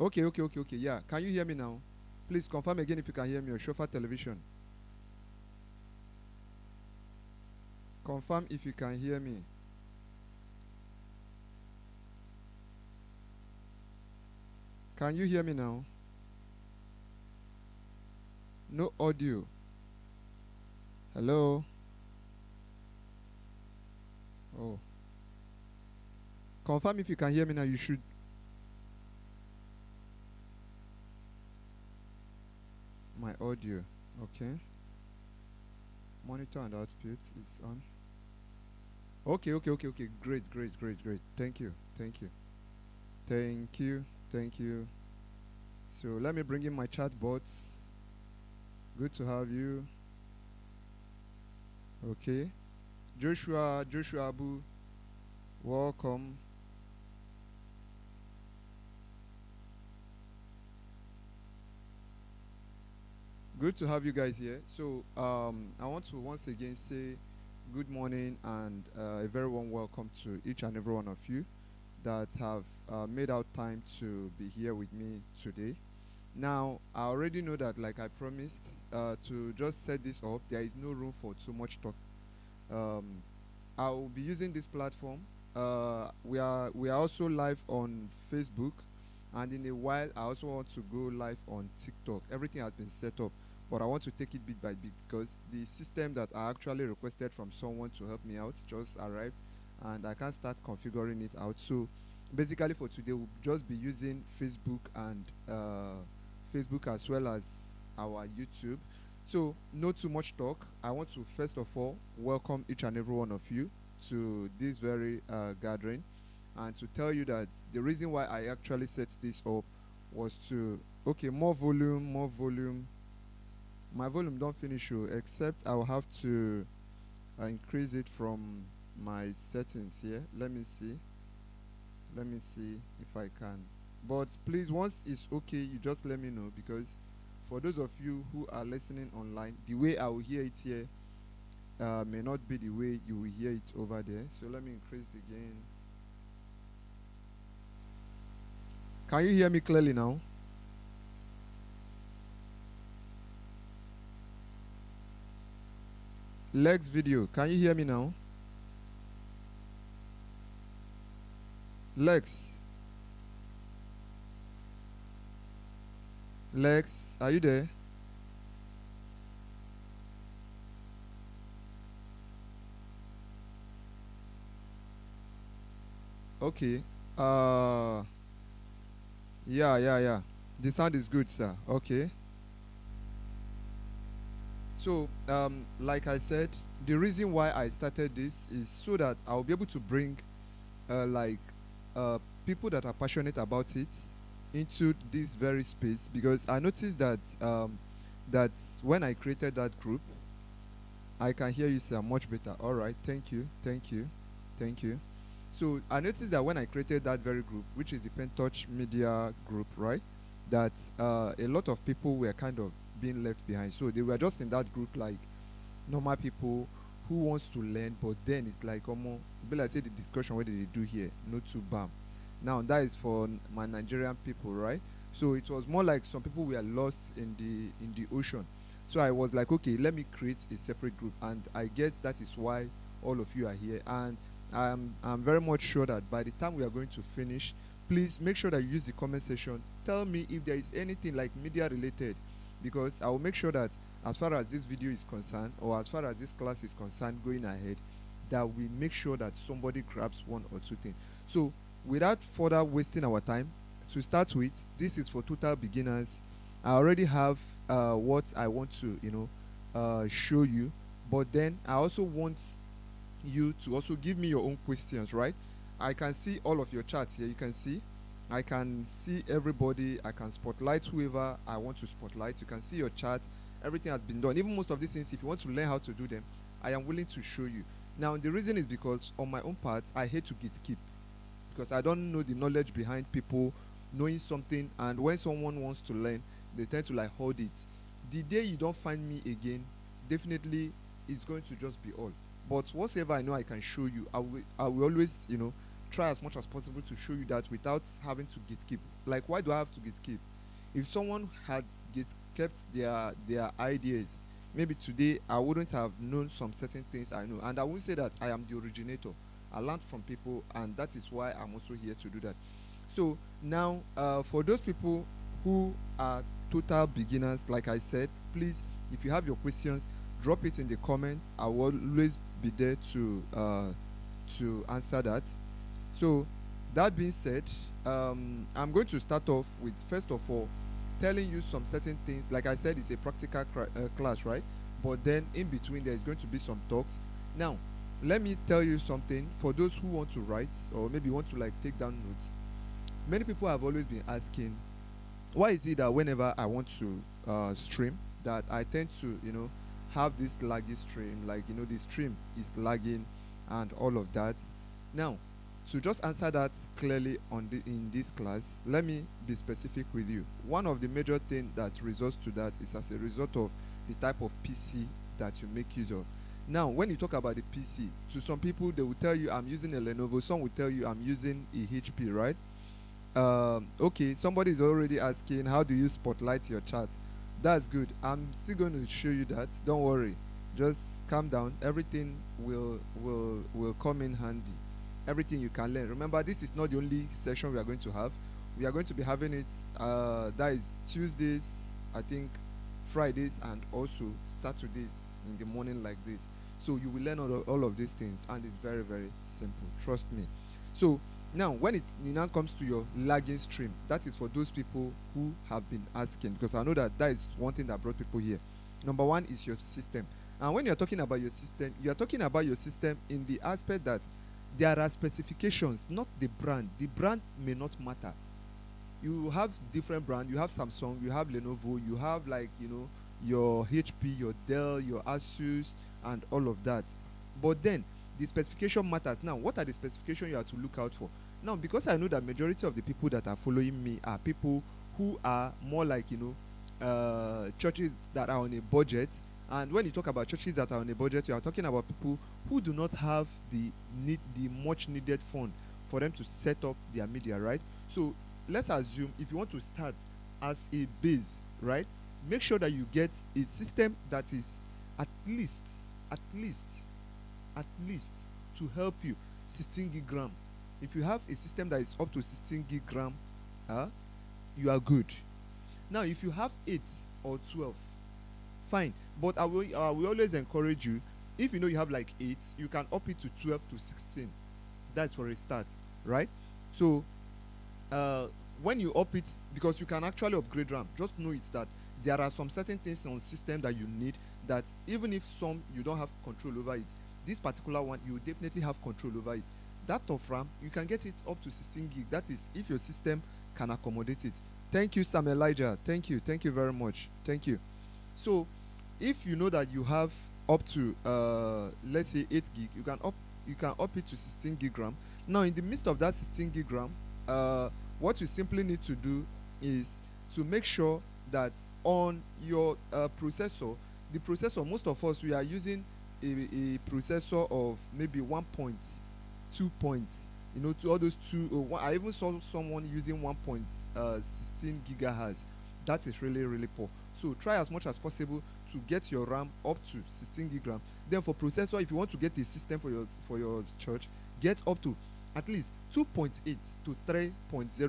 Okay. Yeah. Can you hear me now? Please confirm again if you can hear me on Shofar Television. Confirm if you can hear me. Can you hear me now? No audio. Hello. Oh. Confirm if you can hear me now. You should. My audio. Okay. Monitor and output is on. Okay, okay, okay, okay. Great, great, great, great. Thank you. Thank you. Thank you. Thank you. So let me bring in my chat bots. Good to have you. Okay. Joshua Abu, welcome. Good to have you guys here. So I want to once again say good morning and a very warm welcome to each and every one of you that have made out time to be here with me today. Now, I already know that, like I promised, to just set this up, there is no room for too much talk. Um, I will be using this platform. We are also live on Facebook, and in a while, I also want to go live on TikTok. Everything has been set up, but I want to take it bit by bit because the system that I actually requested from someone to help me out just arrived, and I can't start configuring it out. So, basically, for today, we'll just be using Facebook and Facebook as well as our YouTube. So, no too much talk. I want to first of all welcome each and every one of you to this very gathering and to tell you that the reason why I actually set this up was to, okay, more volume, more volume. My volume don't finish, except I'll have to increase it from my settings here. Let me see. Let me see if I can. But please, once it's okay, you just let me know because for those of you who are listening online, the way I will hear it here may not be the way you will hear it over there. So let me increase again. Can you hear me clearly now? Lex video, can you hear me now? Lex, are you there? Okay. Yeah. The sound is good, sir. Okay. So, like I said, the reason why I started this is so that I'll be able to bring, like, people that are passionate about it into this very space because I noticed that that when I created that group, I can hear you, sir, much better. All right, thank you, thank you, thank you. So I noticed that when I created that very group, which is the Pentouch Media group, right, that a lot of people were kind of being left behind. So they were just in that group like normal people who wants to learn, but then it's like be like say the discussion what did they do here, not too bam. Now that is for my Nigerian people, right? So it was more like some people were lost in the ocean. So I was like, okay, let me create a separate group, and I guess that is why all of you are here. And I'm very much sure that by the time we are going to finish, please make sure that you use the comment section. Tell me if there is anything like media related, because I will make sure that as far as this video is concerned, or as far as this class is concerned going ahead, that we make sure that somebody grabs one or two things. So without further wasting our time, to start with, this is for total beginners. I already have what I want to show you, but then I also want you to also give me your own questions, right? I can see all of your chats here. You can see I can see everybody. I can spotlight whoever I want to spotlight. You can see your chat. Everything has been done. Even most of these things, if you want to learn how to do them, I am willing to show you. Now, the reason is because on my own part, I hate to gatekeep because I don't know the knowledge behind people knowing something, and when someone wants to learn, they tend to like hold it. The day you don't find me again, definitely it's going to just be all. But whatsoever I know I can show you, I will always, try as much as possible to show you that without having to gatekeep. Like, why do I have to gatekeep? If someone had kept their ideas, maybe today I wouldn't have known some certain things I know, and I won't say that I am the originator. I learned from people, and that is why I'm also here to do that. So now, for those people who are total beginners. Like I said, please, if you have your questions, drop it in the comments. I will always be there to answer that. So that being said, I'm going to start off with, first of all, telling you some certain things. Like I said, it's a practical class, right? But then in between there is going to be some talks. Now, let me tell you something for those who want to write or maybe want to like take down notes. Many people have always been asking, why is it that whenever I want to stream, that I tend to, have this laggy stream, like, the stream is lagging and all of that. Now, to just answer that clearly in this class, let me be specific with you. One of the major things that results to that is as a result of the type of PC that you make use of. Now, when you talk about the PC, to some people they will tell you I'm using a Lenovo, some will tell you I'm using a HP, right? Okay, somebody is already asking how do you spotlight your chat. That's good. I'm still going to show you that. Don't worry. Just calm down. Everything will come in handy. Everything you can learn. Remember, this is not the only session we are going to have. We are going to be having it. That is Tuesdays, I think, Fridays, and also Saturdays in the morning like this. So you will learn all of these things, and it's very, very simple. Trust me. So now, when it now comes to your lagging stream, that is for those people who have been asking, because I know that is one thing that brought people here. Number one is your system. And when you're talking about your system, you're talking about your system in the aspect that there are specifications, not the brand. The brand may not matter. You have different brand. You have Samsung, you have Lenovo, you have your HP, your Dell, your Asus, and all of that. But then the specification matters. Now, what are the specifications you have to look out for? Now, because I know that majority of the people that are following me are people who are more like churches that are on a budget. And when you talk about churches that are on a budget, you are talking about people who do not have the much needed fund for them to set up their media, right? So let's assume if you want to start as a base, right, make sure that you get a system that is at least to help you 16 gig RAM. If you have a system that is up to 16 gig RAM, you are good. Now, if you have 8 or 12, fine. But I will always encourage you, if you have like 8, you can up it to 12 to 16. That's for a start, right? So when you up it, because you can actually upgrade RAM, just know it that there are some certain things on system that you need that even if some you don't have control over it, this particular one you definitely have control over it. That of RAM, you can get it up to 16 gig. That is if your system can accommodate it. Thank you, Sam Elijah. Thank you very much. Thank you. So if you know that you have up to let's say 8 gig, you can up it to 16 gig RAM. Now, in the midst of that 16 gig RAM, what you simply need to do is to make sure that on your processor, the processor, most of us, we are using a processor of maybe 1.2 points, to all those I even saw someone using 1.16 gigahertz. That is really, really poor. So try as much as possible to get your RAM up to 16 gig RAM. Then for processor, if you want to get a system for your church, get up to at least 2.8 to 3.0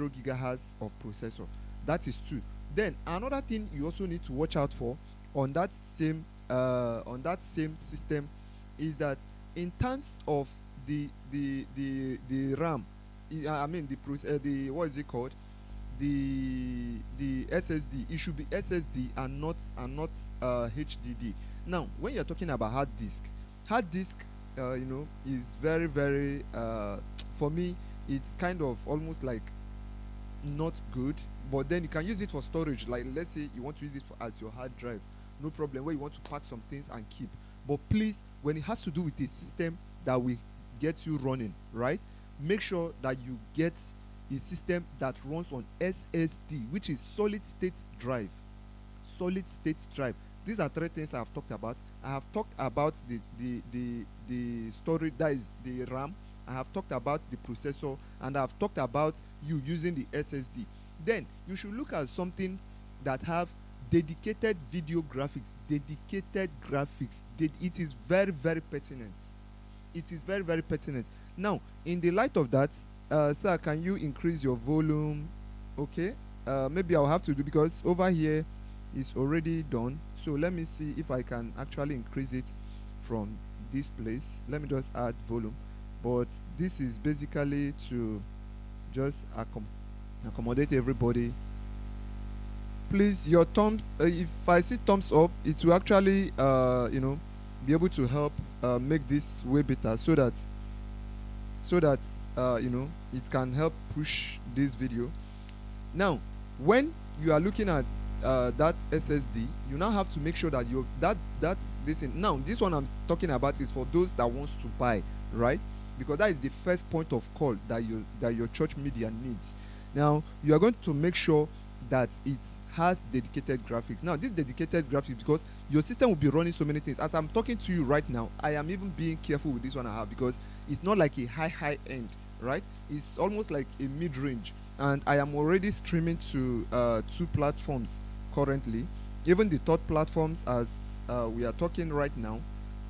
gigahertz of processor. That is 2. Then another thing you also need to watch out for on that same system is that in terms of the RAM, I mean the what is it called? The SSD. It should be SSD and not HDD. Now, when you're talking about hard disk, is very, very for me, it's kind of almost like not good. But then you can use it for storage. Like, let's say you want to use it as your hard drive, no problem, where you want to pack some things and keep. But please, when it has to do with a system that will get you running, right, make sure that you get a system that runs on SSD, which is solid state drive. These are 3 things I have talked about. I have talked about the storage, that is the RAM. I have talked about the processor, and I have talked about you using the SSD. Then you should look at something that have dedicated video graphics. It is very, very pertinent. Now, in the light of that, sir, can you increase your volume? Okay, maybe I'll have to do, because over here is already done. So let me see if I can actually increase it from this place. Let me just add volume, but this is basically to just accommodate everybody. Please, your thumb, if I see thumbs up, it will actually be able to help make this way better, so that it can help push this video. Now, when you are looking at that SSD, you now have to make sure that that's this thing. Now, this one I'm talking about is for those that wants to buy, right? Because that is the first point of call that your church media needs. Now, you are going to make sure that it has dedicated graphics. Now, this dedicated graphics, because your system will be running so many things. As I'm talking to you right now, I am even being careful with this one I have, because it's not like a high end, right? It's almost like a mid-range, and I am already streaming to 2 platforms currently. Even the third platforms, as we are talking right now,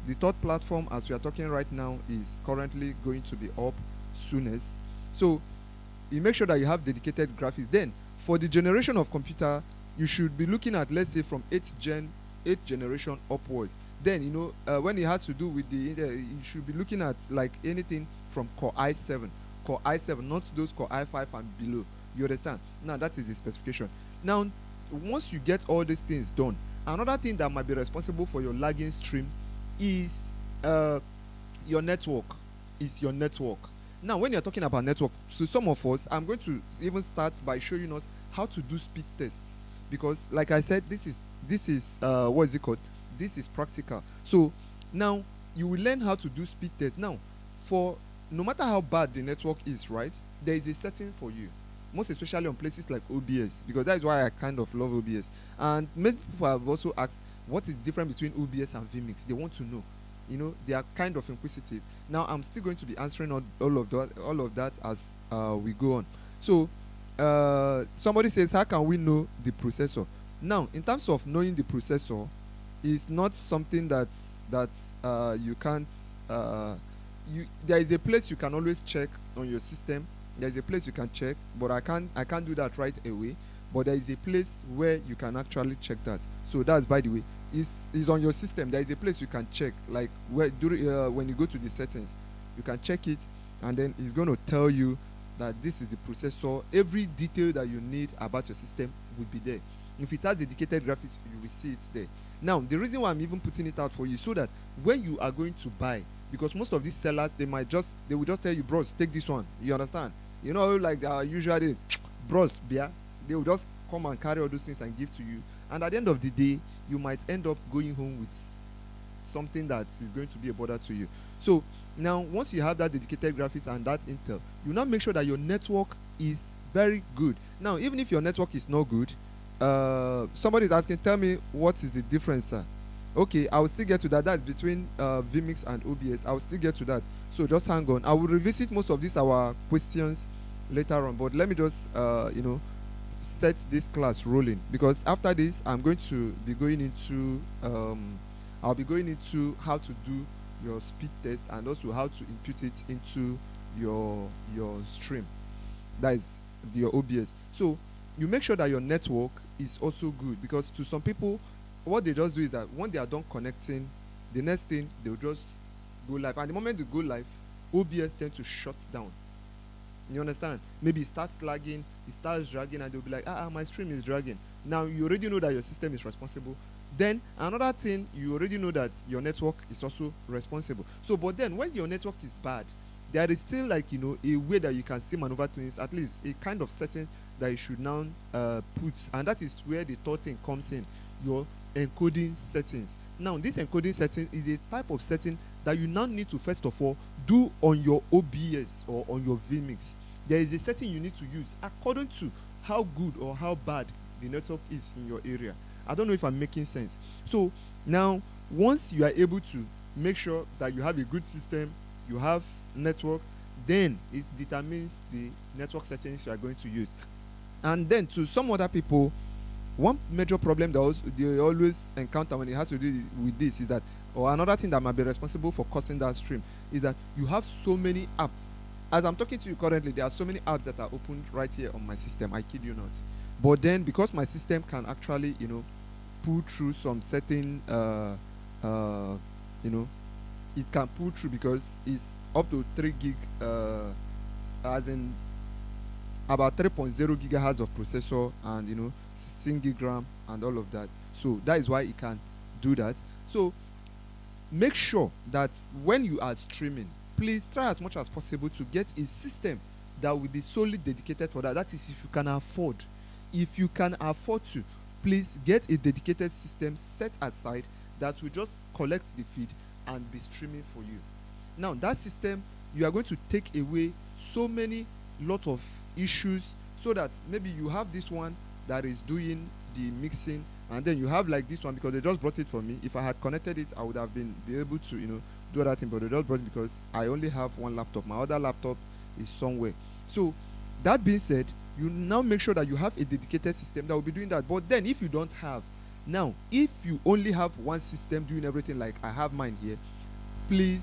the third platform as we are talking right now is currently going to be up soonest. So you make sure that you have dedicated graphics. Then for the generation of computer, you should be looking at, let's say, from 8th generation upwards. Then when it has to do with you should be looking at like anything from Core i7, not those Core i5 and below. You understand? Now that is the specification. Now, once you get all these things done, another thing that might be responsible for your lagging stream is your network. Now, when you're talking about network, so some of us, I'm going to even start by showing us how to do speed test, because like I said, this is what is it called? This is practical. So now you will learn how to do speed test. Now, for no matter how bad the network is, right, there is a setting for you, most especially on places like OBS, because that is why I kind of love OBS. And many people have also asked, what is the difference between OBS and vMix? They want to know. They are kind of inquisitive. Now, I'm still going to be answering all of that as we go on. So somebody says, how can we know the processor? Now, in terms of knowing the processor, it's not something that you can't there is a place you can always check on your system. There is a place you can check, but I can't do that right away. But there is a place where you can actually check that. So that's, by the way, is on your system. There is a place you can check, like when you go to the settings, you can check it, and then it's going to tell you that this is the processor. Every detail that you need about your system will be there. If it has dedicated graphics, you will see it there. Now, the reason why I'm even putting it out for you, so that when you are going to buy, because most of these sellers, they will just tell you, bros, take this one. You understand? Like usually, bros, beer, they will just come and carry all those things and give to you. And at the end of the day, you might end up going home with something that is going to be a bother to you. So now, once you have that dedicated graphics and that Intel, you now make sure that your network is very good. Now, even if your network is not good, somebody is asking, tell me what is the difference, sir? Okay, I will still get to that. That's between vMix and OBS. I will still get to that. So just hang on. I will revisit most of these our questions later on. But let me just set this class rolling, because after this I'm going to be going into I'll be going into how to do your speed test, and also how to input it into your stream, that is your OBS. So you make sure that your network is also good, because to some people, what they just do is that when they are done connecting, the next thing they'll just go live, and the moment they go live, OBS tends to shut down. You understand? Maybe it starts lagging, it starts dragging, and they'll be like, my stream is dragging. Now you already know that your system is responsible. Then another thing, you already know that your network is also responsible. So, but then when your network is bad, there is still a way that you can still maneuver things, at least a kind of setting that you should now put, and that is where the third thing comes in, your encoding settings. Now, this encoding setting is a type of setting that you now need to first of all do on your OBS or on your vMix. There is a setting you need to use according to how good or how bad the network is in your area. I don't know if I'm making sense. So now, once you are able to make sure that you have a good system, you have network, then it determines the network settings you are going to use. And then to some other people, one major problem that they always encounter when it has to do with this is that, or another thing that might be responsible for causing that stream, is that you have so many apps. As I'm talking to you currently, there are so many apps that are opened right here on my system. I kid you not. But then because my system can actually, pull through some certain you know it can pull through because it's up to 3 gig, as in about 3.0 gigahertz of processor, and 16 gig RAM and all of that. So that is why it can do that. So make sure that when you are streaming, please try as much as possible to get a system that will be solely dedicated for that. That is, if you can afford. If you can afford to, please get a dedicated system set aside that will just collect the feed and be streaming for you. Now that system, you are going to take away so many lot of issues, so that maybe you have this one that is doing the mixing, and then you have like this one, because they just brought it for me. If I had connected it, I would have been be able to do that thing, but they just brought it because I only have one laptop. My other laptop is somewhere. So that being said, you now make sure that you have a dedicated system that will be doing that. But then if you don't have, now if you only have one system doing everything like I have mine here, please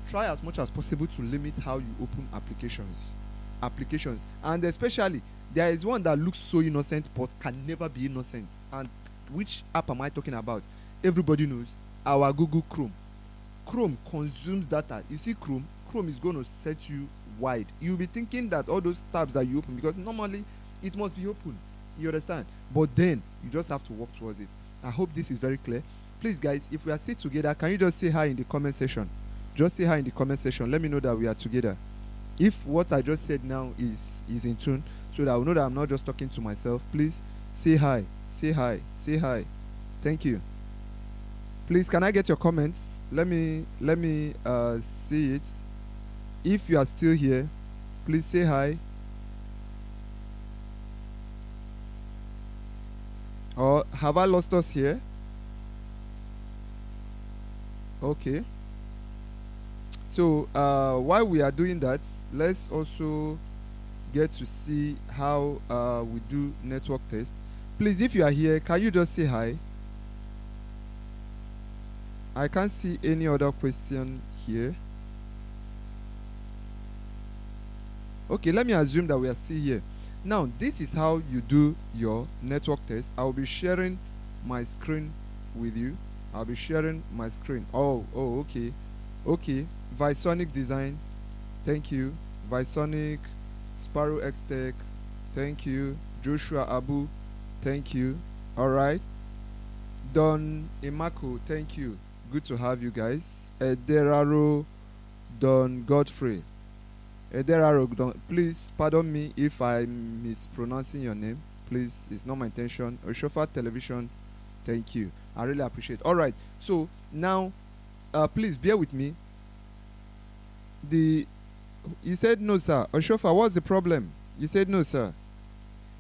try as much as possible to limit how you open applications. And especially, there is one that looks so innocent but can never be innocent. And which app am I talking about? Everybody knows, our Google Chrome consumes data. You see, Chrome is going to set you wide. You'll be thinking that all those tabs that you open, because normally it must be open, you understand, but then you just have to work towards it. I hope this is very clear. Please guys, if we are still together, can you just say hi in the comment section? Just say hi in the comment section. Let me know that we are together. If what I just said now is in tune, so that I will know that I'm not just talking to myself. Please say hi. Thank you. Please, can I get your comments? Let me see it. If you are still here, please say hi. Or have I lost us here? Okay. So while we are doing that, let's also get to see how we do network test. Please, if you are here, can you just say hi? I can't see any other question here. Okay, let me assume that we are still here. Now, this is how you do your network test. I'll be sharing my screen with you. I'll be sharing my screen. Oh, okay. Okay, Visonic Design, thank you. Visonic, Sparrow X Tech, thank you. Joshua Abu, thank you. All right. Don Emako, thank you. Good to have you guys. Ederaro Don Godfrey. Ederaro Don, please pardon me if I'm mispronouncing your name. Please, it's not my intention. Oshofa Television, thank you. I really appreciate it. All right. So now, please bear with me. You said no, sir. Oshofa, what's the problem? You said no, sir.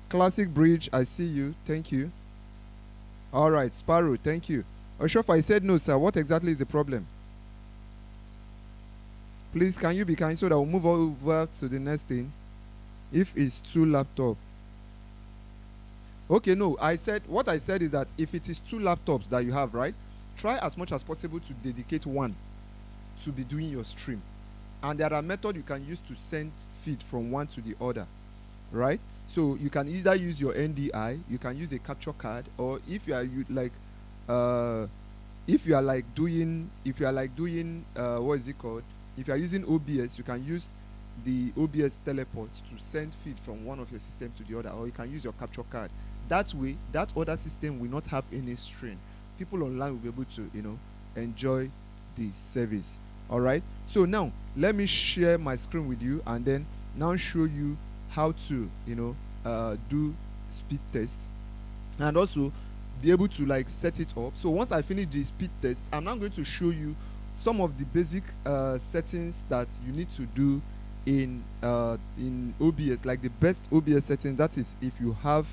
Classic Bridge, I see you. Thank you. All right, Sparrow, thank you. Oshofa, I said no, sir. What exactly is the problem? Please, can you be kind so that we'll move over to the next thing? If it's 2 laptops. Okay, no, what I said is that if it is 2 laptops that you have, right? Try as much as possible to dedicate one to be doing your stream. And there are methods you can use to send feed from one to the other, right? So you can either use your NDI, you can use a capture card, or if you are doing what is it called? If you are using OBS, you can use the OBS teleport to send feed from one of your systems to the other, or you can use your capture card. That way, that other system will not have any strain. People online will be able to, enjoy the service. All right. So now let me share my screen with you, and then now show you how to, do speed tests, and also be able to set it up. So once I finish the speed test, I'm now going to show you some of the basic settings that you need to do in OBS, like the best OBS settings. That is, if you have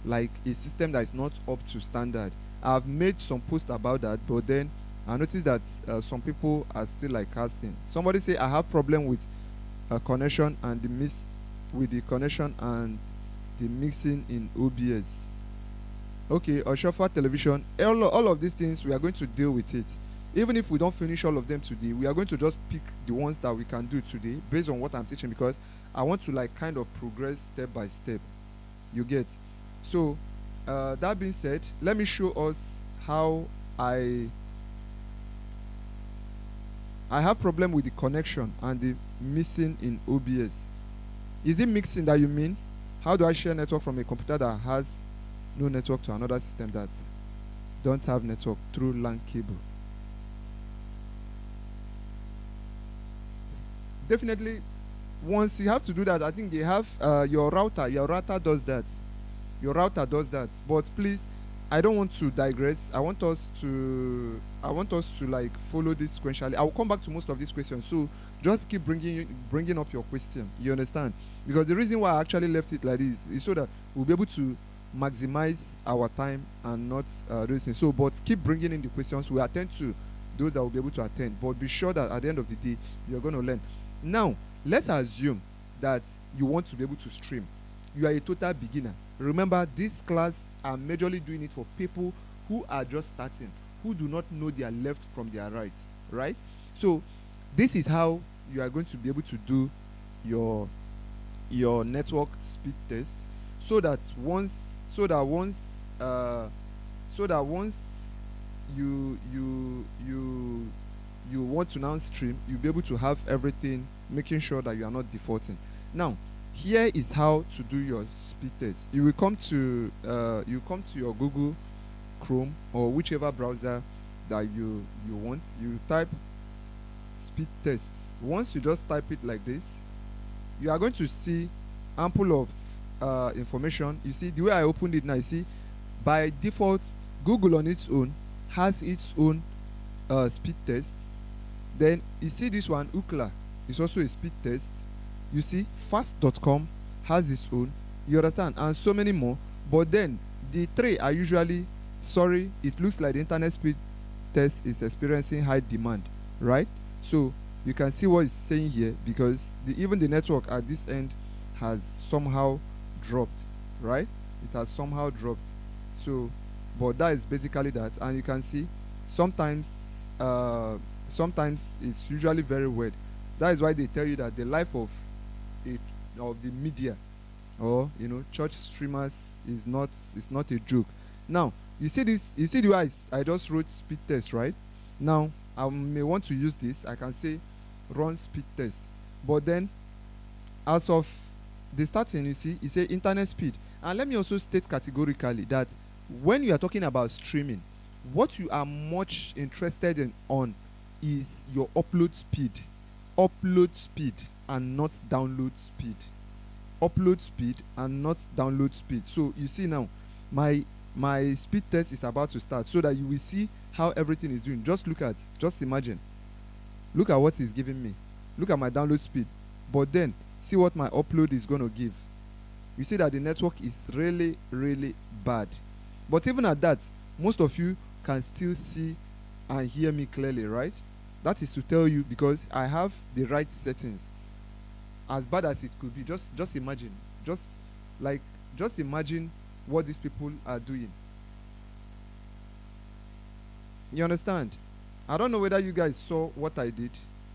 like a system that is not up to standard. I've made some posts about that, but then I noticed that some people are still asking. Somebody say I have problem with connection and the connection and the mixing in OBS. Okay, Oshofa Television, all of these things, we are going to deal with it. Even if we don't finish all of them today, we are going to just pick the ones that we can do today based on what I'm teaching, because I want to kind of progress step by step. You get. So that being said, let me show us how I have problem with the connection and the missing in OBS. Is it mixing that you mean? How do I share network from a computer that has no network to another system that don't have network through LAN cable? Definitely, once you have to do that, I think they have your router does that. Your router does that. But please, I don't want to digress. I want us to like follow this sequentially. I will come back to most of these questions. So just keep bringing up your question. You understand? Because the reason why I actually left it like this is so that we'll be able to maximize our time and not those things. So, but keep bringing in the questions. We attend to those that will be able to attend. But be sure that at the end of the day, you're going to learn. Now, let's assume that you want to be able to stream. You are a total beginner. Remember, this class, I'm majorly doing it for people who are just starting, who do not know their left from their right? So, this is how you are going to be able to do your network speed test, so that once you want to now stream, you'll be able to have everything, making sure that you are not defaulting. Now, here is how to do your speed test. You will come to your Google Chrome or whichever browser that you want. You type speed test. Once you just type it like this, you are going to see ample of information. You see the way I opened it now, you see by default Google on its own has its own speed tests. Then you see this one, Ookla, is also a speed test. You see fast.com has its own, you understand, and so many more. But then the three are usually, sorry, it looks like the internet speed test is experiencing high demand, right? So you can see what it's saying here, because even the network at this end has somehow dropped, right? It has somehow dropped. So, but that is basically that. And you can see sometimes it's usually very weird. That is why they tell you that the life of the media, or church streamers, is not a joke. Now you see the way I just wrote speed test, right? Now I may want to use this. I can say run speed test, but then as of the starting, you see it say internet speed. And let me also state categorically that when you are talking about streaming, what you are much interested on is your upload speed and not download speed. Upload speed and not download speed. So you see now my speed test is about to start, so that you will see how everything is doing. Just imagine, look at what it's giving me. Look at my download speed, but then see what my upload is going to give. You see that the network is really, really bad. But even at that, most of you can still see and hear me clearly, right? That is to tell you, because I have the right settings. As bad as it could be, just imagine. Just imagine what these people are doing. You understand? I don't know whether you guys saw what I did.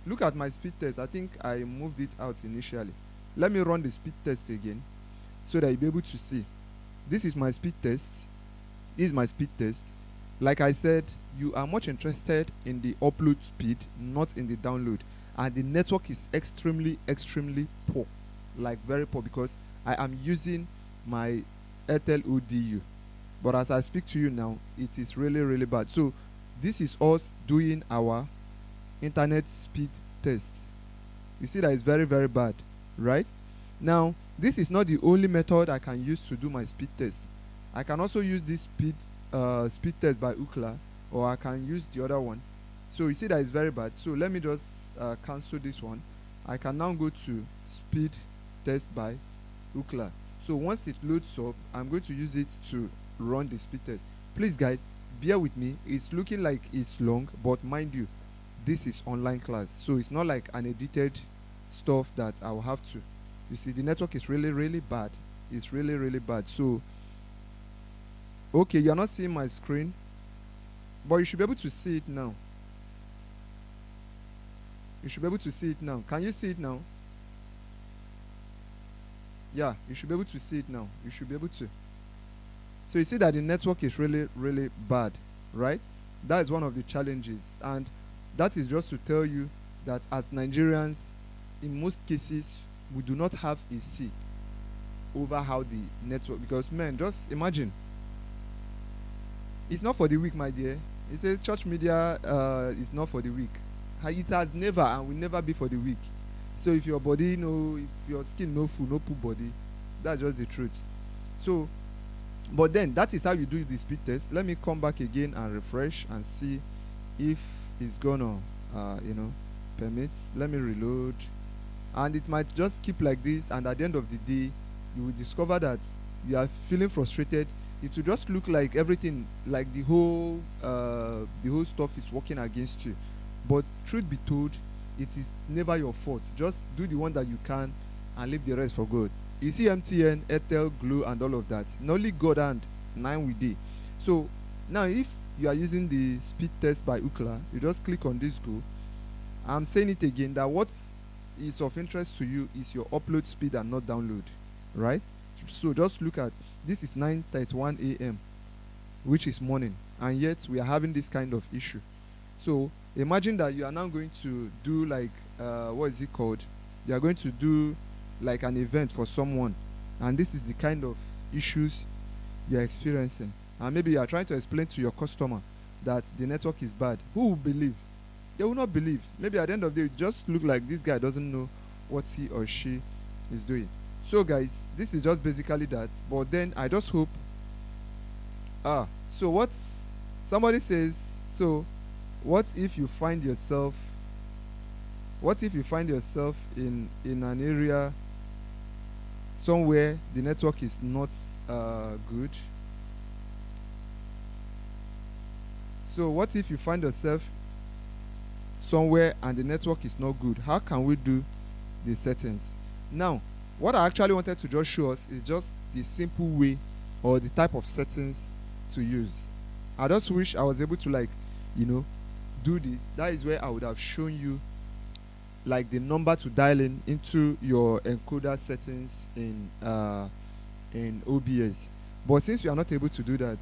Look at my speed test. I think I moved it out initially. Let me run the speed test again, so that you'll be able to see. This is my speed test. This is my speed test. Like I said, you are much interested in the upload speed, not in the download. And the network is extremely, extremely poor. Like very poor, because I am using my Airtel ODU. But as I speak to you now, it is really, really bad. So this is us doing our internet speed test. You see that it's very, very bad, right? Now, this is not the only method I can use to do my speed test. I can also use this speed test by Ookla, or I can use the other one. So you see that it's very bad. So let me just cancel this one. I can now go to speed test by Ookla. So once it loads up, I'm going to use it to run the speed test. Please guys, bear with me. It's looking like it's long, but mind you, this is online class, so it's not like an edited stuff that I will have to. You see, the network is really, really bad. It's really, really bad. So okay, you're not seeing my screen, but you should be able to see it now. You should be able to see it now. Can you see it now? Yeah, you should be able to see it now. You should be able to. So you see that the network is really, really bad, right? That is one of the challenges. And that is just to tell you that as Nigerians, in most cases, we do not have a say over how the network, because man, just imagine, it's not for the weak, my dear. It says church media is not for the weak. It has never and will never be for the weak. So if your body no, if your skin no full, no poop body, that's just the truth. So, but then that is how you do the speed test. Let me come back again and refresh and see if it's gonna, permit. Let me reload, and it might just keep like this. And at the end of the day, you will discover that you are feeling frustrated. It will just look like everything, like the whole stuff is working against you. But truth be told, it is never your fault. Just do the one that you can and leave the rest for God. You see MTN, Airtel, Glo, and all of that. Not only God and nine with day. So now if you are using the speed test by Ookla, you just click on this go. I'm saying it again that what is of interest to you is your upload speed and not download, right? So just look at this is 9:31 a.m., which is morning, and yet we are having this kind of issue. So imagine that you are now going to do like what is it called? You are going to do like an event for someone, and this is the kind of issues you are experiencing. And maybe you are trying to explain to your customer that the network is bad. Who will believe? They will not believe. Maybe at the end of the day, it just look like this guy doesn't know what he or she is doing. So guys, this is just basically that. But then I just hope. So what somebody says, so what if you find yourself in an area somewhere the network is not good? So what if you find yourself somewhere and the network is not good? How can we do the settings? Now, what I actually wanted to just show us is just the simple way or the type of settings to use. I just wish I was able to do this. That is where I would have shown you like the number to dial into your encoder settings in OBS. But since we are not able to do that,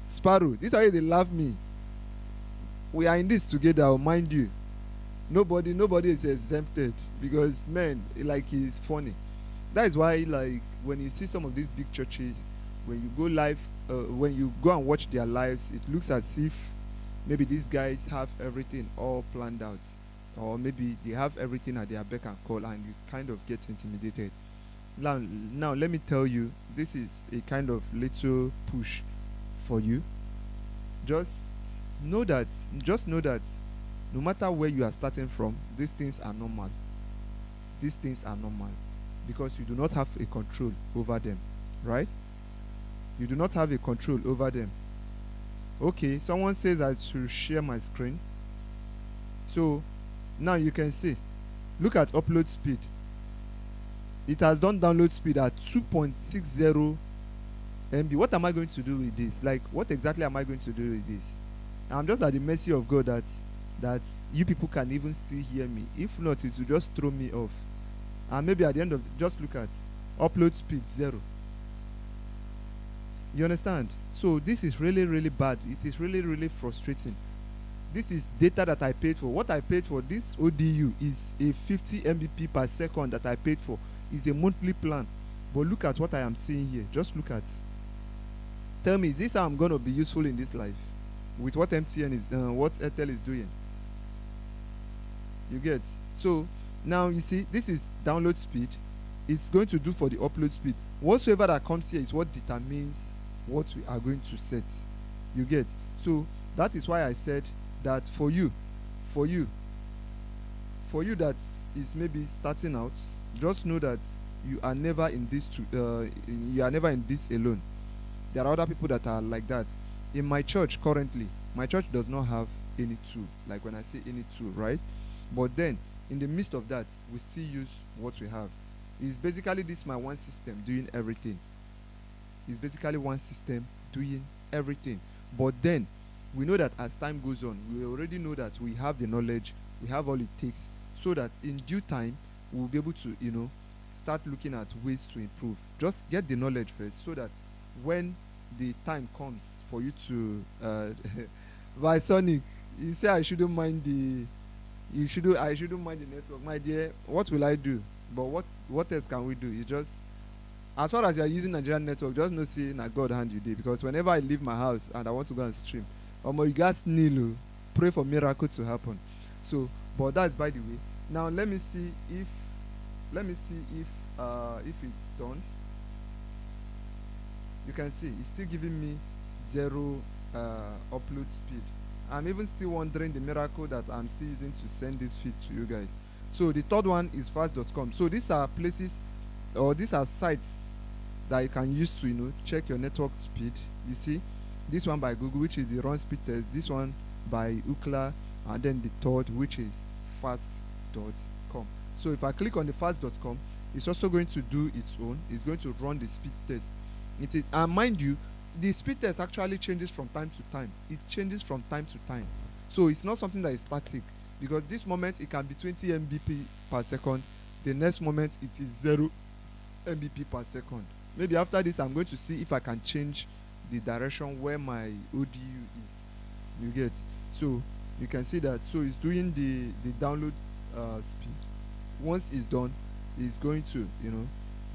Sparrow, this is how they love me. We are in this together, mind you. Nobody is exempted, because man, like, it's funny. That is why, like, when you see some of these big churches, when you go live, when you go and watch their lives, it looks as if maybe these guys have everything all planned out, or maybe they have everything at their beck and call, and you kind of get intimidated. Now let me tell you, this is a kind of little push for you. Just know that no matter where you are starting from, these things are normal. These things are normal because you do not have a control over them, right? You do not have a control over them. Okay, someone says I should share my screen. So now you can see, look at upload speed. It has done download speed at 2.60 MB. What am I going to do with this? Like, what exactly am I going to do with this? I'm just at the mercy of God that you people can even still hear me. If not, it will just throw me off. And maybe at the end of just look at upload speed 0. You understand? So this is really, really bad. It is really, really frustrating. This is data that I paid for. What I paid for this ODU is a 50 Mbp per second that I paid for. It's a monthly plan. But look at what I am seeing here. Just look at. Tell me, is this how I'm going to be useful in this life? With what MTN is, what Airtel is doing. You get? So now you see, this is download speed. It's going to do for the upload speed. Whatsoever that comes here is what determines what we are going to set. You get? So that is why I said that for you that is maybe starting out, just know that you are never in this alone. There are other people that are like that. In my church currently, my church does not have any tool. Like when I say any tool, right? But then in the midst of that, we still use what we have. It's basically this my one system doing everything. It's basically one system doing everything. But then we know that as time goes on, we already know that we have the knowledge, we have all it takes, so that in due time we'll be able to, start looking at ways to improve. Just get the knowledge first, so that when the time comes for you to by Sonic, you say I shouldn't mind the you should do I shouldn't mind the network, my dear. What will I do? But what else can we do? It's just, as far as you're using Nigerian network, just know say na God hand you dey, because whenever I leave my house and I want to go and stream, you gats kneel, pray for miracle to happen. So, but that's by the way. Now let me see if it's done. You can see it's still giving me zero upload speed. I'm even still wondering the miracle that I'm still using to send this feed to you guys. So the third one is fast.com. So these are places, or these are sites that you can use to check your network speed. You see this one by Google, which is the run speed test. This one by Ookla, and then the third, which is fast.com. So if I click on the fast.com, it's also going to do its own. It's going to run the speed test. And mind you, the speed test actually changes from time to time. It changes from time to time. So it's not something that is static, because this moment it can be 20 Mbp per second. The next moment it is 0 Mbp per second. Maybe after this I'm going to see if I can change the direction where my ODU is. You get? So you can see that. So it's doing the download speed. Once it's done, it's going to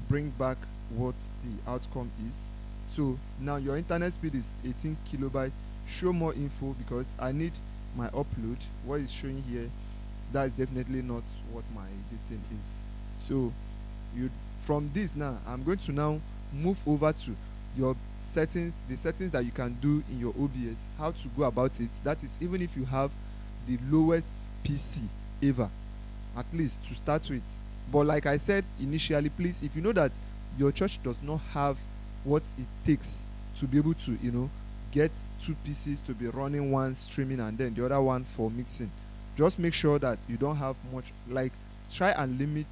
bring back what the outcome is. So now your internet speed is 18 kilobyte. Show more info, because I need my upload. What is showing here, that is definitely not what my thing is. So from this, now I'm going to now move over to your settings, the settings that you can do in your OBS, how to go about it. That is, even if you have the lowest PC ever, at least to start with. But like I said initially, please, if you know that your church does not have what it takes to be able to get two PCs to be running, one streaming and then the other one for mixing, just make sure that you don't have much. Like, try and limit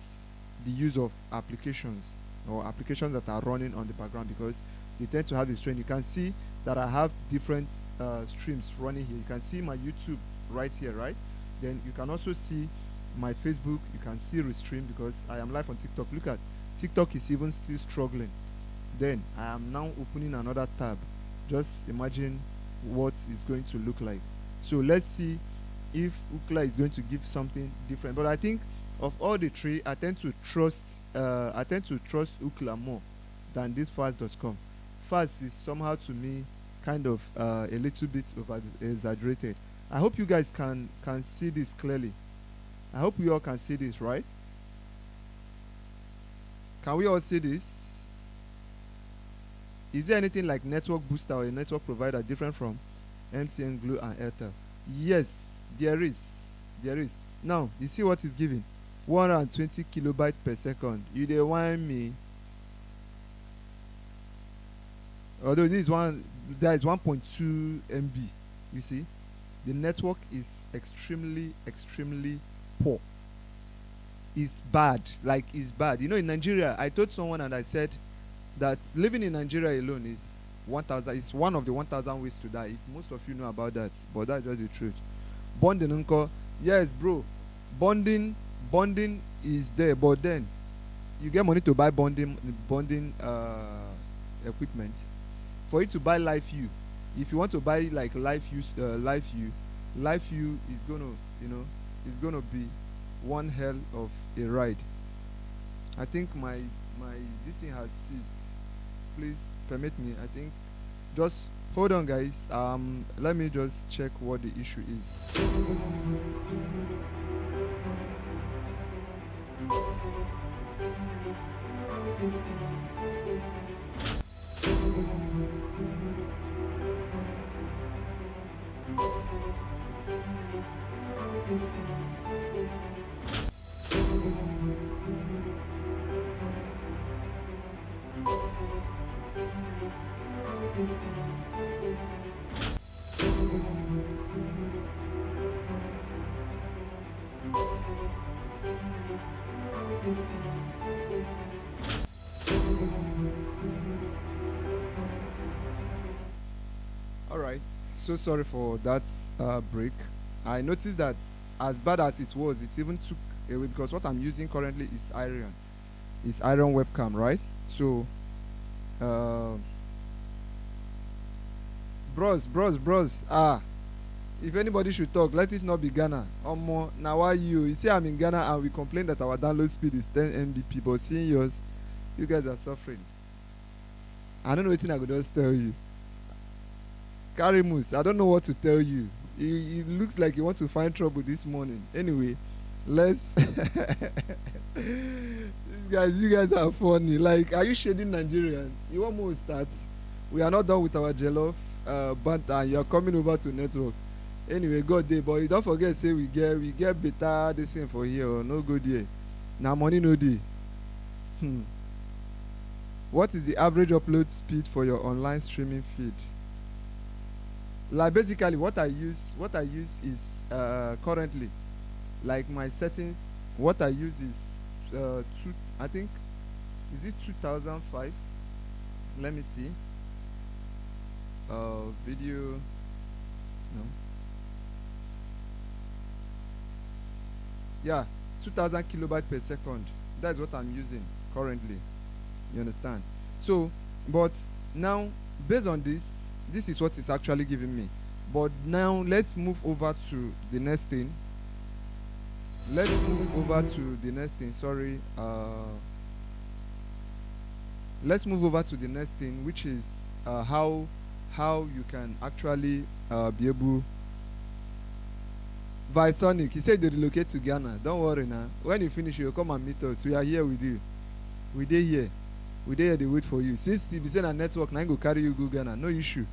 the use of applications, or applications that are running on the background, because they tend to have this trend. You can see that I have different streams running here. You can see my YouTube right here, right? Then you can also see my Facebook. You can see Restream, because I am live on TikTok. Look at TikTok is even still struggling. Then I am now opening another tab. Just imagine what it's going to look like. So let's see if Ookla is going to give something different. But I think of all the three, I tend to trust Ookla more than this fast.com. Fast is somehow to me kind of a little bit over exaggerated. I hope you guys can see this clearly. I hope we all can see this, right? Can we all see this? Is there anything like network booster or a network provider different from MTN, Glo, and Airtel? Yes, there is. There is. Now, you see what it's giving? 120 kilobytes per second. You dey whine me. Although this one, there is 1.2 MB. You see? The network is extremely, extremely poor. It's bad. Like, it's bad. In Nigeria, I told someone and I said that living in Nigeria alone is 1,000. It's one of the 1,000 ways to die. If most of you know about that, but that's just the truth. Bonding, uncle. Yes, bro. Bonding is there, but then you get money to buy bonding equipment. For you to buy Live View, if you want to buy like Live View is gonna be one hell of a ride. I think my this thing has ceased. Please permit me. I think just hold on, guys. Let me just check what the issue is. Alright, so sorry for that break. I noticed that as bad as it was, it even took away, because what I'm using currently is Iron. It's iron webcam, right? So uh, bros, if anybody should talk, let it not be Ghana. Omo, now why you see I'm in Ghana and we complain that our download speed is 10 Mbp, but seeing yours, you guys are suffering. I don't know what I could just tell you. Karimus, I don't know what to tell you. It looks like you want to find trouble this morning. Anyway, let's you guys are funny. Like, are you shading Nigerians? You want more to start? We are not done with our jollof banter. You're coming over to network. Anyway, God day, but you don't forget, say we get better this thing for here. Or no good here. Now money no day. What is the average upload speed for your online streaming feed? Like, basically what I use is currently, like, my settings. What I use is I think, is it 2005? Let me see. Video, no, yeah, 2000 kilobyte per second. That's what I'm using currently. You understand? So, but now, based on this is what it's actually giving me. But now let's move over to the next thing. Sorry. Let's move over to the next thing, which is how you can actually be able. Visonic, he said they relocate to Ghana. Don't worry now. When you finish, you'll come and meet us. We are here with you. We dey here. They wait for you. Since you be saying a network, now I go carry you go Ghana. No issue.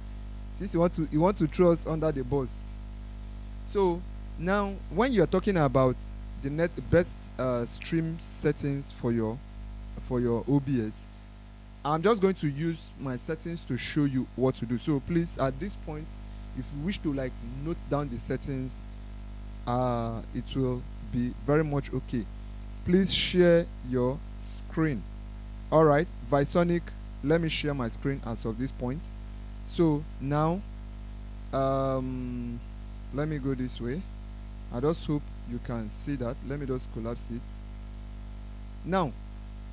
Since you want to throw us under the bus. So now, when you are talking about the best stream settings for your OBS, I'm just going to use my settings to show you what to do. So please, at this point, if you wish to like note down the settings, it will be very much okay. Please share your screen. All right, Visonic, let me share my screen as of this point. So now, let me go this way. I just hope you can see that. Let me just collapse it. Now,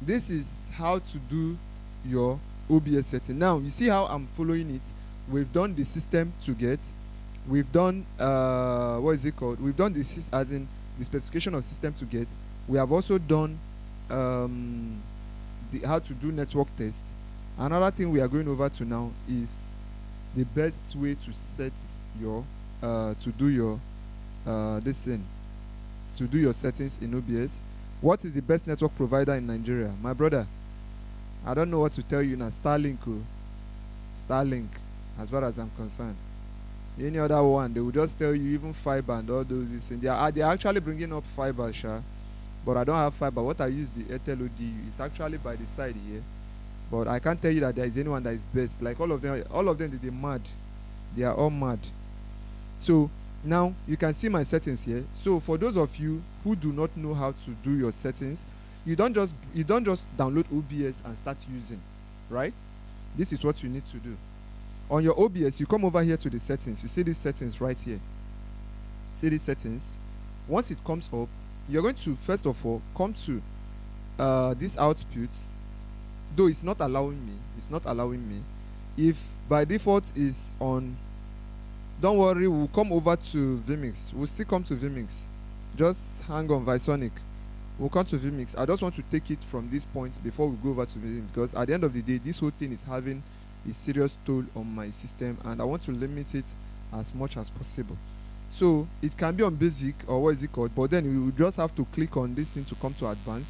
this is how to do your OBS setting. Now, you see how I'm following it. We've done the system to get. We've done what is it called? We've done this as in the specification of system to get. We have also done how to do network test. Another thing we are going over to now is the best way to set your to do your settings in OBS. What is the best network provider in Nigeria? My brother, I don't know what to tell you now. Starlink, as far as I'm concerned. Any other one, they will just tell you, even fiber and all those things. They are actually bringing up fiber, but I don't have fiber. What I use, the Airtel ODU. It's actually by the side here, but I can't tell you that there is anyone that is best. Like all of them, they're mad. They are all mad. So now you can see my settings here. So for those of you who do not know how to do your settings, you don't just download OBS and start using, right? This is what you need to do. On your OBS, you come over here to the settings. You see these settings right here. See these settings. Once it comes up, you're going to first of all come to this output. Though it's not allowing me. If by default is on, don't worry, we'll come over to vMix. We'll still come to vMix. Just hang on, Visonic. We'll come to vMix. I just want to take it from this point before we go over to vMix, because at the end of the day, this whole thing is having a serious toll on my system, and I want to limit it as much as possible. So it can be on basic, or what is it called, but then you just have to click on this thing to come to advanced.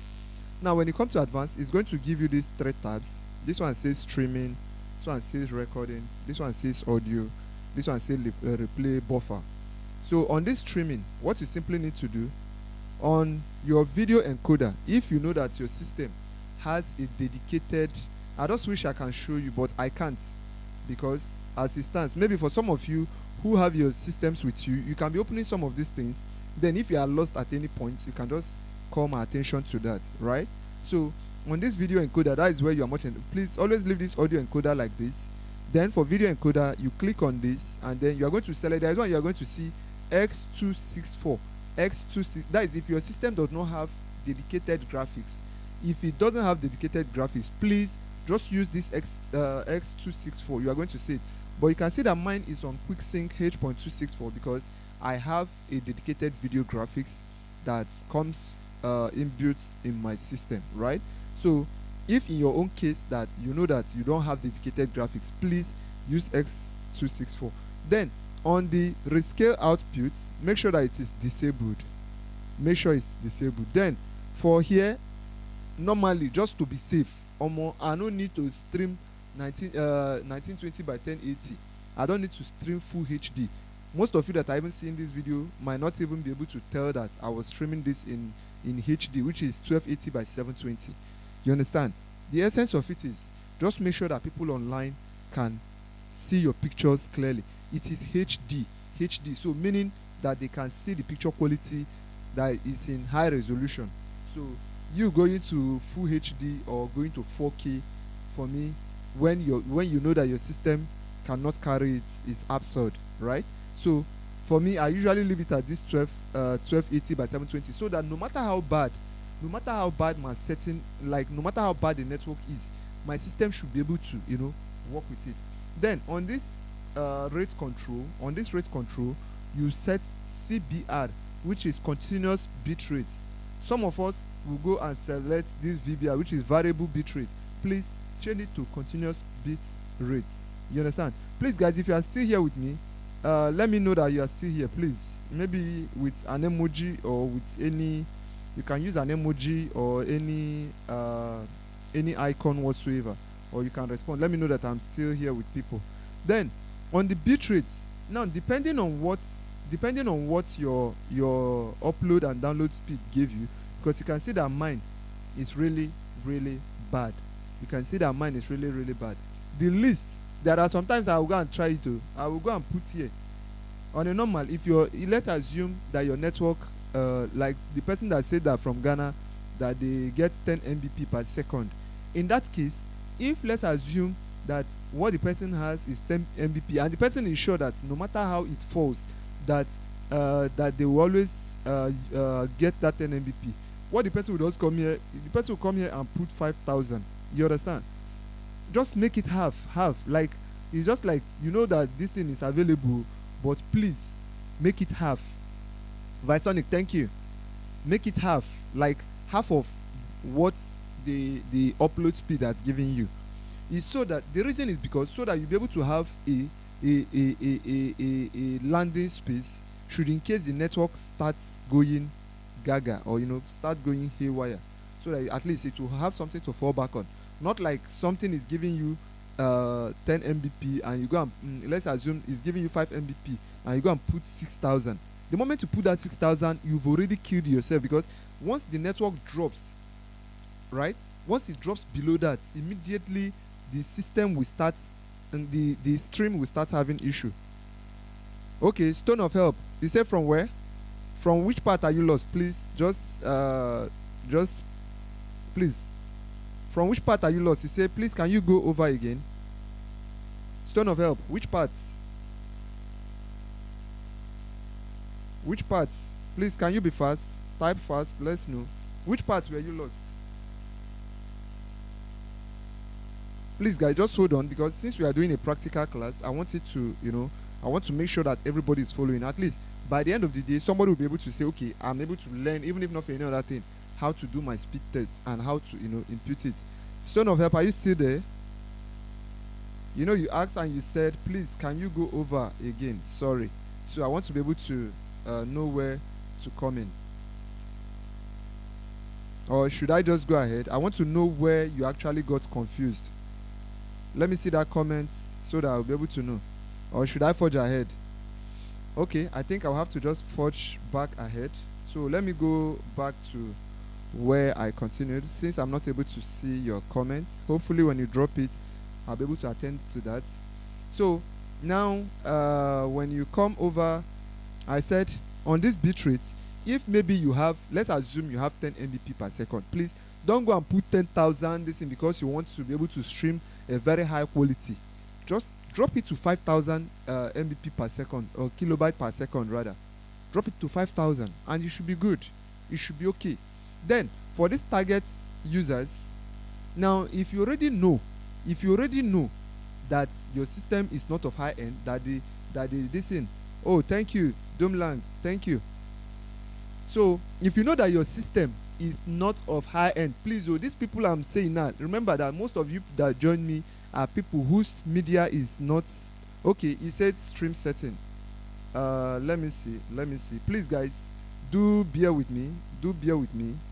Now when you come to advanced, it's going to give you these 3 tabs. This one says streaming, this one says recording, this one says audio, this one says replay buffer. So on this streaming, what you simply need to do, on your video encoder, if you know that your system has a dedicated, I just wish I can show you, but I can't, because as it stands, maybe for some of you who have your systems with you, you can be opening some of these things. Then if you are lost at any point, you can just call my attention to that, right? So on this video encoder, that is where you are watching. Please always leave this audio encoder like this. Then for video encoder, you click on this, and then you are going to select, there is one you are going to see X264. X26, that is if your system does not have dedicated graphics. If it doesn't have dedicated graphics, please just use this X264. You are going to see it, but you can see that mine is on QuickSync H.264 because I have a dedicated video graphics that comes inbuilt in my system, right? So if in your own case that you know that you don't have dedicated graphics, please use X264. Then on the rescale output, make sure that it is disabled. Make sure it's disabled. Then for here, normally just to be safe, I don't need to stream 1920 by 1080. I don't need to stream full HD. Most of you that are even seeing this video might not even be able to tell that I was streaming this in HD, which is 1280 by 720. You understand? The essence of it is just make sure that people online can see your pictures clearly. It is HD, so meaning that they can see the picture quality that is in high resolution. So you going to full HD or going to 4K, for me, when you know that your system cannot carry it, is absurd, right? So for me, I usually leave it at this 1280 by 720, so that no matter how bad my setting, like no matter how bad the network is, my system should be able to work with it. Then on this rate control, you set CBR, which is continuous bit rate. Some of us will go and select this VBR, which is variable bit rate. Please change it to continuous bit rate. You understand? Please guys, if you are still here with me, let me know that you are still here, please. Maybe with an emoji or with any, you can use an emoji or any icon whatsoever, or you can respond. Let me know that I'm still here with people. Then on the bitrate, now depending on what your upload and download speed gave you, because you can see that mine is really bad. You can see that mine is really bad. The least, there are sometimes I will go and try it too. I will go and put here on a normal, let's assume that your network, like the person that said that from Ghana, that they get 10 Mbps per second. In that case, if let's assume that what the person has is 10 Mbps and the person is sure that no matter how it falls, that they will always get that 10 Mbps, what the person will just come here, the person will come here and put 5,000. You understand? Just make it half. Like, it's just like, you know that this thing is available, but please make it half. Visonic, thank you. Make it half, like half of what the upload speed that's giving you. Is so that the reason is because so that you'll be able to have a landing space should, in case the network starts going gaga or start going haywire, so that at least it will have something to fall back on. Not like something is giving you 10 Mbps and you go and let's assume it's giving you 5 Mbps and you go and put 6,000. The moment you put that 6,000, you've already killed yourself, because once the network drops, right, once it drops below that, immediately the system will start and the stream will start having issue. Okay, Stone of Help, you say from where? From which part are you lost? Please just please, from which part are you lost? You say, please, can you go over again? Stone of Help, which parts? Which parts? Please, can you be fast? Type fast, let's know. Which parts were you lost? Please guys, just hold on, because since we are doing a practical class, I want it to, I want to make sure that everybody is following. At least by the end of the day, somebody will be able to say, okay, I'm able to learn, even if not for any other thing, how to do my speed test and how to, input it. Stone of Help, are you still there? You asked and you said, please, can you go over again? Sorry. So I want to be able to know where to come in. Or should I just go ahead? I want to know where you actually got confused. Let me see that comment so that I'll be able to know. Or should I forge ahead? Okay, I think I'll have to just forge back ahead. So let me go back to where I continued, since I'm not able to see your comments. Hopefully when you drop it, I'll be able to attend to that. So now when you come over, I said on this bitrate, if maybe you have, let's assume you have 10 Mbps per second, please don't go and put 10,000 this in because you want to be able to stream a very high quality. Just drop it to 5,000 Mbps per second, or kilobyte per second rather. Drop it to 5,000 and you should be good. You should be okay. Then for this target users, now if you already know that your system is not of high end, that they listen, oh thank you Domlang, thank you. So if you know that your system is not of high end, please, oh, these people I'm saying now, remember that most of you that join me are people whose media is not okay. He said stream setting. Let me see. Please guys, do bear with me.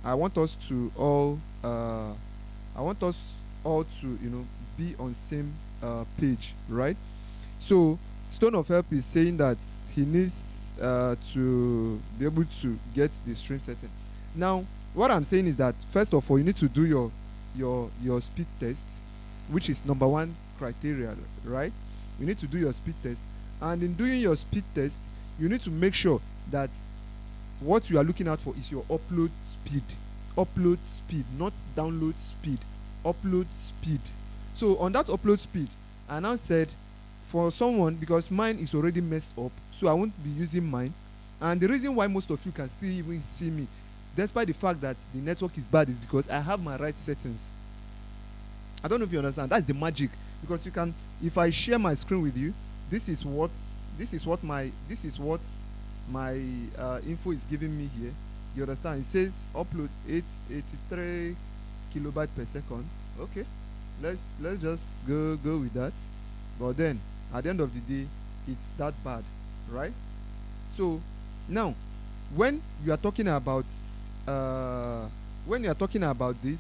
I want us all to be on same page, right? So Stone of Help is saying that he needs to be able to get the stream setting. Now what I'm saying is that first of all you need to do your speed test, which is number one criteria, right? You need to do your speed test, and in doing your speed test you need to make sure that what you are looking out for is your upload speed, not download speed, upload speed. So on that upload speed, I now said for someone, because mine is already messed up, so I won't be using mine. And the reason why most of you can still even see me despite the fact that the network is bad is because I have my right settings. I don't know if you understand. That's the magic, because you can, if I share my screen with you, this is what my info is giving me here. You understand? It says upload 883 kilobyte per second. Okay, let's just go with that. But then at the end of the day, it's that bad, right? So now when you are talking about this,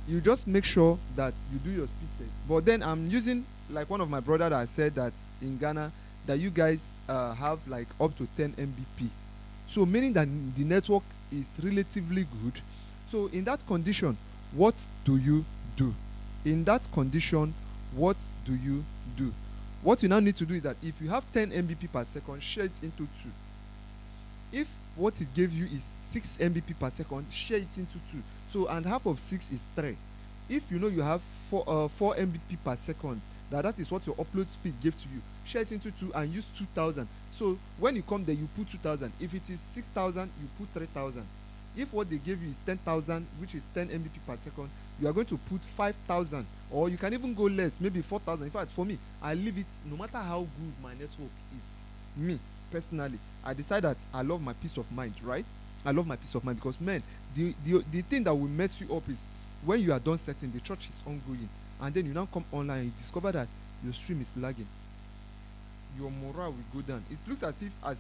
you just make sure that you do your speed test. But then I'm using like one of my brother that said that in Ghana that you guys have like up to 10 Mbp, so meaning that the network is relatively good. So in that condition, what do you do? What you now need to do is that if you have 10 Mbp per second, share it into two. If what it gave you is 6 Mbp per second, share it into two. So and half of 6 is 3. If you know you have 4 Mbp per second, that is what your upload speed gave to you, share it into two and use 2000. So when you come there, you put 2000. If it is 6000, you put 3000. If what they gave you is 10,000, which is 10 Mbp per second, you are going to put 5,000, or you can even go less, maybe 4,000. In fact, for me, I leave it, no matter how good my network is. Me personally, I decide that I love my peace of mind, right? I love my peace of mind, because man, the thing that will mess you up is when you are done setting, the church is ongoing, and then you now come online and you discover that your stream is lagging. Your morale will go down. It looks as if as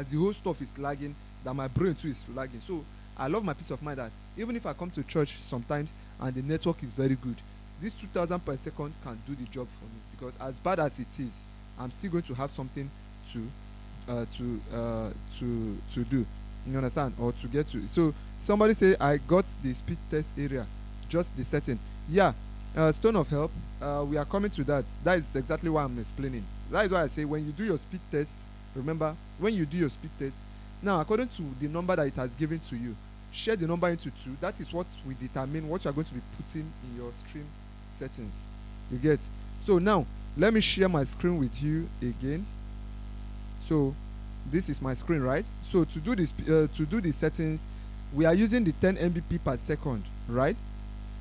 the whole stuff is lagging, that my brain too is lagging. So I love my peace of mind that even if I come to church sometimes and the network is very good, this 2000 per second can do the job for me, because as bad as it is, I'm still going to have something to do. You understand? Or to get to. So somebody say I got the speed test area, just the setting. Yeah, Stone of Help. We are coming to that. That is exactly what I'm explaining. That is why I say when you do your speed test, remember when you do your speed test. Now, according to the number that it has given to you, share the number into two. That is what will determine what you are going to be putting in your stream settings. You get? So now, let me share my screen with you again. So, this is my screen, right? So to do this, to do the settings, we are using the 10 Mbp per second, right?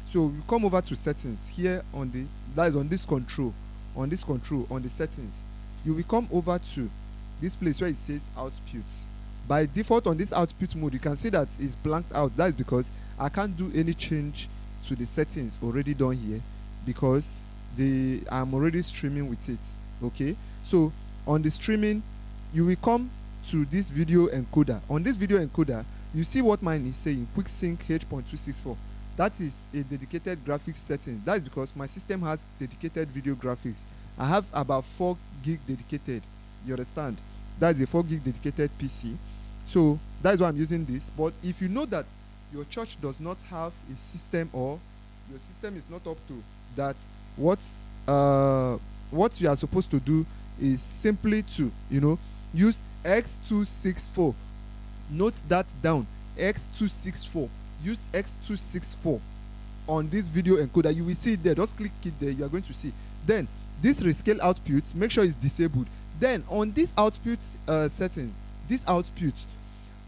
So we come over to settings here on the, that is on this control, on the settings. You will come over to this place where it says output. By default on this output mode, you can see that it's blanked out. That is because I can't do any change to the settings already done here, because I'm already streaming with it. Okay, so on the streaming, you will come to this video encoder. On this video encoder, you see what mine is saying, quick sync H.264. That is a dedicated graphics setting. That is because my system has dedicated video graphics. I have about 4 gig dedicated. You understand? That is a 4 gig dedicated PC. So that is why I'm using this. But if you know that your church does not have a system, or your system is not up to that, what you are supposed to do is simply to, use X264. Note that down. X264. Use X264 on this video encoder. You will see it there. Just click it there. You are going to see. Then this rescale output, make sure it's disabled. Then on this output setting, this output,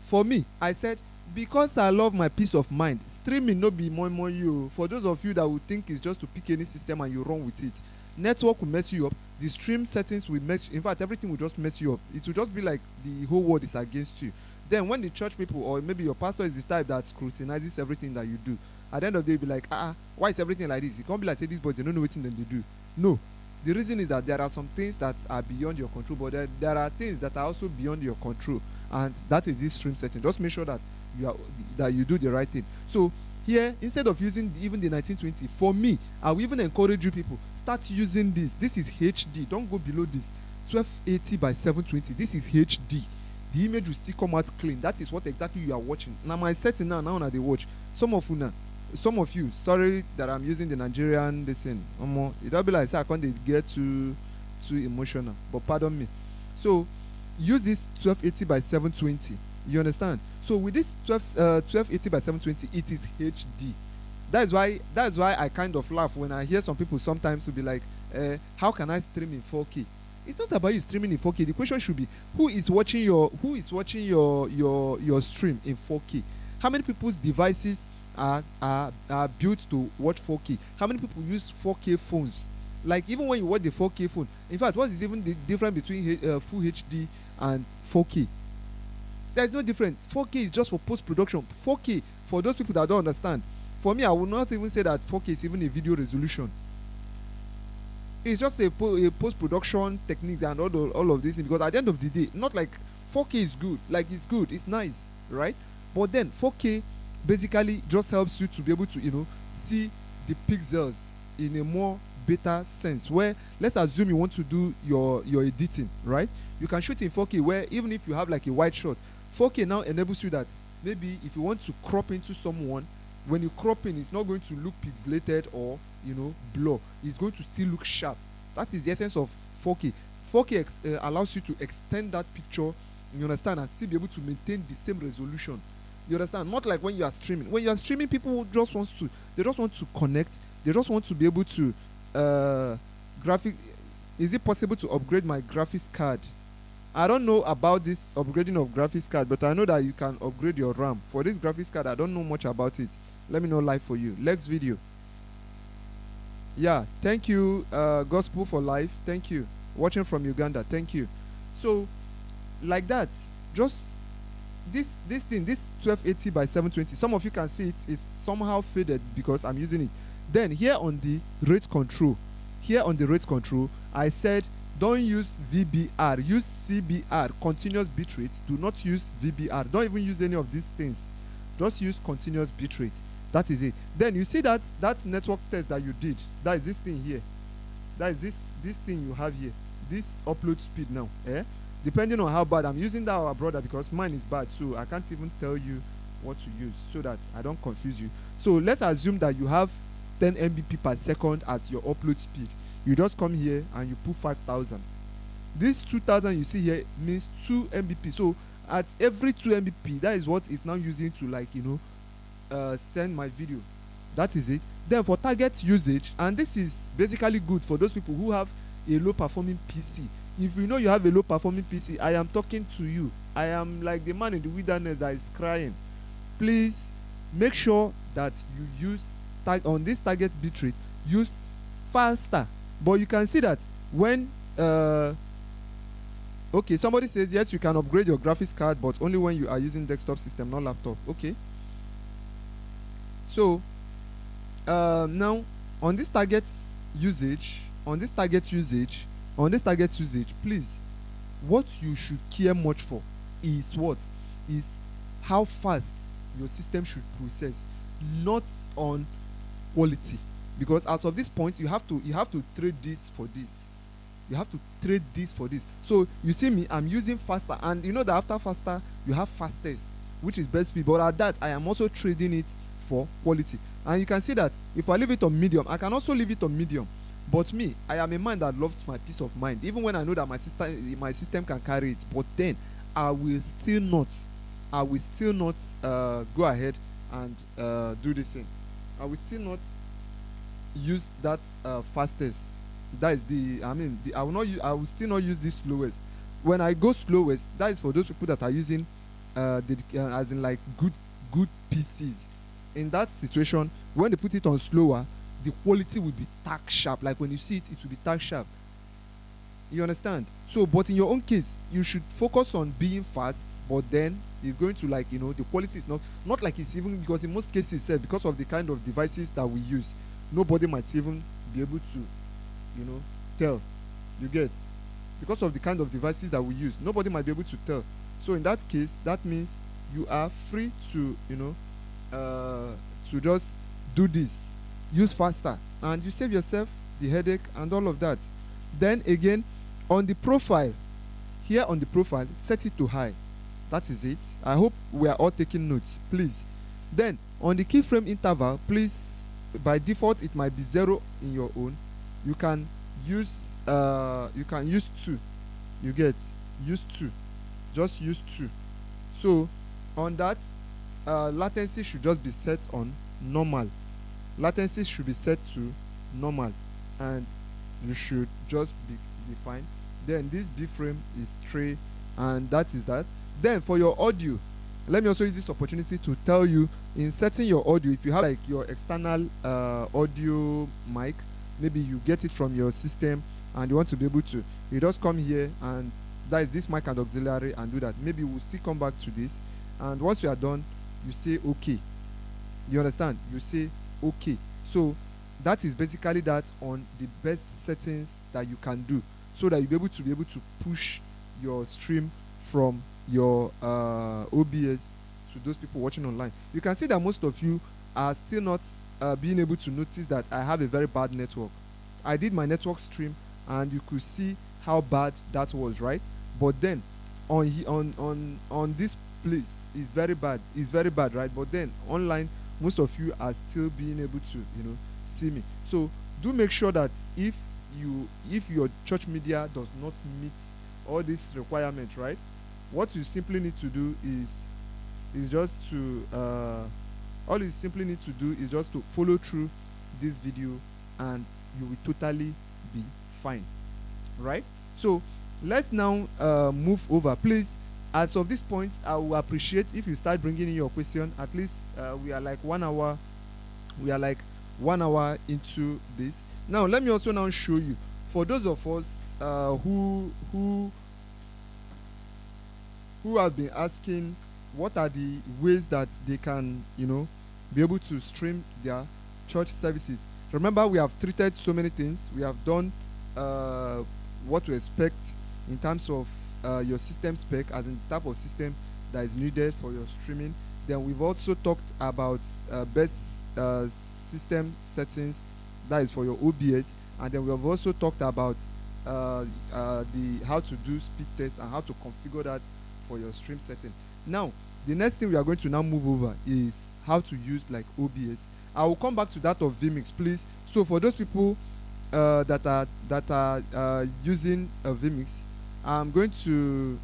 for me, I said because I love my peace of mind, streaming no be more you. For those of you that would think it's just to pick any system and you run with it, network will mess you up. The stream settings will mess you. In fact, everything will just mess you up. It will just be like the whole world is against you. Then when the church people or maybe your pastor is the type that scrutinizes everything that you do, at the end of the day, be like, why is everything like this? You can't be like, say these boys, they don't know what they do. No, the reason is that there are some things that are beyond your control, but there are things that are also beyond your control, and that is this stream setting. Just make sure that you do the right thing. So here, instead of using even the 1920, for me, I will even encourage you people, start using this. This is HD. Don't go below this. 1280 by 720. This is HD. The image will still come out clean. That is what exactly you are watching. Now my setting now they watch. Some of you, sorry that I'm using the Nigerian this thing. It don't be like say I can't get too emotional, but pardon me. So use this 1280 by 720. You understand? So with this 1280 by 720, it is HD. That's why I kind of laugh when I hear some people sometimes will be like, how can I stream in 4K? It's not about you streaming in 4K. The question should be, who is watching your stream in 4K? How many people's devices are built to watch 4K? How many people use 4K phones? Like even when you watch the 4K phone, in fact, what is even the difference between full HD and 4K? There's no difference. 4K is just for post-production. 4K, for those people that don't understand, for me, I would not even say that 4K is even a video resolution. It's just a post-production technique and all of this, because at the end of the day, not like 4K is good. Like it's good, it's nice, right? But then 4K basically just helps you to be able to, see the pixels in a more better sense. Where let's assume you want to do your editing, right? You can shoot in 4K where even if you have like a wide shot, 4K now enables you that maybe if you want to crop into someone, when you crop in, it's not going to look pixelated or blur. It's going to still look sharp. That is the essence of 4K. 4K allows you to extend that picture, you understand, and still be able to maintain the same resolution. You understand? Not like when you are streaming. When you are streaming, people just want to connect. They just want to be able to is it possible to upgrade my graphics card? I don't know about this upgrading of graphics card, but I know that you can upgrade your RAM. For this graphics card, I don't know much about it. Let me know live for you. Next video. Yeah, thank you, Gospel for Life. Thank you. Watching from Uganda. Thank you. So, like that, just this thing, this 1280 by 720. Some of you can see it is somehow faded because I'm using it. Then here on the rate control, I said don't use VBR, use CBR, continuous bitrate. Do not use VBR. Don't even use any of these things. Just use continuous bitrate. That is it. Then you see that network test that you did. That is this thing here. That is this thing you have here. This upload speed now. Depending on how bad, I'm using that our brother because mine is bad, so I can't even tell you what to use so that I don't confuse you. So let's assume that you have 10 Mbps per second as your upload speed. You just come here and you put 5,000. This 2,000 you see here means 2 Mbps. So at every 2 Mbps, that is what it's now using to send my video. That is it. Then for target usage, and this is basically good for those people who have a low performing PC. If you know you have a low performing PC, I am talking to you. I am like the man in the wilderness that is crying. Please make sure that you use on this target bitrate, use faster. But you can see that when okay, somebody says yes, you can upgrade your graphics card, but only when you are using desktop system, not laptop. Okay. So now on this target usage, please, what you should care much for is how fast your system should process, not on quality. Because as of this point, you have to trade this for this. You have to trade this for this. So you see me, I'm using faster, and you know that after faster you have fastest, which is best speed. But at that, I am also trading it for quality. And you can see that if I leave it on medium, I can also leave it on medium. But me, I am a man that loves my peace of mind, even when I know that my system can carry it. But then I will still not go ahead and do this thing. I will still not use that fastest. That is I will still not use this slowest. When I go slowest, that is for those people that are using as in like good good PCs. In that situation, when they put it on slower, the quality will be tack sharp. Like when you see it, it will be tack sharp. You understand? So, but in your own case, you should focus on being fast, but then it's going to, like, the quality is not like it's even, because in most cases, because of the kind of devices that we use, nobody might even be able to, tell. You get? Because of the kind of devices that we use, nobody might be able to tell. So in that case, that means you are free to, to just do this, use faster, and you save yourself the headache and all of that. Then again, on the profile, here on the profile, set it to high. That is it. I hope we are all taking notes, please. Then on the keyframe interval, please, by default it might be 0 in your own. You can use 2. You get? Use 2. Just use 2. So on that, latency should just be set on normal. Latency should be set to normal, and you should just be fine. Then this B frame is 3, and that is that. Then for your audio, let me also use this opportunity to tell you, in setting your audio, if you have like your external audio mic, maybe you get it from your system and you want to be able to, you just come here and that is this mic and auxiliary and do that. Maybe we'll still come back to this, and once you are done, you say okay. You understand? You say okay. So that is basically that on the best settings that you can do, so that you'll be able to push your stream from your OBS to those people watching online. You can see that most of you are still not being able to notice that I have a very bad network. I did my network stream and you could see how bad that was, right? But then on this place, it's very bad. It's very bad, right? But then online, most of you are still being able to see me. So do make sure that if your church media does not meet all these requirements, right, what you simply need to do is just to all you simply need to do is just to follow through this video, and you will totally be fine, right? So let's now move over. Please, as of this point, I will appreciate if you start bringing in your question. At least we are like 1 hour. We are like 1 hour into this. Now let me also now show you, for those of us who have been asking what are the ways that they can be able to stream their church services. Remember, we have treated so many things. We have done what to expect in terms of your system spec, as in the type of system that is needed for your streaming. Then we've also talked about best system settings, that is for your OBS, and then we have also talked about how to do speed test and how to configure that for your stream setting. Now the next thing we are going to now move over is how to use like OBS. I will come back to that of vMix, please. So for those people that are using vMix, I'm going to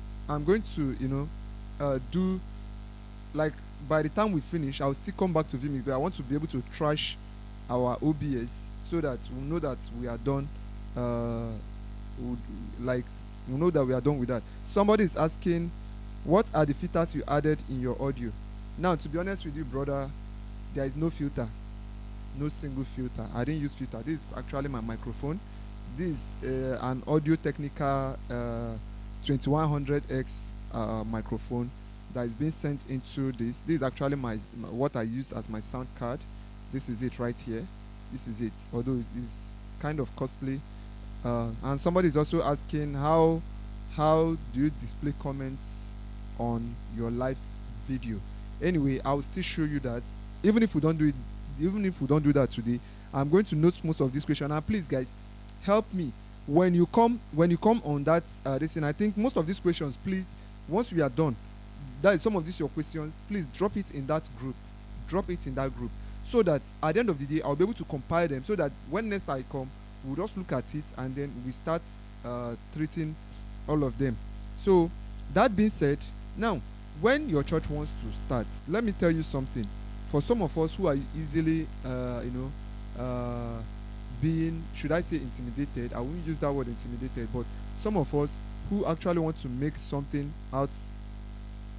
do, like, by the time we finish, I'll still come back to vMix, but I want to be able to trash our OBS so that we know that we are done. We know that we are done with that. Somebody is asking, what are the filters you added in your audio? Now, to be honest with you, brother, there is no filter, no single filter. I didn't use filter. This is actually my microphone. This is an Audio Technica 2100X microphone that is being sent into this. This is actually what I use as my sound card. This is it right here. This is it, although it's kind of costly. And somebody is also asking, how do you display comments on your live video? Anyway, I will still show you that. Even if we don't do that today, I'm going to note most of this question. And please, guys, help me when you come on that this thing. I think most of these questions, please, once we are done, that is some of these your questions, please drop it in that group. Drop it in that group, so that at the end of the day, I'll be able to compile them, so that when next I come, we'll just look at it and then we start treating all of them. So that being said, now when your church wants to start, let me tell you something. For some of us who are easily being, should I say, intimidated, I won't use that word intimidated, but some of us who actually want to make something out.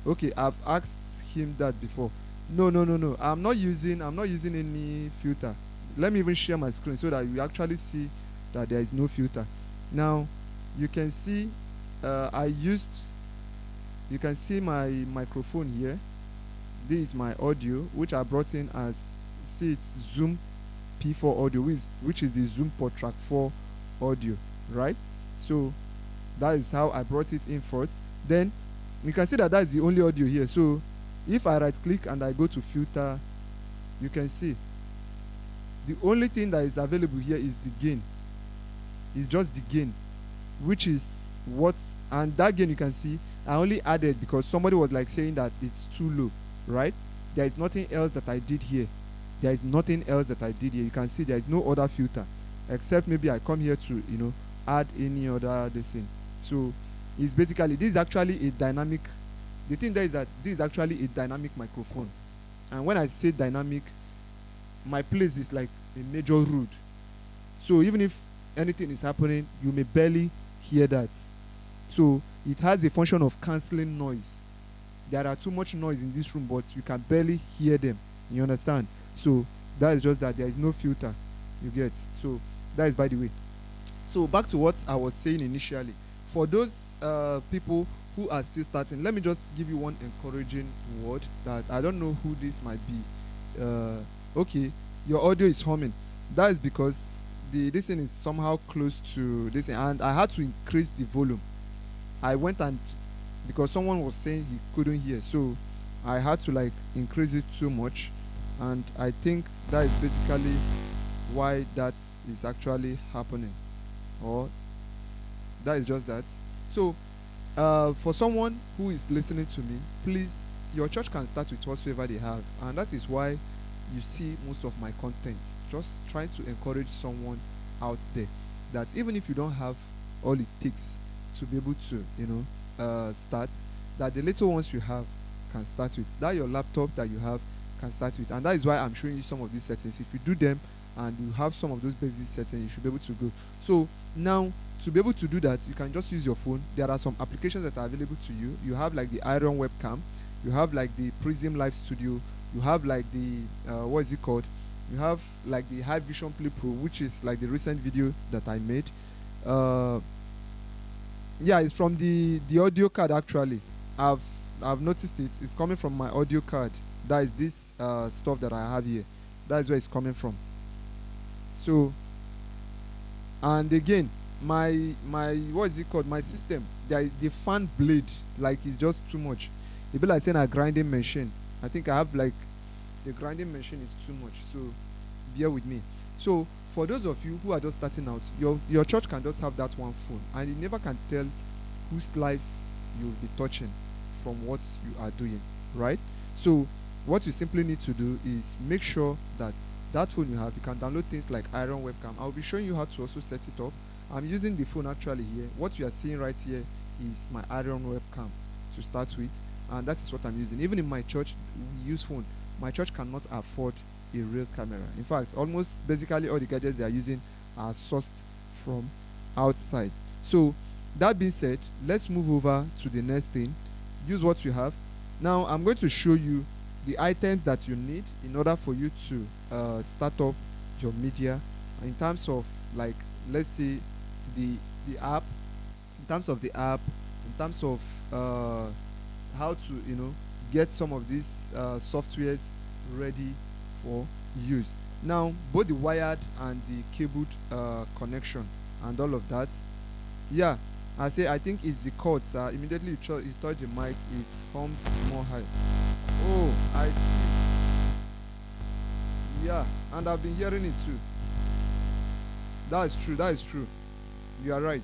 Okay, I've asked him that before. No, no, no, no. I'm not using any filter. Let me even share my screen so that you actually see that there is no filter. Now, you can see I used. You can see my microphone here. This is my audio, which I brought in as, see, it's Zoom P4 audio, which is the Zoom Port Track 4 audio, right? So that is how I brought it in first. Then you can see that that's the only audio here. So if I right click and I go to filter, you can see the only thing that is available here is the gain. It's just the gain, which is what, and that gain you can see I only added because somebody was like saying that it's too low, right? There is nothing else that I did here. There is nothing else that I did here. You can see there is no other filter except maybe I come here to add any other this thing. So it's basically, this is actually a dynamic. The thing there is that this is actually a dynamic microphone, and when I say dynamic, my place is like a major road. So even if anything is happening, you may barely hear that. So it has a function of cancelling noise. There are too much noise in this room, but you can barely hear them. You understand? So that is just that there is no filter. You get? So that is by the way. So back to what I was saying initially. For those people who are still starting, let me just give you one encouraging word that I don't know who this might be. Okay, your audio is humming. That is because this thing is somehow close to this thing, and I had to increase the volume. I went and, because someone was saying he couldn't hear, so I had to like increase it too much, and I think that is basically why that is actually happening, or that is just that. So for someone who is listening to me, please, your church can start with whatsoever they have, and that is why you see most of my content, just trying to encourage someone out there that even if you don't have all it takes to be able to start, that the little ones you have can start with, that your laptop that you have can start with. And that is why I'm showing you some of these settings. If you do them and you have some of those basic settings, you should be able to go. So now, to be able to do that, you can just use your phone. There are some applications that are available to you. You have like the Iron webcam, you have like the Prism Live Studio, you have like the what is it called, you have like the High Vision Play Pro, which is like the recent video that I made. Yeah, it's from the audio card. Actually, I've noticed it. It's coming from my audio card. That is this stuff that I have here. That is where it's coming from. So, and again, my what is it called, my system, the fan blade, like, it's just too much. It be like saying a grinding machine. I think I have like, the grinding machine is too much, so bear with me. So for those of you who are just starting out, your church can just have that one phone, and you never can tell whose life you'll be touching from what you are doing, right? So what you simply need to do is make sure that that phone you have, you can download things like Iron webcam. I'll be showing you how to also set it up. I'm using the phone actually here. What you are seeing right here is my Iron webcam to start with, and that is what I'm using. Even in my church, we use phone. My church cannot afford a real camera. In fact, almost basically all the gadgets they are using are sourced from outside. So that being said, let's move over to the next thing. Use what you have. Now I'm going to show you the items that you need in order for you to start up your media, in terms of, like, let's say the app, in terms of the app, in terms of how to get some of these softwares ready for use. Now both the wired and the cabled connection and all of that, yeah, I think it's the cords. Immediately you touch the mic, it hums more high. Oh, I see. Yeah, and I've been hearing it too. That is true, that is true. You are right.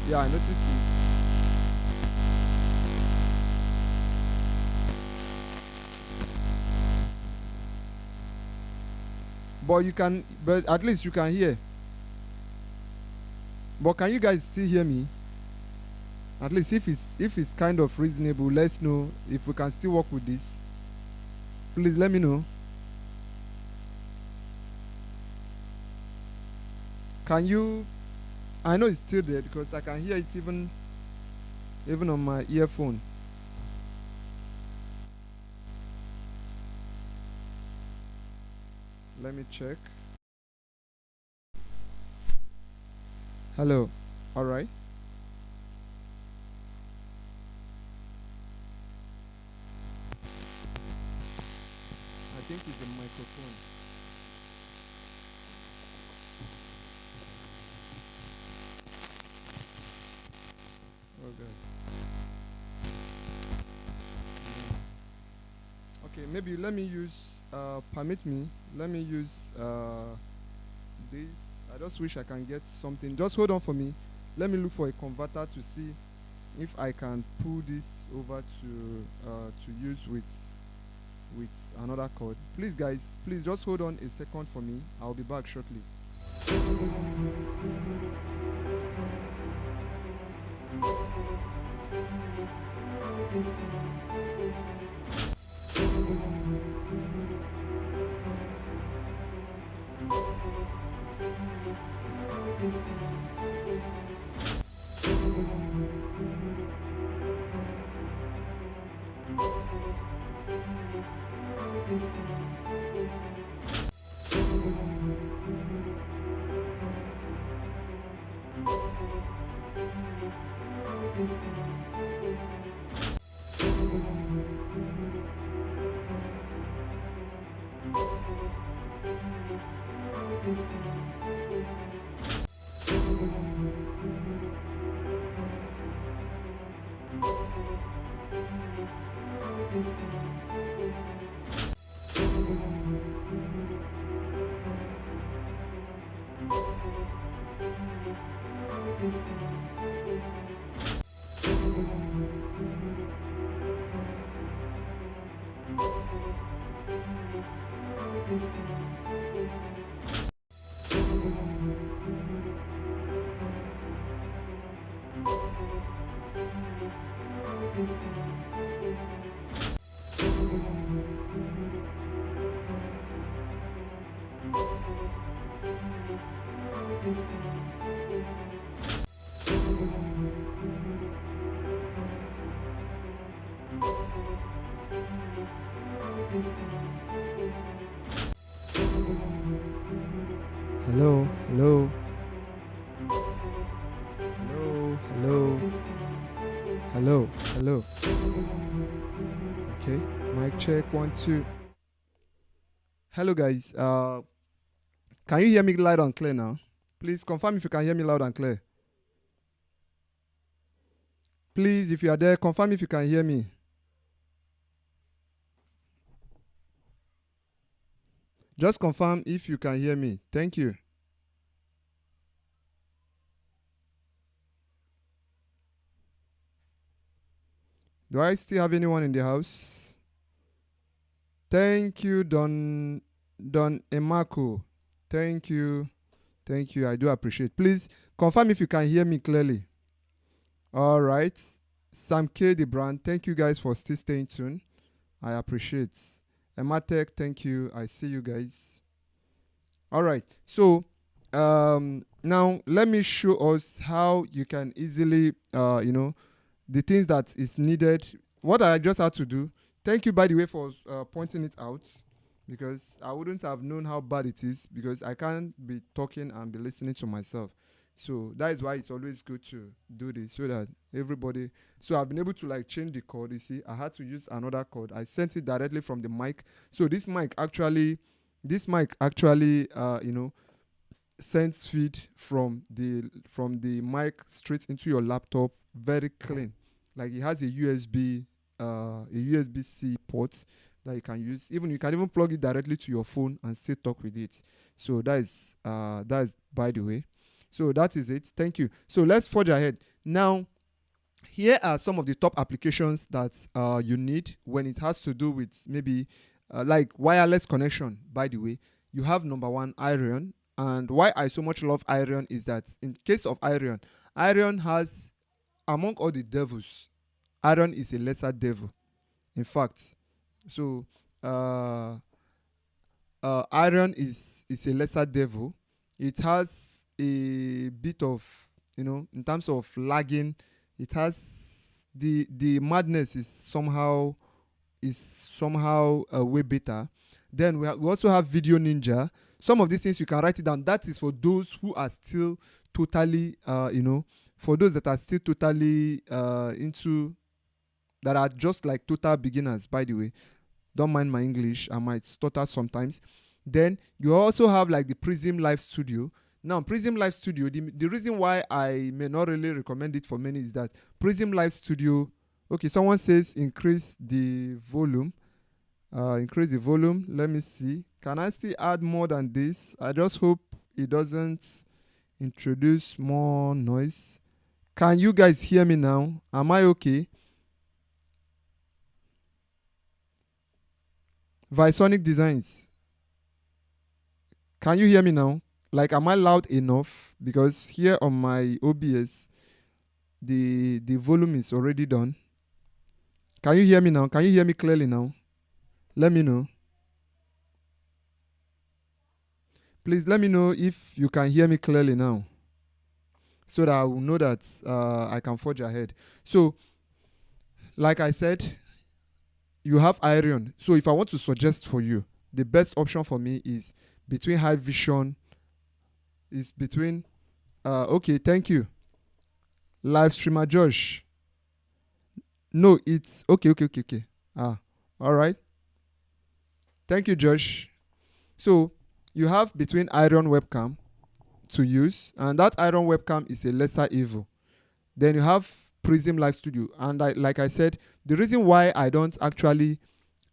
Yeah, I noticed it. But at least you can hear. But can you guys still hear me? At least if it's kind of reasonable, let's know if we can still work with this. Please let me know. Can you I know it's still there because I can hear it even on my earphone. Let me check. Hello. All right. I think it's the microphone. Oh god. Okay, maybe let me use permit me. Let me use this. I just wish I can get something. Just hold on for me. Let me look for a converter to see if I can pull this over to use with another cord. Please guys, please just hold on a second for me. I'll be back shortly. Hello, hello, hello, hello, hello, hello. Okay, mic check 1 2. Hello guys. Can you hear me loud and clear now? Please confirm if you can hear me loud and clear. Please, if you are there, confirm if you can hear me. Just confirm if you can hear me. Thank you. Do I still have anyone in the house? Thank you, Don Emako. Thank you. Thank you. I do appreciate. Please confirm if you can hear me clearly. All right. Sam K. the brand. Thank you guys for still staying tuned. I appreciate. Ematek, thank you. I see you guys. All right. So now let me show us how you can easily the things that is needed. What I just had to do. Thank you, by the way, for pointing it out, because I wouldn't have known how bad it is, because I can't be talking and be listening to myself. So that is why it's always good to do this, so that everybody. So I've been able to like change the cord. You see, I had to use another cord. I sent it directly from the mic. So this mic actually, sends feed from the mic straight into your laptop, very clean. Like it has a USB-C port that you can use. Even you can even plug it directly to your phone and still talk with it. So that is by the way. So that is it. Thank you. So let's forge ahead. Now, here are some of the top applications that you need when it has to do with maybe like wireless connection. By the way, you have number one, Iron. And why I so much love Iron is that in case of Iron, Iron has, among all the devils, Iron is a lesser devil. In fact, so uh, Iron is a lesser devil. It has a bit of in terms of lagging, it has the madness is somehow way better. Then we also have Video Ninja. Some of these things you can write it down. That is for those who are still totally, for those that are still totally into, that are just like total beginners, by the way. Don't mind my English, I might stutter sometimes. Then you also have like the Prism Live Studio. Now, Prism Live Studio, the reason why I may not really recommend it for many is that Prism Live Studio, okay, someone says increase the volume. Increase the volume. Let me see. Can I still add more than this? I just hope it doesn't introduce more noise. Can you guys hear me now? Am I okay? Visonic Designs. Can you hear me now? Like, am I loud enough? Because here on my OBS, the volume is already done. Can you hear me now? Can you hear me clearly now? Let me know. Please let me know if you can hear me clearly now, so that I will know that I can forge ahead. So, like I said, you have Iron. So if I want to suggest for you, the best option for me is between High Vision, okay, thank you. Live streamer Josh. No, it's okay. All right. Thank you, Josh. So you have between Iron webcam to use, and that Iron webcam is a lesser evil. Then you have Prism Live Studio, and like I said, the reason why I don't actually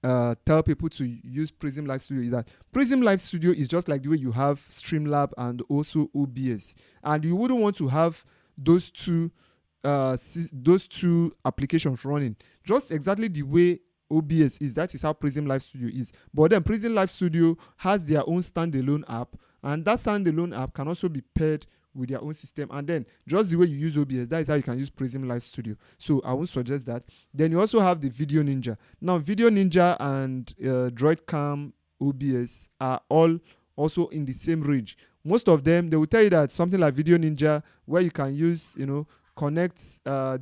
tell people to use Prism Live Studio is that Prism Live Studio is just like the way you have Streamlab and also OBS, and you wouldn't want to have those two applications running just exactly the way OBS is. That is how Prism Live Studio is. But then Prism Live Studio has their own standalone app, and that standalone app can also be paired with their own system. And then just the way you use OBS, that is how you can use Prism Live Studio. So I won't suggest that. Then you also have the Video Ninja. Now, Video Ninja and DroidCam OBS are all also in the same range. Most of them, they will tell you that something like Video Ninja, where you can use, connect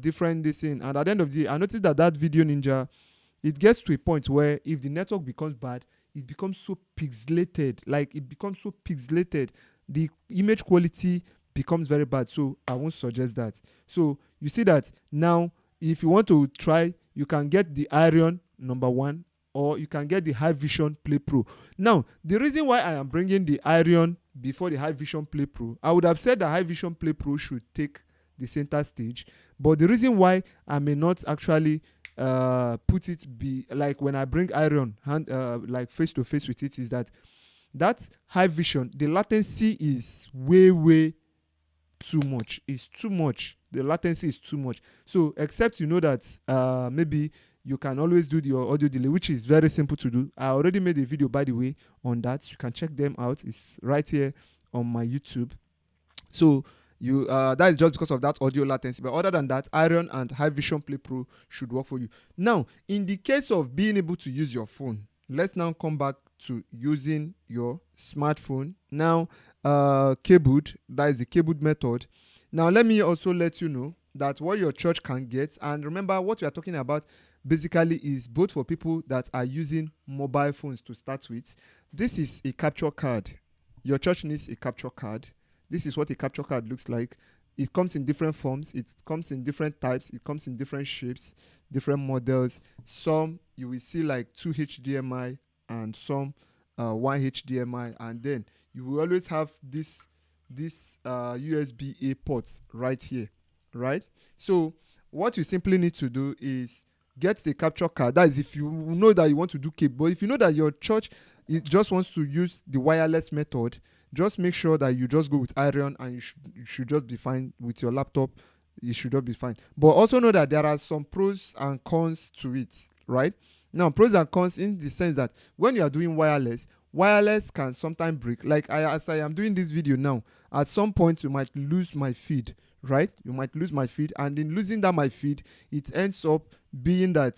different this in. And at the end of the day, I noticed that Video Ninja, it gets to a point where if the network becomes bad, it becomes so pixelated. The image quality becomes very bad. So I won't suggest that. So you see that now, if you want to try, you can get the Iron number 1, or you can get the High Vision Play Pro. Now, the reason why I am bringing the Iron before the High Vision Play Pro, I would have said the High Vision Play Pro should take the center stage, but the reason why I may not actually put it be like when I bring Iron like face to face with it is that High Vision, the latency is way too much. It's too much. The latency is too much. So except that maybe you can always do the audio delay, which is very simple to do. I already made a video, by the way, on that. You can check them out. It's right here on my YouTube. So that is just because of that audio latency. But other than that, Iron and High Vision Play Pro should work for you. Now, in the case of being able to use your phone, let's now come back to using your smartphone. Now, cabled, that is the cabled method. Now, let me also let you know that what your church can get, and remember what we are talking about basically is both for people that are using mobile phones to start with. This is a capture card. Your church needs a capture card. This is what a capture card looks like. It comes in different forms. It comes in different types. It comes in different shapes, different models. Some you will see like 2 HDMI and some 1 HDMI. And then you will always have this USB-A port right here, right? So what you simply need to do is get the capture card. That is if you know that you want to do cable. But if you know that your church just wants to use the wireless method, just make sure that you just go with Iron, and you should just be fine with your laptop. You should just be fine. But also know that there are some pros and cons to it, right? Now, pros and cons in the sense that when you are doing wireless can sometimes break. Like as I am doing this video now, at some point you might lose my feed, right? You might lose my feed, and in losing that my feed, it ends up being that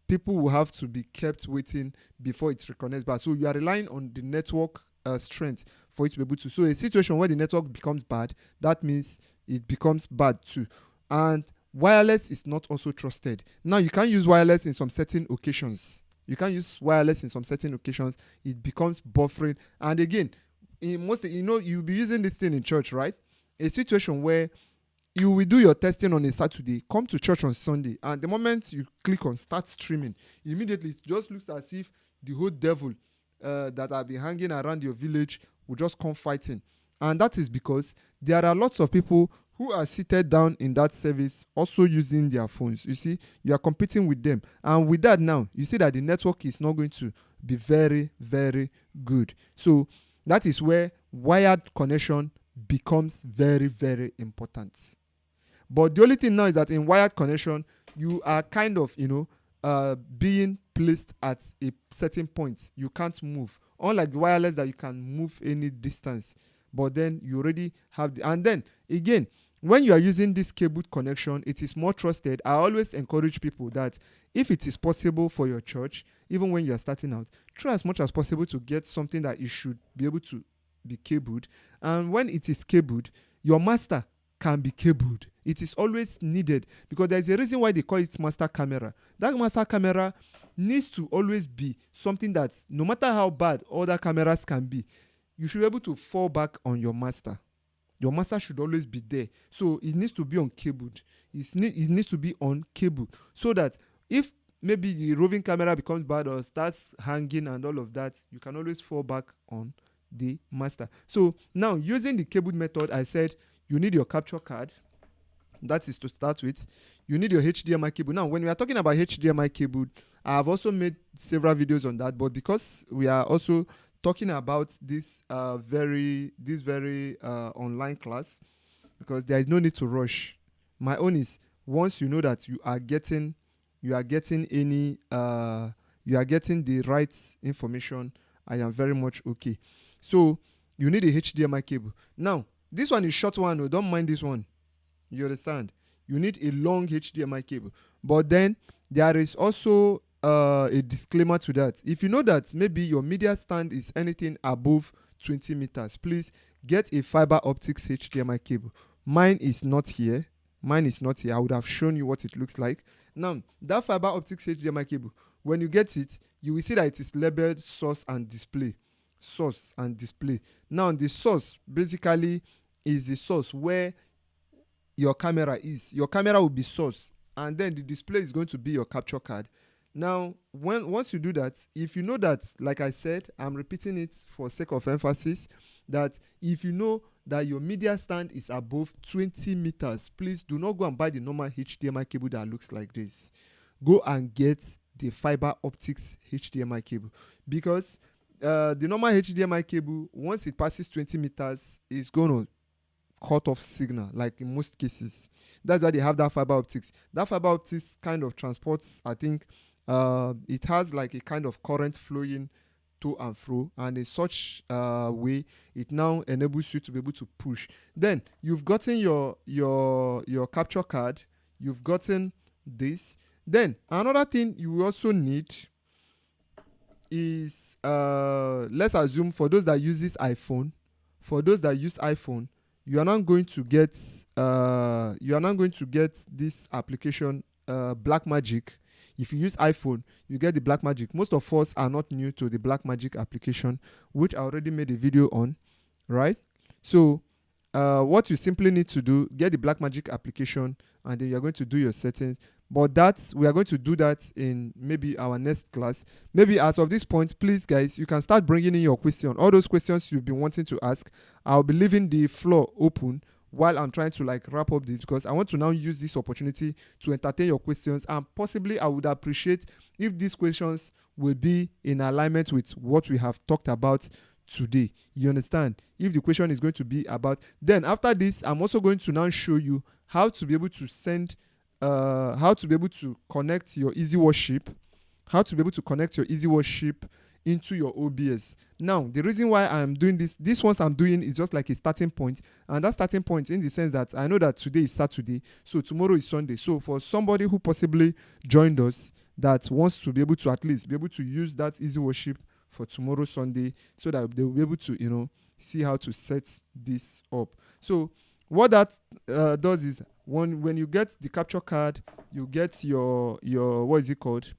people will have to be kept waiting before it reconnects back. So you are relying on the network strength for it to be able to. So a situation where the network becomes bad, that means it becomes bad too. And wireless is not also trusted. Now you can use wireless in some certain occasions. You can use wireless in some certain occasions. It becomes buffering. And again, in most, you'll be using this thing in church, right? A situation where you will do your testing on a Saturday, come to church on Sunday, and the moment you click on start streaming, immediately it just looks as if the whole devil that have been hanging around your village will just come fighting. And that is because there are lots of people who are seated down in that service also using their phones. You see, you are competing with them. And with that now, you see that the network is not going to be very, very good. So that is where wired connection becomes very, very important. But the only thing now is that in wired connection, you are kind of, being placed at a certain point. You can't move. Unlike the wireless that you can move any distance. But then you already have and then again, when you are using this cabled connection, it is more trusted. I always encourage people that if it is possible for your church, even when you are starting out, try as much as possible to get something that you should be able to be cabled. And when it is cabled, your master can be cabled. It is always needed because there is a reason why they call it master camera. That master camera needs to always be something that no matter how bad other cameras can be, you should be able to fall back on your master. Your master should always be there. So it needs to be on cabled. It needs to be on cable so that if maybe the roving camera becomes bad or starts hanging and all of that, you can always fall back on the master. So now using the cabled method, I said you need your capture card. That is to start with. You need your HDMI cable. Now, when we are talking about HDMI cable, I have also made several videos on that. But because we are also talking about this very online class, because there is no need to rush. My own is once you know that you are getting the right information, I am very much okay. So you need a HDMI cable. Now, this one is short one. Don't mind this one. You understand? You need a long HDMI cable. But then there is also a disclaimer to that. If you know that maybe your media stand is anything above 20 meters, please get a fiber optics HDMI cable. Mine is not here. I would have shown you what it looks like. Now, that fiber optics HDMI cable, when you get it, you will see that it is labeled source and display. Source and display. Now, the source basically is the source where your camera is. Your camera will be source, and then the display is going to be your capture card. Now, once you do that, if you know that, like I said, I'm repeating it for sake of emphasis, that if you know that your media stand is above 20 meters, please do not go and buy the normal HDMI cable that looks like this. Go and get the fiber optics HDMI cable, because the normal HDMI cable, once it passes 20 meters, is going to cut off signal, like in most cases. That's why they have that fiber optics. That fiber optics kind of transports, I think, it has like a kind of current flowing to and fro, and in such way it now enables you to be able to push. Then you've gotten your capture card, you've gotten this. Then another thing you also need is let's assume for those that use use iPhone, you are not going to get this application Blackmagic. If you use iPhone, you get the Blackmagic. Most of us are not new to the Blackmagic application, which I already made a video on, right? So what you simply need to do, get the Blackmagic application, and then you're going to do your settings. But we are going to do that in maybe our next class. Maybe as of this point, please guys, you can start bringing in your question. All those questions you've been wanting to ask, I'll be leaving the floor open while I'm trying to wrap up this, because I want to now use this opportunity to entertain your questions, and possibly I would appreciate if these questions will be in alignment with what we have talked about today. You understand? If the question is going to be about, then after this, I'm also going to now show you how to be able to connect your Easy Worship, into your OBS. Now, the reason why I'm doing these ones I'm doing is just like a starting point, and that starting point in the sense that I know that today is Saturday, so tomorrow is Sunday. So for somebody who possibly joined us that wants to be able to at least be able to use that Easy Worship for tomorrow Sunday, so that they will be able to, see how to set this up. So what that does is, when you get the capture card, you get your what is it called?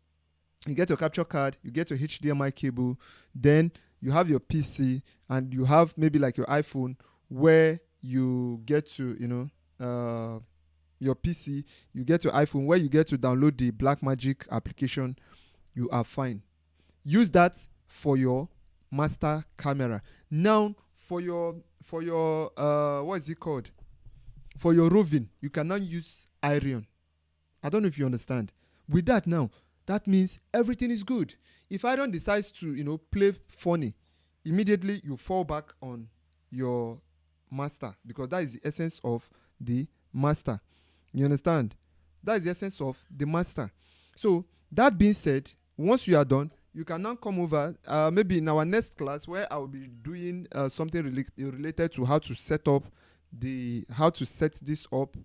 You get your capture card, you get your HDMI cable, then you have your PC, and you have maybe like your iPhone, where you get to, your PC, you get your iPhone, where you get to download the Blackmagic application. You are fine. Use that for your master camera. Now, for your what is it called? For your roving, you can now use Iron. I don't know if you understand. With that now, that means everything is good. If Iron decides to, play funny, immediately you fall back on your master, because that is the essence of the master. You understand? That is the essence of the master. So that being said, once you are done, you can now come over, maybe in our next class, where I will be doing something related to how to set this up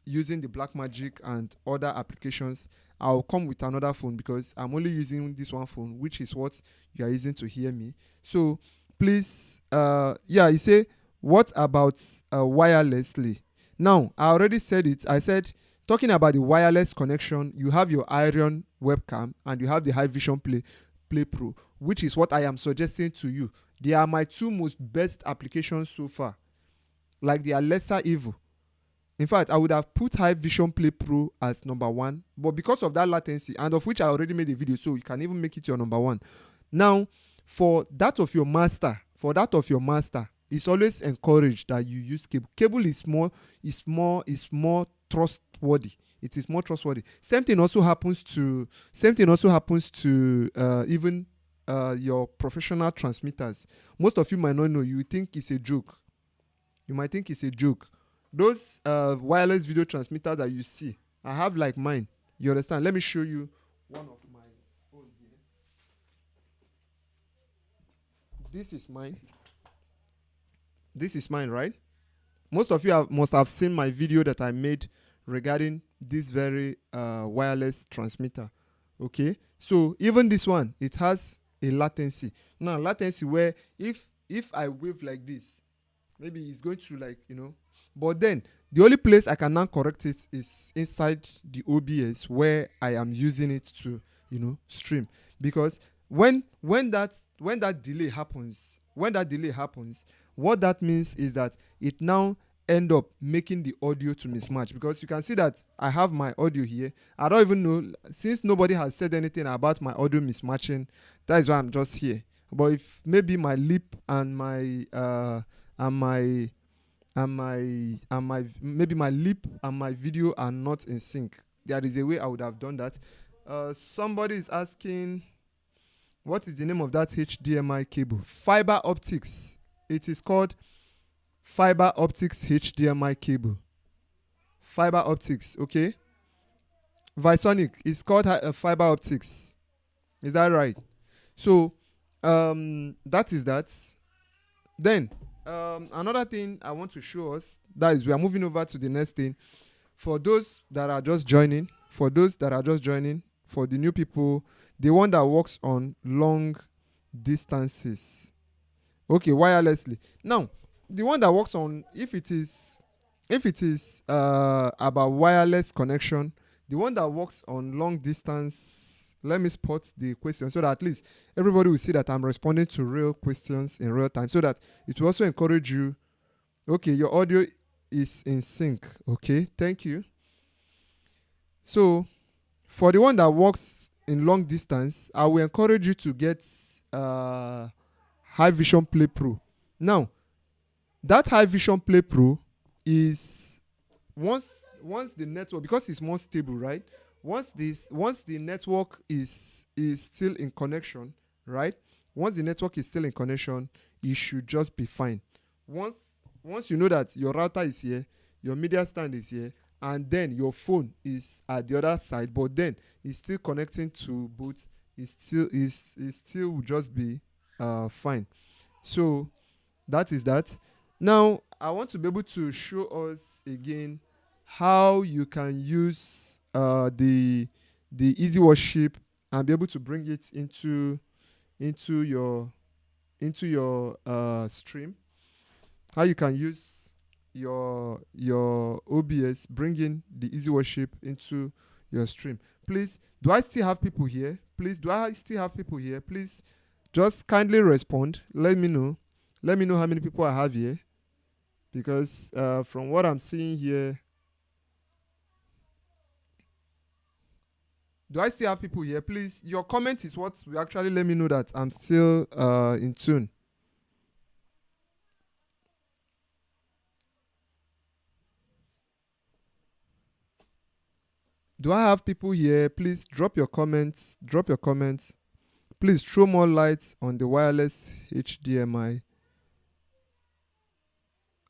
using the Blackmagic and other applications. I'll come with another phone, because I'm only using this one phone, which is what you are using to hear me. So please, you say, what about wirelessly? Now, I already said it. I said, talking about the wireless connection, you have your Iron webcam and you have the High Vision Play Pro, which is what I am suggesting to you. They are my two most best applications so far. Like, they are lesser evil. In fact, I would have put High Vision Play Pro as number one, but because of that latency, and of which I already made a video, so you can even make it your number one. Now, for that of your master, it's always encouraged that you use cable. Cable is more trustworthy. It is more trustworthy. Same thing also happens to even your professional transmitters. Most of you might not know. You think it's a joke. You might think it's a joke. Those wireless video transmitters that you see, I have like mine. You understand? Let me show you one of my own here. This is mine. This is mine, right? Most of you must have seen my video that I made regarding this very wireless transmitter. Okay, so even this one, it has a latency. Now, latency where if I wave like this, maybe it's going to but then the only place I can now correct it is inside the OBS, where I am using it to stream. Because when that delay happens, what that means is that it now end up making the audio to mismatch. Because you can see that I have my audio here. I don't even know, since nobody has said anything about my audio mismatching, that is why I'm just here. But if maybe my lip and my maybe my lip and my video are not in sync, there is a way I would have done that. Somebody is asking, what is the name of that HDMI cable? Fiber optics. It is called fiber optics HDMI cable. Fiber optics, okay? Visonic is called fiber optics. Is that right? So that is that. Then another thing I want to show us, that is, we are moving over to the next thing. For those that are just joining, for the new people, the one that works on long distances. Okay, wirelessly. Now, the one that works on, if it is about wireless connection, the one that works on long distance, let me spot the question so that at least everybody will see that I'm responding to real questions in real time, so that it will also encourage you. Okay, your audio is in sync. Okay, thank you. So for the one that works in long distance, I will encourage you to get High Vision Play Pro. Now, that High Vision Play Pro is once the network, because it's more stable, right? Once the network is still in connection, right? Once the network is still in connection, it should just be fine. Once you know that your router is here, your media stand is here, and then your phone is at the other side, but then it's still connecting to both, it still will just be fine. So that is that. Now, I want to be able to show us again how you can use the Easy Worship and be able to bring it into into your stream, how you can use your OBS, bring in the Easy Worship into your stream. Please, do I still have people here? Please, do I still have people here? Please, just kindly respond. Let me know. Let me know how many people I have here, because from what I'm seeing here, do I still have people here? Please, your comment is what will actually let me know that I'm still in tune. Do I have people here? Please drop your comments. Drop your comments. Please throw more light on the wireless HDMI.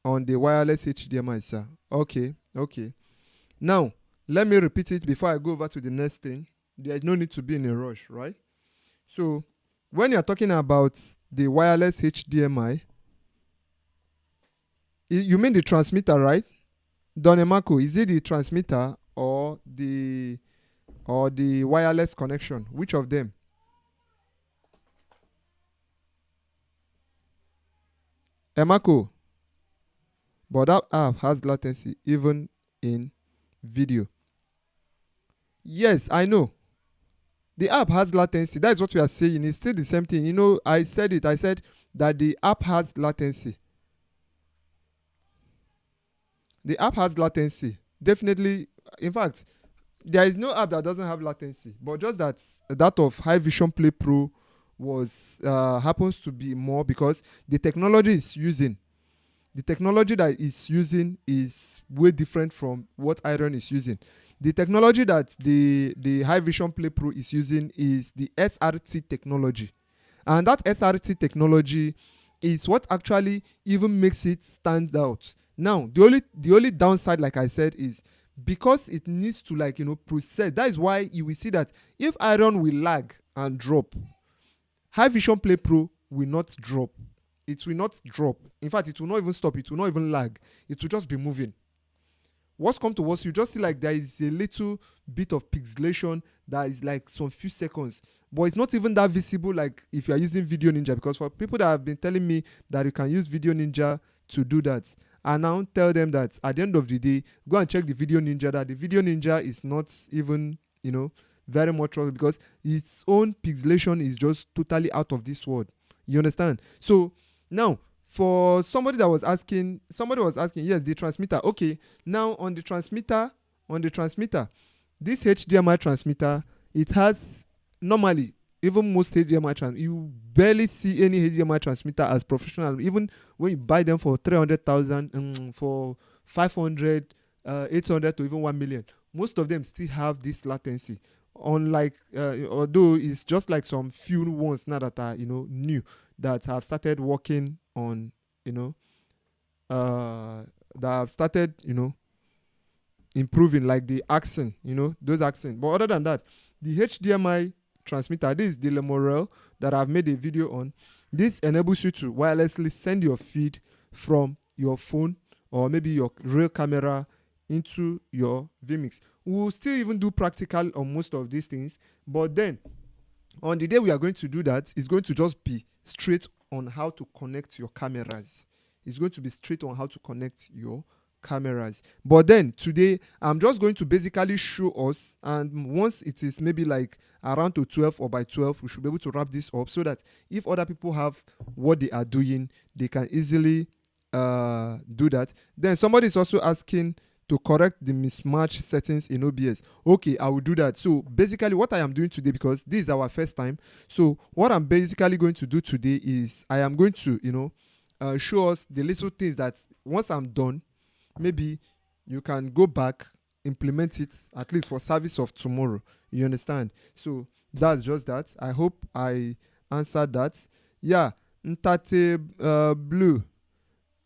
On the wireless HDMI, sir. Okay, okay. Now, let me repeat it before I go over to the next thing. There is no need to be in a rush, right? So, when you're talking about the wireless HDMI, you mean the transmitter, right? Don Emako, is it the transmitter or the wireless connection? Which of them? Emako, but that app has latency even in video. Yes, I know. The app has latency. That's what we are saying. It's still the same thing. You know, I said it. I said that the app has latency. The app has latency. Definitely. In fact, there is no app that doesn't have latency. But just that of High Vision Play Pro was happens to be more because the technology is using. The technology that it's using is way different from what Iron is using. The technology that the High Vision Play Pro is using is the SRT technology. And that SRT technology is what actually even makes it stand out. Now, the only downside, like I said, is because it needs to process. That is why you will see that if Iron will lag and drop, High Vision Play Pro will not drop. It will not drop. In fact, it will not even stop. It will not even lag. It will just be moving. What's come to us, you just see like there is a little bit of pixelation that is like some few seconds, but it's not even that visible like if you are using Video Ninja, because for people that have been telling me that you can use Video Ninja to do that, I now tell them that at the end of the day, go and check the Video Ninja, that the Video Ninja is not even, very much trouble, because its own pixelation is just totally out of this world. You understand? So now, for somebody was asking, yes, the transmitter. Okay, now on the transmitter, this HDMI transmitter, it has normally, even most HDMI transmitter, you barely see any HDMI transmitter as professional. Even when you buy them for 300,000, for 500, 800 to even 1 million, most of them still have this latency. Unlike, although it's just like some few ones now that are new, that have started working on that have started improving, like the accent, those accents. But other than that, the HDMI transmitter, this is the Lemorel that I've made a video on. This enables you to wirelessly send your feed from your phone or maybe your real camera into your vMix. We'll still even do practical on most of these things, but then on the day we are going to do that, it's going to just be straight on how to connect your cameras. It's going to be straight on how to connect your cameras. But then today, I'm just going to basically show us, and once it is maybe like around to 12 or by 12, we should be able to wrap this up so that if other people have what they are doing, they can easily do that. Then somebody is also asking to correct the mismatch settings in OBS. Okay, I will do that. So basically what I am doing today, because this is our first time, so what I'm basically going to do today is I am going to show us the little things that once I'm done, maybe you can go back, implement it, at least for service of tomorrow. You understand? So that's just that. I hope I answered that. Yeah, Ntate Blue,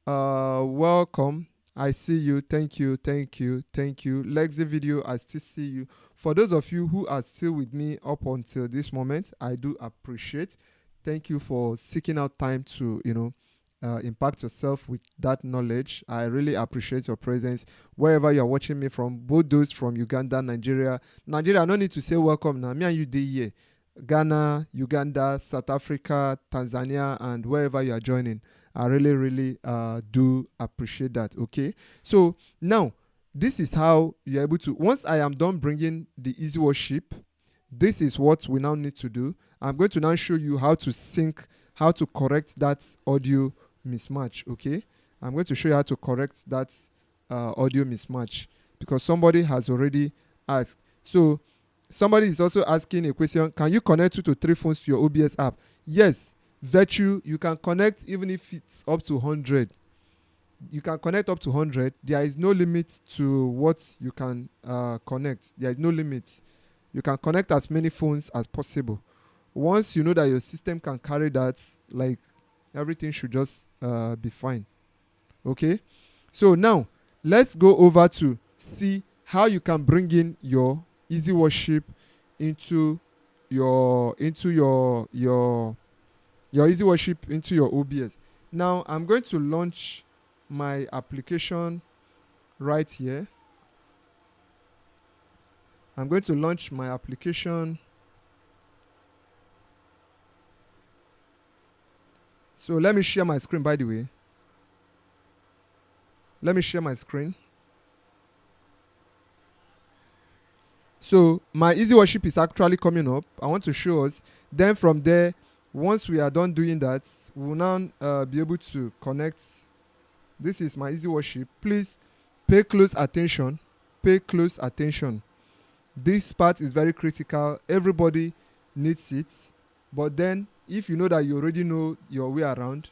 welcome. I see you. Thank you. Lexi Video, I still see you. For those of you who are still with me up until this moment, I do appreciate. Thank you for seeking out time to impact yourself with that knowledge. I really appreciate your presence wherever you're watching me from, both those from Uganda, Nigeria, no need to say welcome now. Me and you day here. Ghana, Uganda, South Africa, Tanzania, and wherever you are joining. I really, really do appreciate that. Okay. So now, this is how you're able to. Once I am done bringing the easy worship, this is what we now need to do. I'm going to now show you how to sync, how to correct that audio mismatch. Okay. I'm going to show you how to correct that audio mismatch because somebody has already asked. So somebody is also asking a question. Can you connect 2 to 3 phones to your OBS app? Yes. Virtue, you can connect even if it's up to 100. You can connect up to 100. There is no limit to what you can connect. There is no limit. You can connect as many phones as possible. Once you know that your system can carry that, like, everything should just be fine. Okay. So now let's go over to see how you can bring in your easy worship into your easy worship into your OBS. Now I'm going to launch my application right here. I'm going to launch my application. So let me share my screen, by the way. Let me share my screen. So my easy worship is actually coming up. I want to show us. Then from there, once we are done doing that, we will now be able to connect. This is my easy worship. Please pay close attention. Pay close attention. This part is very critical. Everybody needs it. But then, if you know that you already know your way around,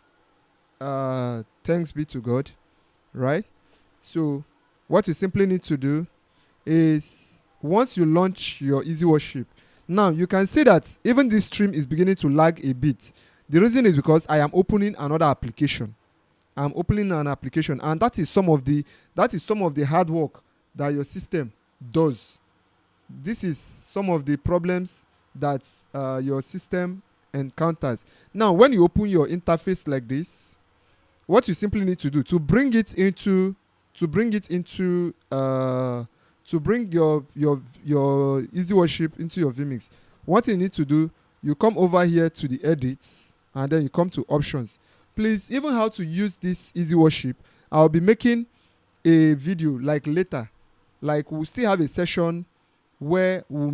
thanks be to God, right? So what you simply need to do is, once you launch your easy worship, now you can see that even this stream is beginning to lag a bit. The reason is because I am opening another application. I'm opening an application, and that is some of the hard work that your system does. This is some of the problems that your system encounters. Now when you open your interface like this, what you simply need to do to bring it into to bring your easy worship into your vMix, what you need to do, you come over here to the edits and then you come to options. Please, even how to use this easy worship, I'll be making a video like later. Like, we'll still have a session where we'll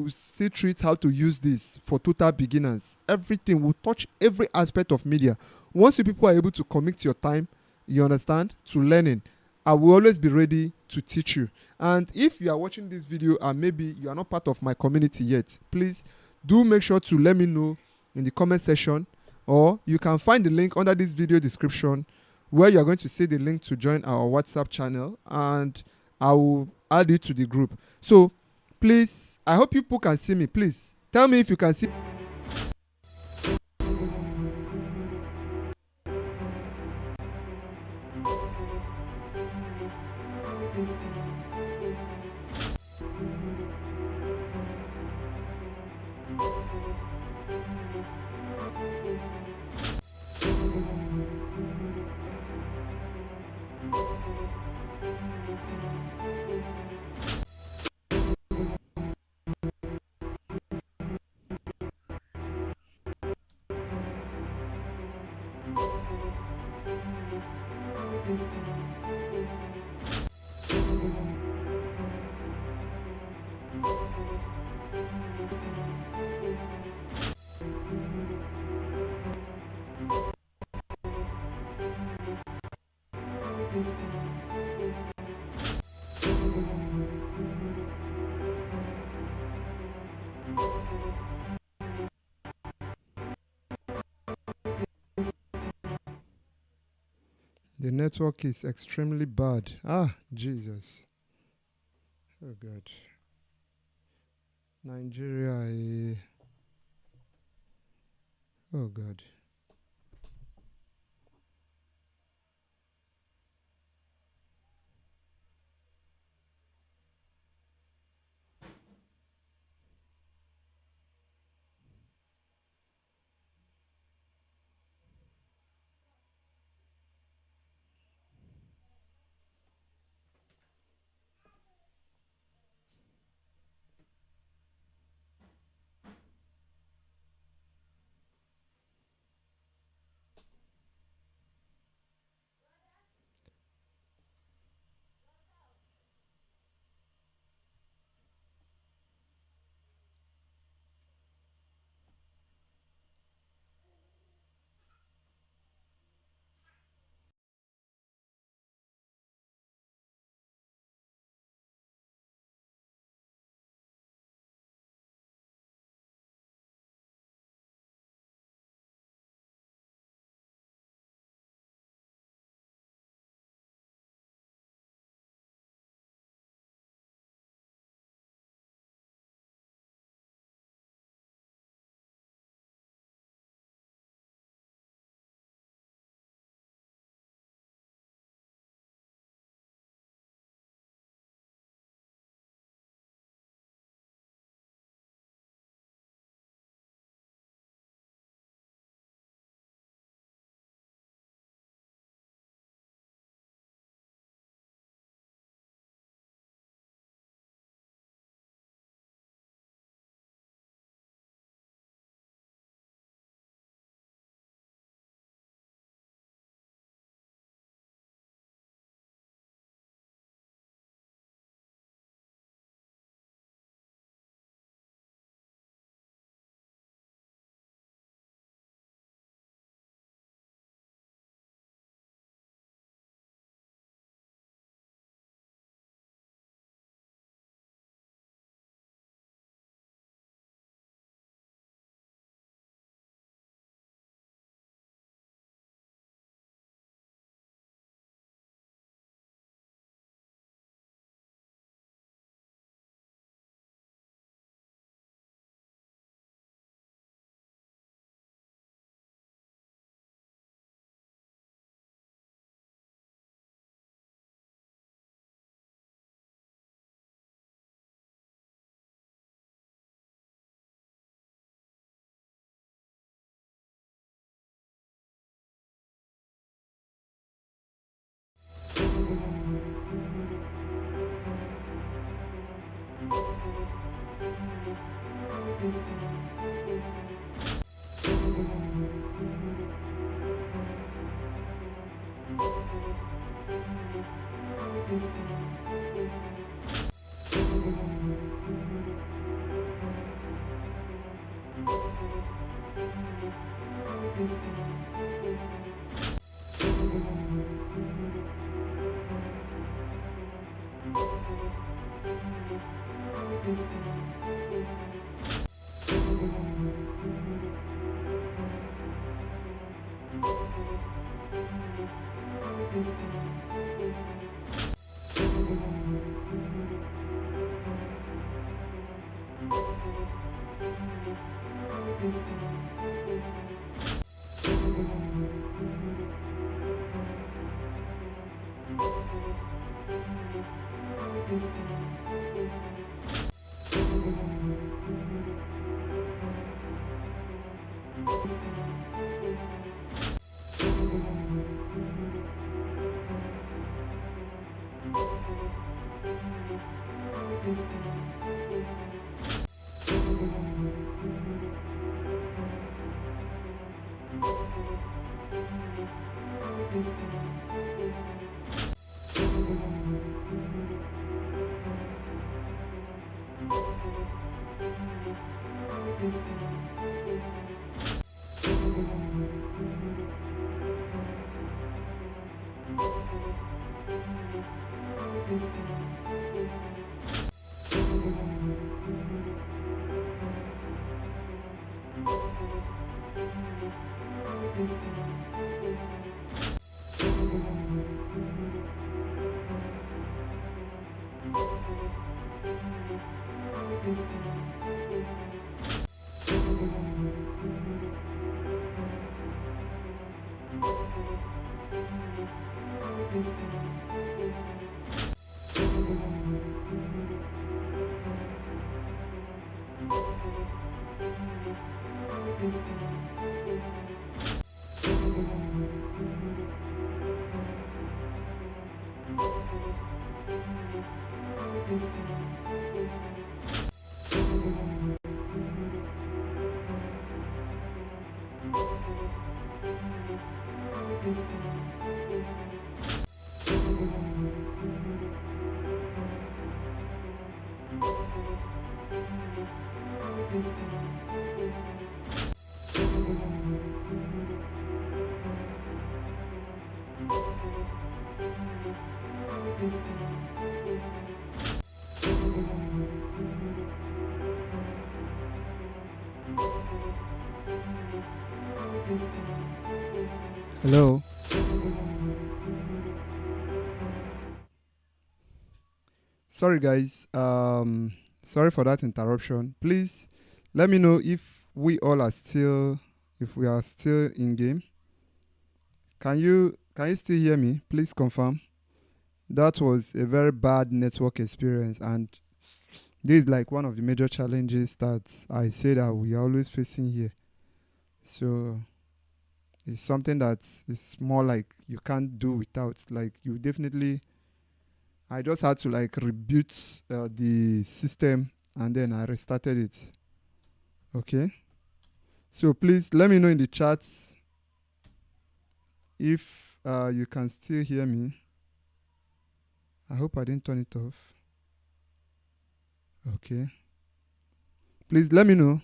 still treat how to use this for total beginners. Everything will touch every aspect of media. Once you people are able to commit your time, you understand, to learning, I will always be ready to teach you. And if you are watching this video and maybe you are not part of my community yet, please do make sure to let me know in the comment section, or you can find the link under this video description where you are going to see the link to join our WhatsApp channel, and I will add you to the group. So please, I hope people can see me. Please tell me if you can see. The network is extremely bad. Ah, Jesus. Oh, God. Nigeria. Oh, God. Hello. Sorry, guys. Sorry for that interruption. Please let me know if we are still in game. Can you still hear me? Please confirm. That was a very bad network experience, and this is like one of the major challenges that I say that we are always facing here. So it's something that is more like you can't do without. Like you definitely, I just had to like reboot the system and then I restarted it. Okay. So please let me know in the chat if you can still hear me. I hope I didn't turn it off. Okay. Please let me know.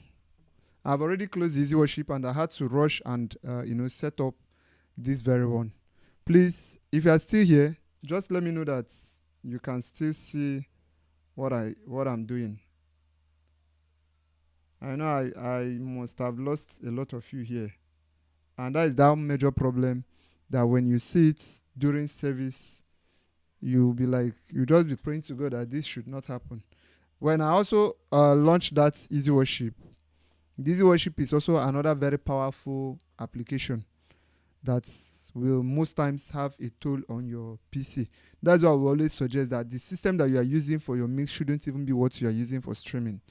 I've already closed Easy Worship and I had to rush and set up this very one. Please, if you are still here, just let me know that you can still see what I'm doing. I know I must have lost a lot of you here. And that is that major problem that when you see it during service, you'll be like, you just be praying to God that this should not happen. When I also launched that Easy Worship, the Easy Worship is also another very powerful application that will most times have a toll on your PC. That's why we always suggest that the system that you are using for your mix shouldn't even be what you are using for streaming.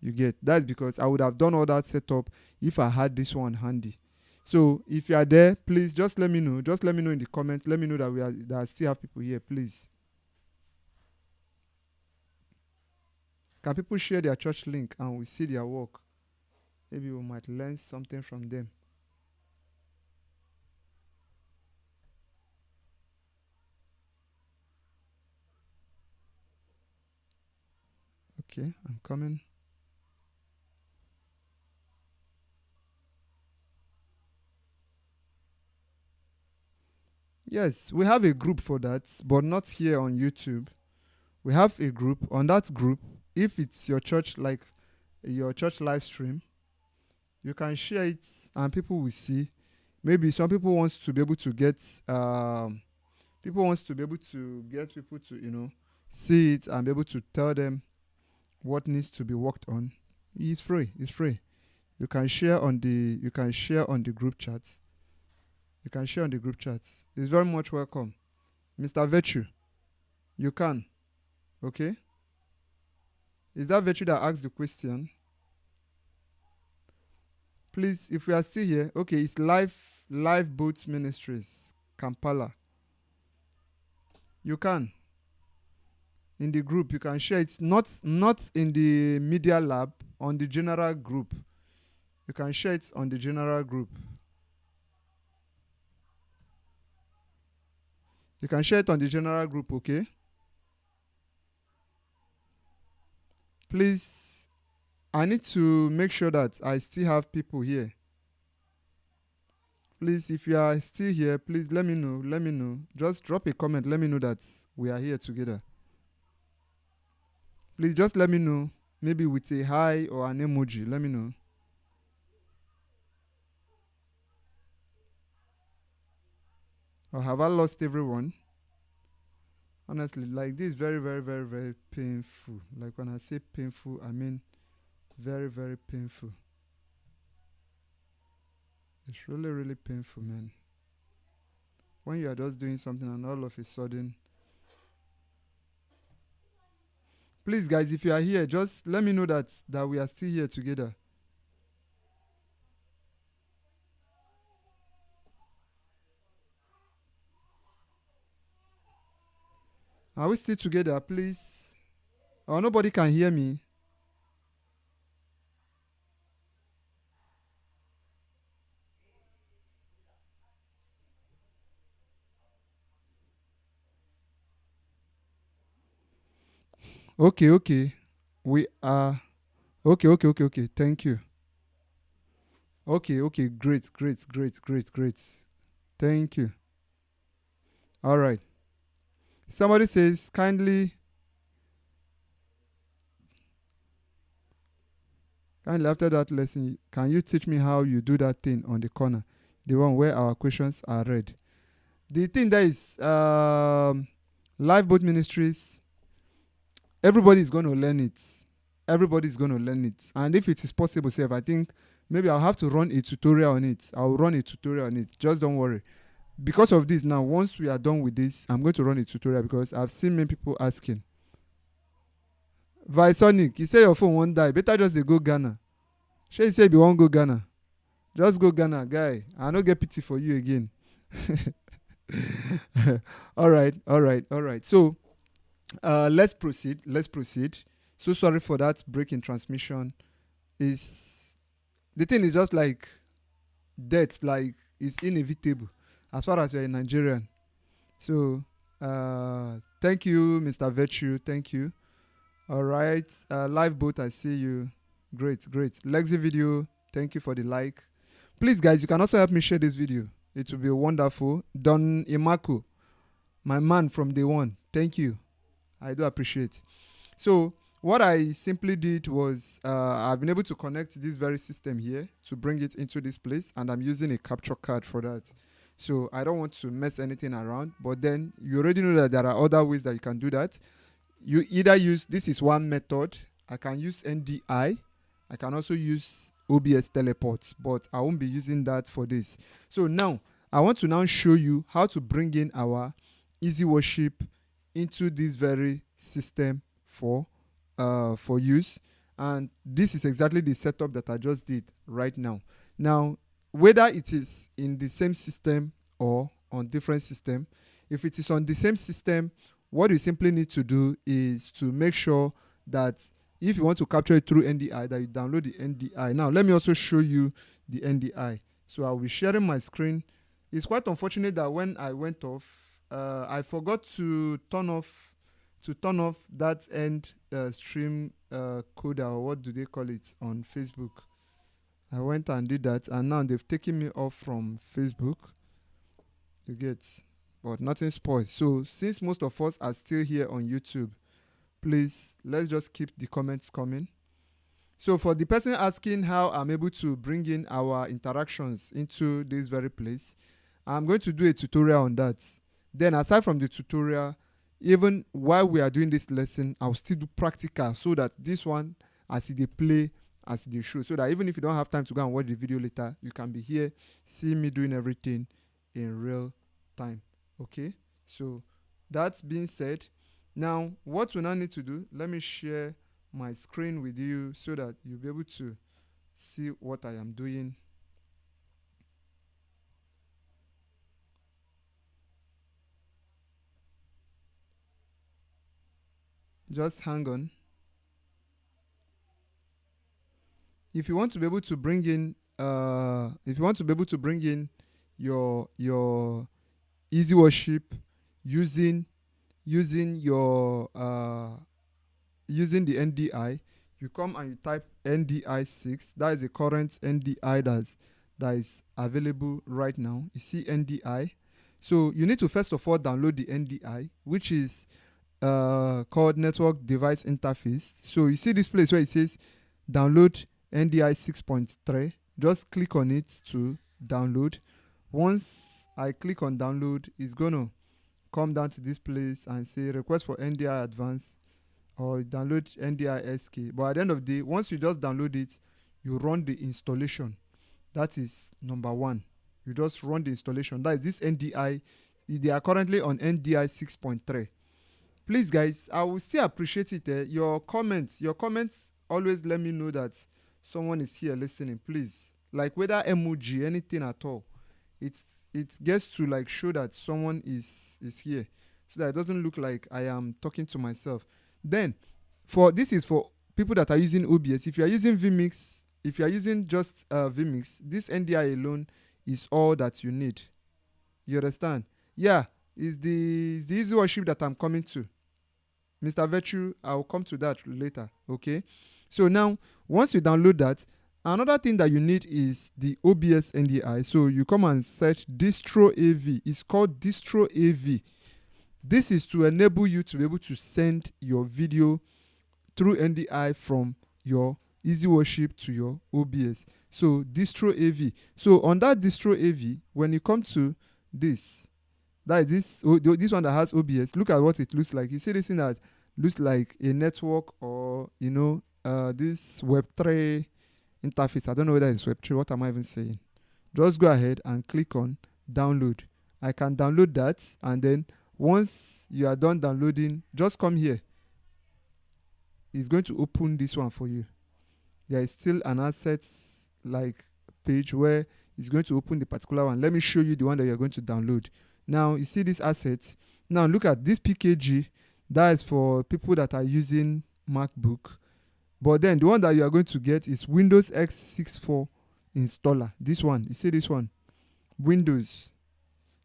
You get that's because I would have done all that setup if I had this one handy. So if you are there, please just let me know. Just let me know in the comments. Let me know that I still have people here, please. Can people share their church link and we see their work? Maybe we might learn something from them. Okay, I'm coming. Yes, we have a group for that, but not here on YouTube. We have a group. On that group, if it's your church, like your church live stream, you can share it and people will see. Maybe some people wants to be able to get people wants to be able to get people to, see it and be able to tell them what needs to be worked on. It's free. It's free. You can share on the group chat. You can share on the group chat. It's very much welcome. Mr. Virtue, you can. Okay? Is that Virtue that asked the question? Please, if we are still here, okay, it's Live Boat Ministries, Kampala. You can. In the group, you can share it. Not in the media lab, on the general group. You can share it on the general group. You can share it on the general group, okay? Please, I need to make sure that I still have people here. Please, if you are still here, please let me know. Let me know. Just drop a comment. Let me know that we are here together. Please just let me know. Maybe with a hi or an emoji. Let me know. Or have I lost everyone? Honestly, like this is very, very, very, very painful. Like when I say painful, I mean very, very painful. It's really, really painful, man. When you are just doing something and all of a sudden. Please, guys, if you are here, just let me know that we are still here together. Are we still together, please? Or nobody can hear me? Okay, okay. We are. Okay, okay, okay, okay. Thank you. Okay, okay. Great, great, great, great, great. Thank you. All right. Somebody says, kindly after that lesson, can you teach me how you do that thing on the corner? The one where our questions are read. The thing that is Lifeboat Ministries, everybody is going to learn it. Everybody is going to learn it. And if it is possible, Save, I think maybe I'll have to run a tutorial on it. I'll run a tutorial on it. Just don't worry. Because of this, now, once we are done with this, I'm going to run a tutorial because I've seen many people asking. Visonic, you say your phone won't die. Better just go Ghana. Sure, you say you won't go Ghana. Just go Ghana, guy. I don't get pity for you again. All right, all right, all right. So, let's proceed. Let's proceed. So sorry for that break in transmission. Is the thing is just like death, like it's inevitable as far as you're a Nigerian. So, thank you, Mr. Virtue. Thank you. All right, live boat. I see you. Great, great. Lexi video. Thank you for the like. Please, guys, you can also help me share this video. It will be wonderful. Don Imako, my man from day one. Thank you. I do appreciate. So what I simply did was I've been able to connect this very system here to bring it into this place, and I'm using a capture card for that. So I don't want to mess anything around, but then you already know that there are other ways that you can do that. You either use, this is one method. I can use NDI. I can also use OBS teleport, but I won't be using that for this. So now I want to now show you how to bring in our easy worship into this very system for use. And this is exactly the setup that I just did right now. Now, whether it is in the same system or on different system, if it is on the same system, what you simply need to do is to make sure that if you want to capture it through NDI, that you download the NDI. Now, let me also show you the NDI. So I'll be sharing my screen. It's quite unfortunate that when I went off, I forgot to turn off to turn off that end stream coder, or what do they call it, on Facebook. I went and did that, and now they've taken me off from Facebook. You get, but nothing spoiled. So since most of us are still here on YouTube, please let's just keep the comments coming. So for the person asking how I'm able to bring in our interactions into this very place, I'm going to do a tutorial on that. Then aside from the tutorial, even while we are doing this lesson, I'll still do practical, so that this one, as they play, as they show, so that even if you don't have time to go and watch the video later, you can be here, see me doing everything in real time. Okay, so that's being said, now what we now need to do, let me share my screen with you so that you'll be able to see what I am doing. Just hang on. If you want to be able to bring in your easy worship using your using the NDI, you come and you type NDI 6. That is the current NDI that is available right now. You see NDI. So you need to first of all download the NDI, which is called Network Device Interface. So you see this place where it says download NDI 6.3. Just click on it to download. Once I click on download, it's going to come down to this place and say request for NDI Advanced, or download NDI SK. But at the end of the day, once you just download it, you run the installation. That is number one. You just run the installation. That is this NDI. They are currently on NDI 6.3. Please, guys, I will still appreciate it. Your comments always let me know that someone is here listening. Please, like whether emoji, anything at all, it gets to like show that someone is here, so that it doesn't look like I am talking to myself. Then, this is for people that are using OBS. If you are using vMix, if you are using just vMix, this NDI alone is all that you need. You understand? Yeah, is the easy worship that I'm coming to. Mr. Virtue, I'll come to that later. Okay. So now, once you download that, another thing that you need is the OBS NDI. So you come and search distro AV. It's called distro AV. This is to enable you to be able to send your video through NDI from your easy worship to your OBS. So distro AV. So on that distro AV, when you come to this, that is this one that has OBS, look at what it looks like. You see this thing that looks like a network, or this Web3 interface. I don't know whether it's Web3. What am I even saying? Just go ahead and click on download. I can download that, and then once you are done downloading, just come here. It's going to open this one for you. There is still an assets like page where it's going to open the particular one. Let me show you the one that you're going to download. Now you see this asset. Now look at this PKG. That is for people that are using MacBook. But then the one that you are going to get is Windows x64 installer. This one, you see this one, Windows.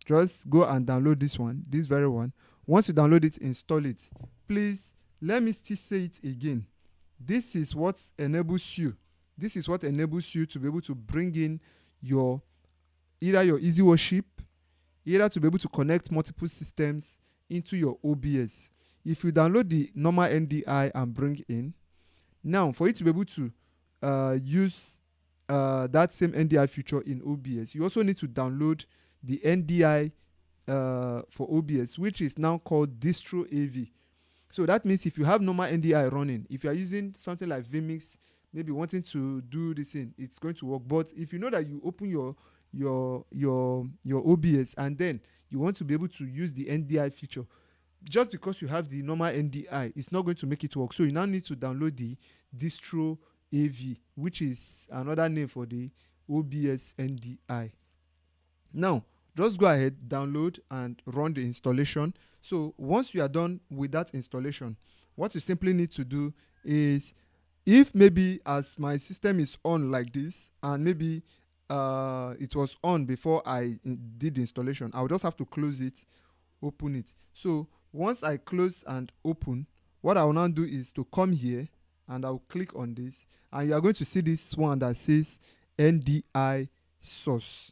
Just go and download this one, this very one. Once you download it, install it. Please, let me still say it again. This is what enables you. This is what enables you to be able to bring in either your easy worship, either to be able to connect multiple systems into your OBS. If you download the normal NDI and bring in, now for you to be able to use that same NDI feature in OBS, you also need to download the NDI for OBS, which is now called distro AV. So that means if you have normal NDI running, if you are using something like vMix, maybe wanting to do this thing, it's going to work. But if you know that you open your OBS and then you want to be able to use the NDI feature, just because you have the normal NDI, it's not going to make it work. So you now need to download the distro AV, which is another name for the OBS NDI. Now, just go ahead, download and run the installation. So once you are done with that installation, what you simply need to do is, if maybe as my system is on like this, and maybe it was on before I did the installation, I'll just have to close it, open it. So Once I close and open, what I will now do is to come here and I'll click on this, and you are going to see this one that says NDI source.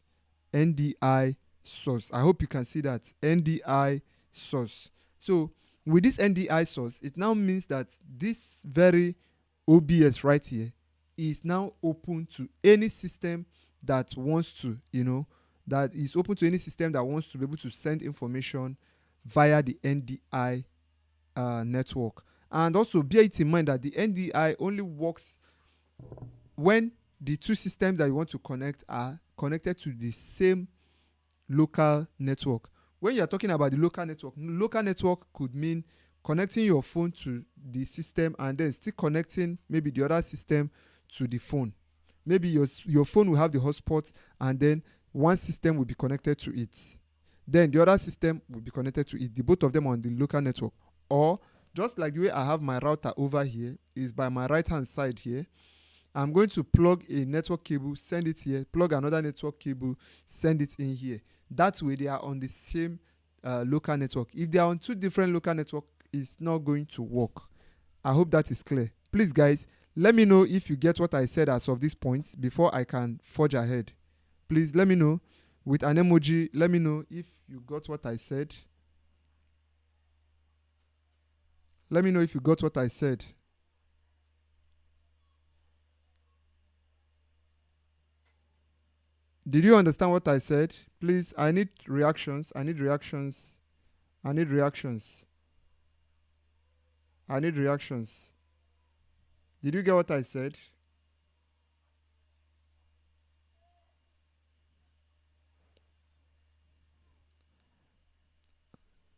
NDI source. I hope you can see that. NDI source. So with this NDI source, it now means that this very OBS right here is now open to any system that wants to, that is open to any system that wants to be able to send information via the NDI network. And also bear it in mind that the NDI only works when the two systems that you want to connect are connected to the same local network. When you are talking about the local network could mean connecting your phone to the system and then still connecting maybe the other system to the phone. Maybe your phone will have the hotspot and then one system will be connected to it. Then the other system will be connected to it. The both of them on the local network. Or just like the way I have my router over here is by my right hand side here. I'm going to plug a network cable, send it here, plug another network cable, send it in here. That way they are on the same local network. If they are on two different local networks, it's not going to work. I hope that is clear. Please guys, let me know if you get what I said as of this point before I can forge ahead. Please let me know with an emoji. Let me know if you got what I said. Let me know if you got what I said. Did you understand what I said? Please, I need reactions. I need reactions. I need reactions. I need reactions. Did you get what I said?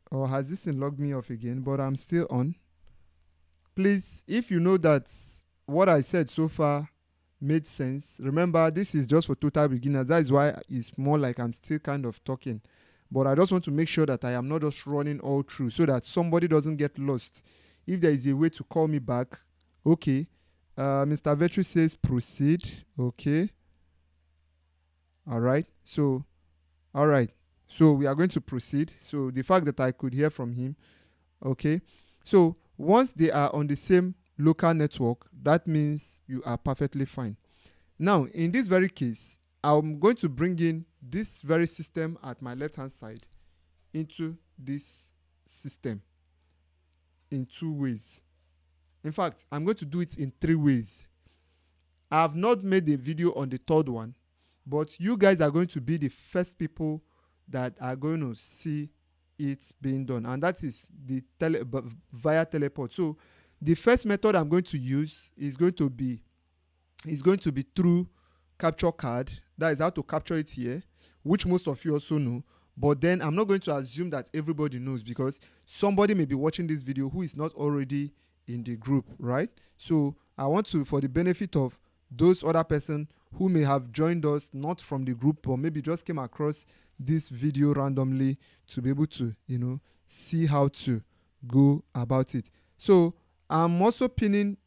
Or has this thing logged me off again? But I'm still on. Please, if you know that what I said so far made sense, remember this is just for total beginners. That is why it's more like I'm still kind of talking. But I just want to make sure that I am not just running all through so that somebody doesn't get lost. If there is a way to call me back, okay. Mr. Vetri says proceed. Okay. All right. So we are going to proceed. So the fact that I could hear from him, okay. So once they are on the same local network, that means you are perfectly fine. Now, in this very case, I'm going to bring in this very system at my left hand side into this system in two ways. In fact, I'm going to do it in three ways. I have not made a video on the third one, but you guys are going to be the first people that are going to see it being done, and that is the via teleport. So the first method I'm going to use is going to be through capture card. That is how to capture it here, which most of you also know. But then I'm not going to assume that everybody knows, because somebody may be watching this video who is not already in the group, right? So I want to, for the benefit of those other person who may have joined us not from the group or maybe just came across this video randomly, to be able to see how to go about it. So I'm also pinning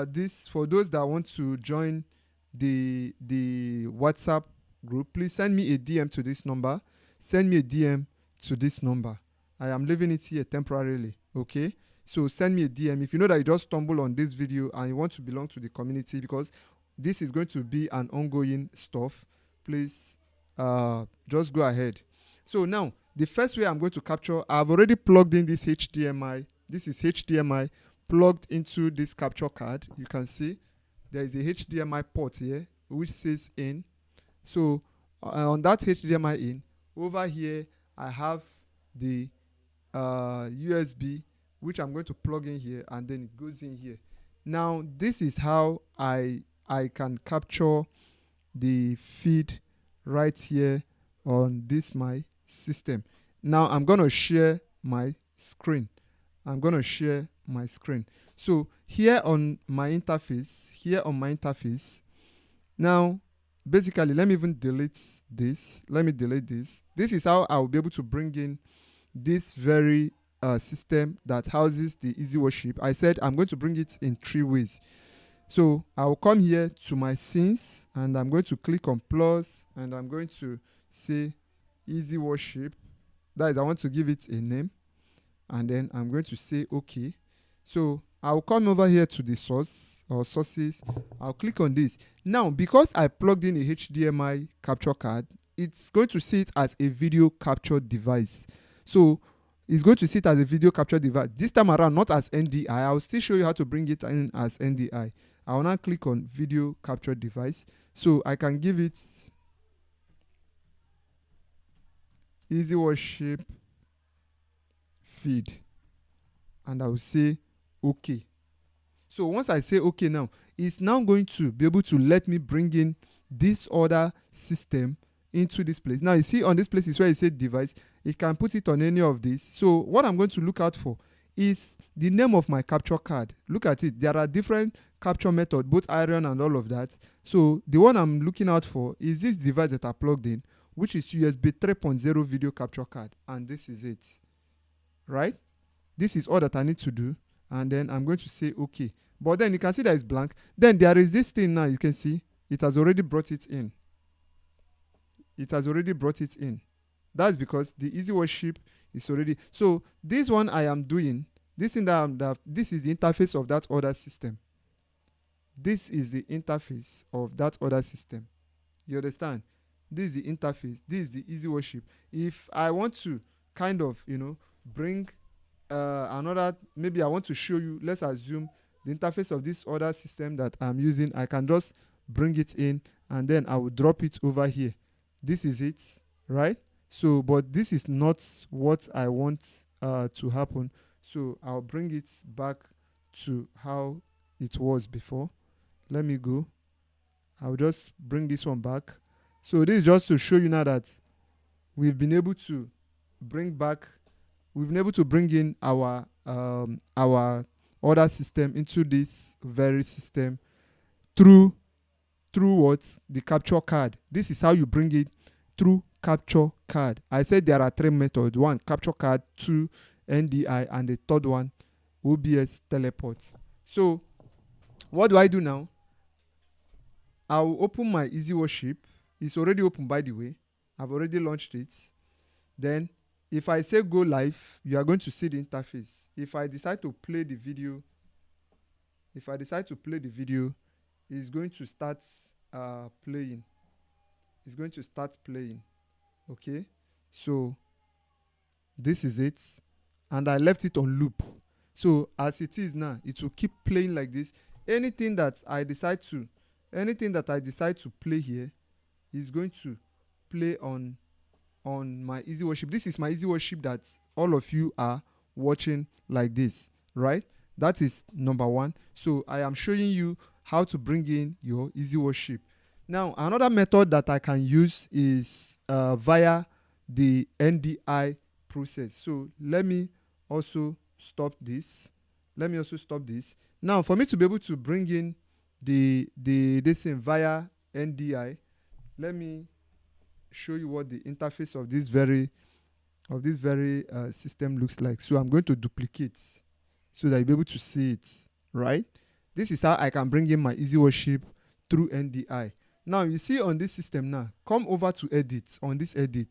this for those that want to join the WhatsApp group. Please send me a DM to this number. Send me a DM to this number. I am leaving it here temporarily. Okay, so send me a DM if you know that you just stumble on this video and you want to belong to the community, because this is going to be an ongoing stuff. Please just go ahead. So now the first way I'm going to capture, I've already plugged in this HDMI. This is HDMI plugged into this capture card. You can see there is a HDMI port here which says in. So on that HDMI in, over here I have the USB, which I'm going to plug in here, and then it goes in here. Now this is how I can capture the feed right here on this my system. Now I'm going to share my screen. So here on my interface, now basically, let me even delete this. This is how I'll be able to bring in this very system that houses the Easy Worship. I said I'm going to bring it in three ways. So I'll come here to my scenes and I'm going to click on plus and I'm going to say Easy Worship. That is, I want to give it a name. and then I'm going to say okay. So I'll come over here to the source or sources. I'll click on this. Now, because I plugged in a HDMI capture card, it's going to see it as a video capture device. So it's going to see it as a video capture device. This time around, not as NDI. I'll still show you how to bring it in as NDI. I will now click on video capture device. So I can give it easy worship feed, and I will say okay. So once I say okay now, it's now going to be able to let me bring in this other system into this place. Now you see on this place is where it says device. It can put it on any of these. So what I'm going to look out for is the name of my capture card. Look at it. There are different capture methods, both iron and all of that. So the one I'm looking out for is this device that I plugged in, which is USB 3.0 video capture card. And this is it. Right? This is all that I need to do. And then I'm going to say okay. But then you can see that it's blank. Then there is this thing now. You can see it has already brought it in. It has already brought it in. That's because the easy worship is already. So this one I am doing, this thing this is the interface of that other system. This is the interface of that other system. You understand? This is the interface. This is the easy worship. If I want to kind of, bring another, maybe I want to show you, let's assume the interface of this other system that I'm using, I can just bring it in and then I will drop it over here. This is it, right? So, but this is not what I want to happen. So I'll bring it back to how it was before. Let me go. I'll just bring this one back. So this is just to show you now that we've been able to bring in our other system into this very system through what? The capture card. This is how you bring it through capture card. I said there are 3 methods. 1, capture card, 2, NDI, and the third one, OBS teleport. So what do I do now? I'll open my easy worship. It's already open, by the way. I've already launched it. Then if I say go live, you are going to see the interface. If I decide to play the video, it's going to start playing. It's going to start playing. Okay, so this is it, and I left it on loop. So as it is now, it will keep playing like this. Anything that I decide to play here is going to play on my easy worship. This is my easy worship that all of you are watching like this, right? That is number 1. So I am showing you how to bring in your easy worship. Now another method that I can use is via the NDI process. So let me also stop this. Now for me to be able to bring in this thing via NDI, let me show you what the interface of this very system looks like. So I'm going to duplicate so that you'll be able to see it, right? This is how I can bring in my easy worship through NDI. Now you see on this system now, come over to edit, on this edit.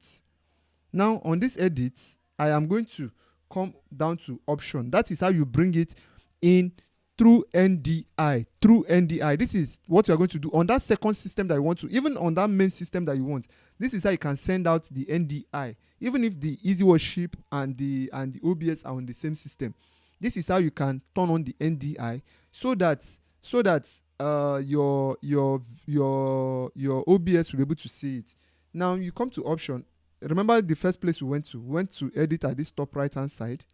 Now on this edit, I am going to come down to option. That is how you bring it in through NDI. This is what you are going to do on that second system that you want to, even on that main system that you want. This is how you can send out the NDI, even if the easy worship and the OBS are on the same system. This is how you can turn on the NDI so that your OBS will be able to see it. Now you come to option. Remember the first place we went to edit at this top right hand side.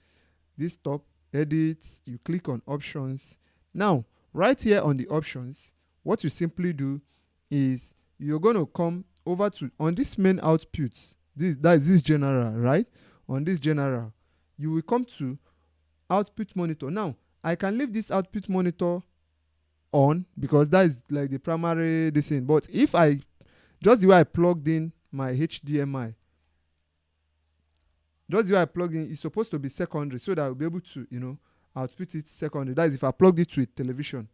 This top edit, you click on options. Now right here on the options, what you simply do is you're going to come over to on this main output. This general, right? On this general, you will come to output monitor. Now I can leave this output monitor on because that is like the primary thing. But if I just the way I plugged in my HDMI, it's supposed to be secondary so that I'll be able to output it secondary. That is if I plugged it to a television.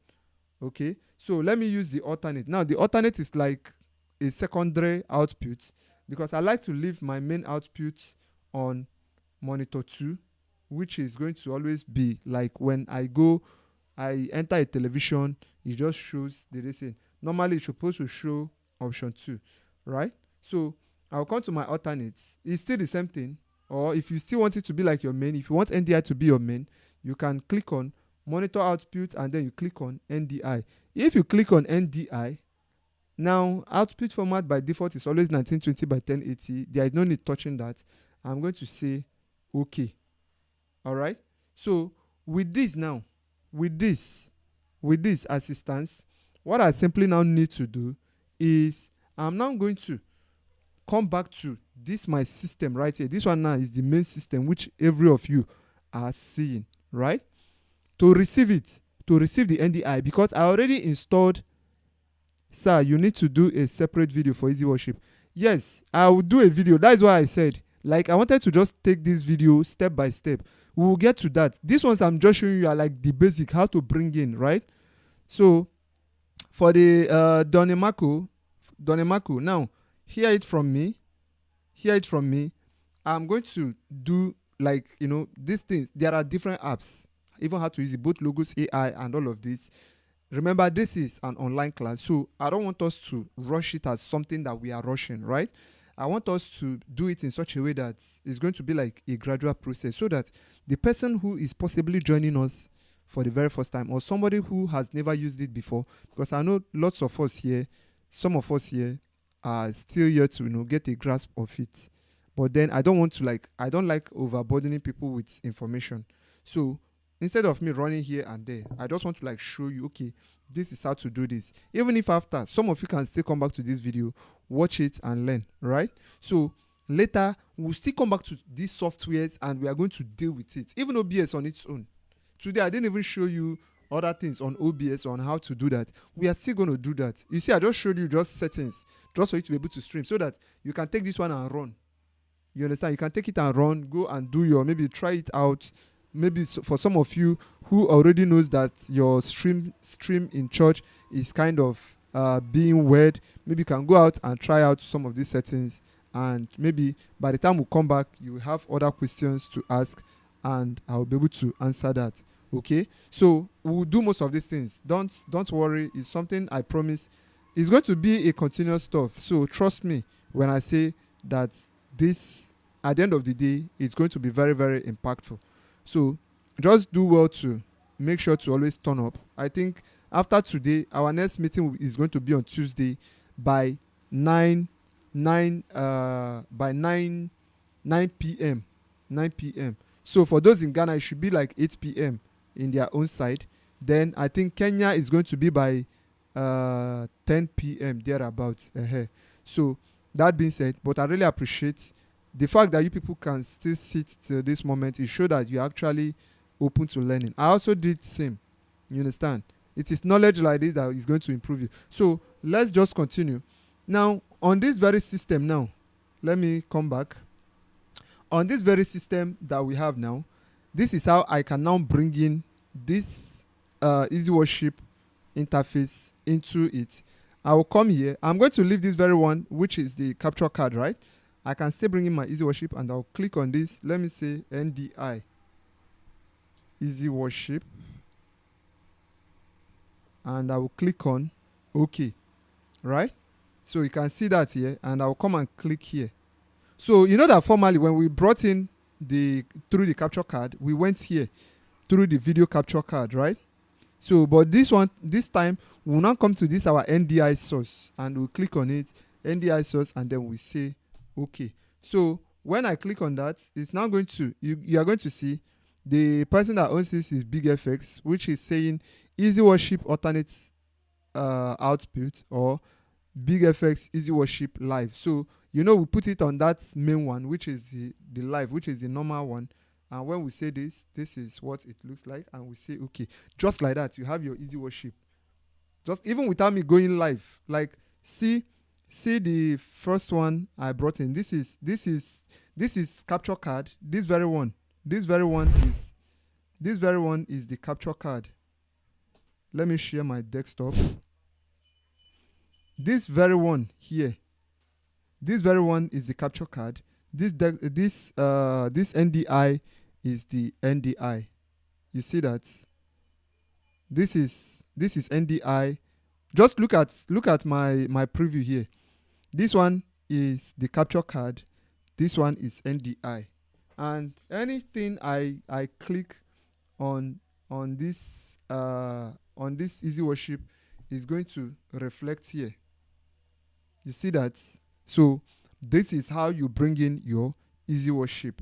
Okay, so let me use the alternate. Now the alternate is like a secondary output because I like to leave my main output on monitor 2. which is going to always be like when I enter a television, it just shows the listen. Normally it's supposed to show option 2, right? So I'll come to my alternates. It's still the same thing. Or if you still want it to be like your main, if you want NDI to be your main, you can click on monitor output and then you click on NDI. If you click on NDI, now output format by default is always 1920 by 1080. There is no need touching that. I'm going to say okay. All right. So with this now, with this assistance, what I simply now need to do is I'm now going to come back to this my system right here. This one now is the main system which every of you are seeing, right? To receive the NDI, because I already installed. Sir, you need to do a separate video for Easy Worship. Yes, I will do a video. That's why I said, like, I wanted to just take this video step by step. We will get to that. These ones I'm just showing you are like the basic, how to bring in, right? So for the Donemaku, now hear it from me. I'm going to do, like, these things. There are different apps, even how to use it, both logos, AI, and all of this. Remember, this is an online class, so I don't want us to rush it as something that we are rushing, right? I want us to do it in such a way that it's going to be like a gradual process, so that the person who is possibly joining us for the very first time, or somebody who has never used it before, because I know lots of us here, some of us here are still here to get a grasp of it. But then I don't like overburdening people with information. So instead of me running here and there, I just want to show you, okay, this is how to do this. Even if after, some of you can still come back to this video, watch it and learn, right? So later, we'll still come back to these softwares and we are going to deal with it. Even OBS on its own. Today, I didn't even show you other things on OBS on how to do that. We are still going to do that. You see, I just showed you just settings, just for you to be able to stream, so that you can take this one and run. You understand? You can take it and run, go and do maybe try it out. Maybe for some of you who already knows that your stream in church is kind of being weird, maybe you can go out and try out some of these settings, and maybe by the time we come back, you will have other questions to ask and I'll be able to answer that. Okay, so we'll do most of these things. Don't worry, it's something I promise. It's going to be a continuous stuff, so trust me when I say that this, at the end of the day, it's going to be very, very impactful. So just do well to make sure to always turn up. I think after today, our next meeting is going to be on Tuesday by 9 p.m. 9 p.m. So for those in Ghana, it should be like 8 p.m. in their own side. Then I think Kenya is going to be by 10 p.m. thereabouts. So that being said, but I really appreciate the fact that you people can still sit till this moment. It shows that you're actually open to learning. I also did the same. You understand? It is knowledge like this that is going to improve you. So let's just continue. Now, on this very system now, let me come back. On this very system that we have now, this is how I can now bring in this Easy Worship interface into it. I will come here. I'm going to leave this very one, which is the capture card, right? I can still bring in my Easy Worship and I'll click on this. Let me say NDI Easy Worship. And I will click on OK. Right? So you can see that here, and I'll come and click here. So you know that formally when we brought in through the capture card, we went here through the video capture card, right? So but this time we'll now come to this our NDI source and we'll click on it, NDI source, and then we say okay. So when I click on that, it's now going to you are going to see the person that owns this is Big FX, which is saying Easy Worship alternate output, or Big FX Easy Worship live. So we put it on that main one, which is the live, which is the normal one. And when we say this is what it looks like, and we say okay. Just like that, you have your Easy Worship. Just even without me going live, like see the first one I brought in. This is capture card. This very one is the capture card. Let me share my desktop. This very one here, this very one is the capture card. This NDI is the NDI. You see that? This is NDI. Just look at my preview here. This one is the capture card. This one is NDI. And anything I click on this easy worship is going to reflect here. You see that? So this is how you bring in your easy worship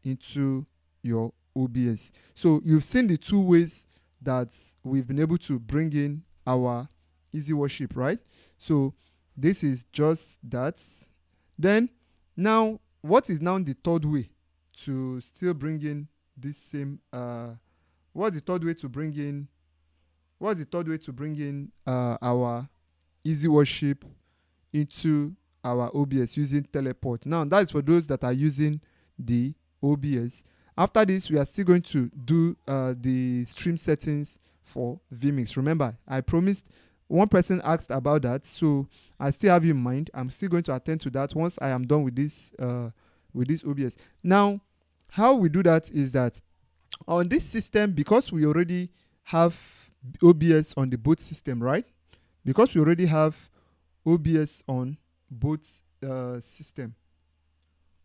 into your OBS. So you've seen the two ways that we've been able to bring in our easy worship, right? So this is just that. Then now, what is now the third way to still bring in this same what's the third way to bring in our easy worship into our OBS using teleport? Now that's for those that are using the OBS. After this, we are still going to do the stream settings for vMix. Remember, I promised, one person asked about that, so I still have you in mind. I'm still going to attend to that once I am done with this OBS. Now, how we do that is that on this system, because we already have OBS on the both system, right? Because we already have OBS on both system,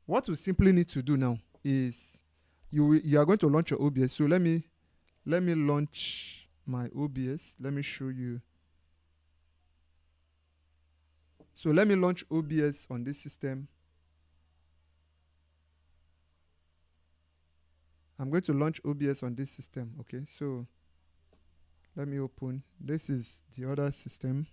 what we simply need to do now is you are going to launch your OBS. So let me launch my OBS. Let me show you. So let me launch OBS on this system. I'm going to launch OBS on this system. Okay, so let me open. This is the other system.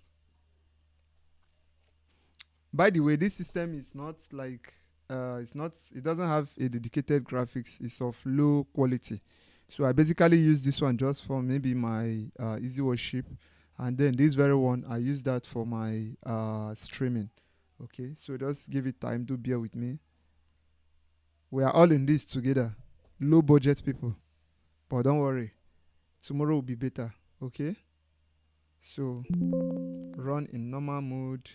By the way, this system is not like it doesn't have a dedicated graphics. It's of low quality. So I basically use this one just for maybe my easy worship, and then this very one I use that for my streaming. Okay, so just give it time. Do bear with me. We are all in this together. Low budget people, but don't worry, tomorrow will be better. Okay, so run in normal mode.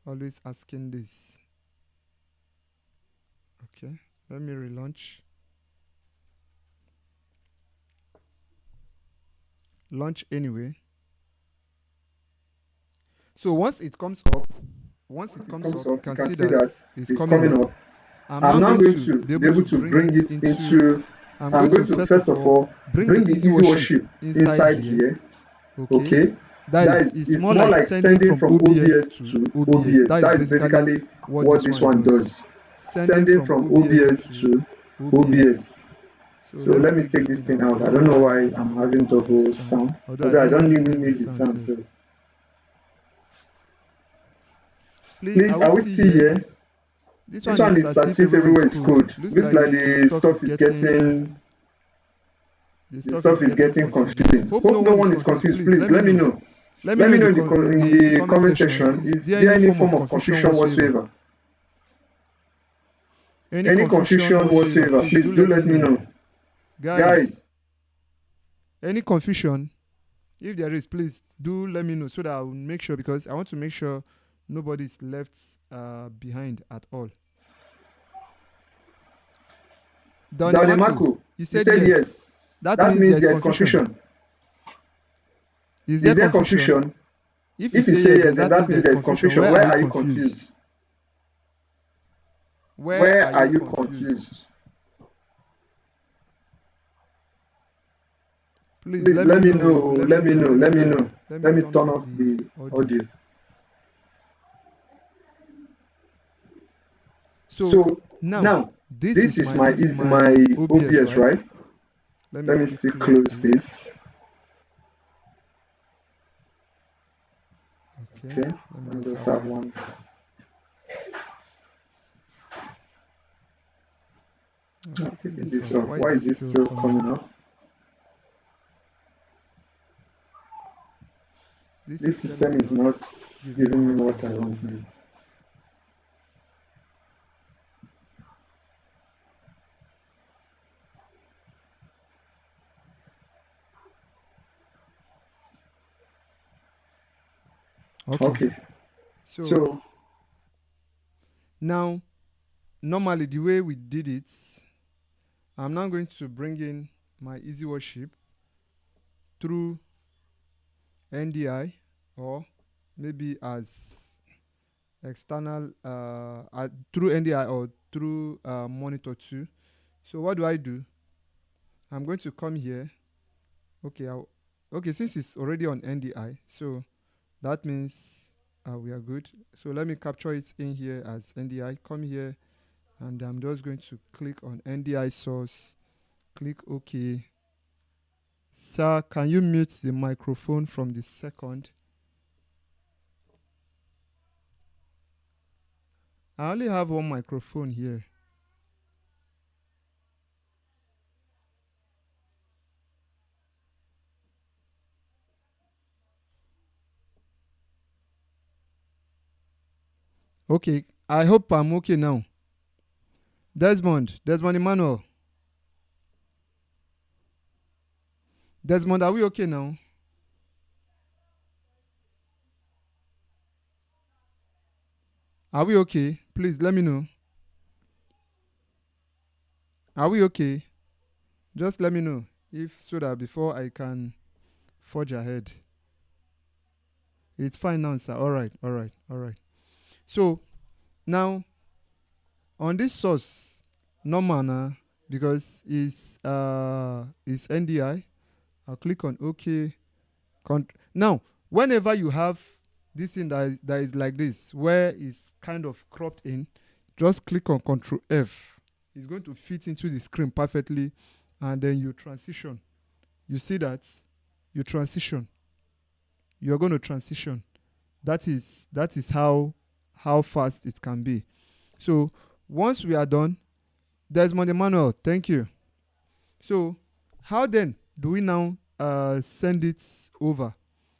Always asking this. Okay, let me relaunch. Launch anyway. So once it comes up, you can see that it's coming up. I'm now going to be able to bring it into. I'm going to first of all bring the easy worship inside here. Okay. That is, it's more like sending from OBS to OBS. That is basically what this one does. Sending from OBS to OBS. So let me take this thing out. I don't know why I'm having double sound. Although I don't even need the sound. So. Please, are we still here? This one is as if everywhere is cold. Looks like the stuff is getting confusing. Hope no one is confused. Please let me know. Let me know in the comment section. Is there any form of confusion whatsoever? Any confusion whatsoever? Please do let me know. Guys, any confusion? If there is, please do let me know so that I will make sure, because I want to make sure nobody is left behind at all. Marco, you said yes. That means there is confusion. Is there confusion? If you say yes, then that means there is confusion. Where are you confused? Where are you confused? Please let me know. Let me turn off the audio. So now this is my OBS, right? Let me still close this. Okay, let me just have one. This off. Why is this still coming up? This system is not giving me what I want. Okay. So now, normally the way we did it, I'm now going to bring in my easy worship through NDI, or maybe as external through NDI or through monitor 2. So what do I do? I'm going to come here. Okay, okay, since it's already on NDI, so that means we are good. So let me capture it in here as NDI. Come here, and I'm just going to click on NDI source. Click OK. Sir, can you mute the microphone from the second? I only have one microphone here. Okay, I hope I'm okay now. Desmond Emmanuel. Desmond, are we okay now? Are we okay? Please let me know. Are we okay? Just let me know, if so that before I can forge ahead. It's fine now, sir. All right. So now on this source, normal now, because it's NDI. I'll click on OK. Now, whenever you have this thing that is like this, where it's kind of cropped in, just click on Control F. It's going to fit into the screen perfectly, and then you transition. You see that? You transition. You're going to transition. That is how fast it can be. So once we are done, Desmond Emmanuel, thank you. So how then do we now send it over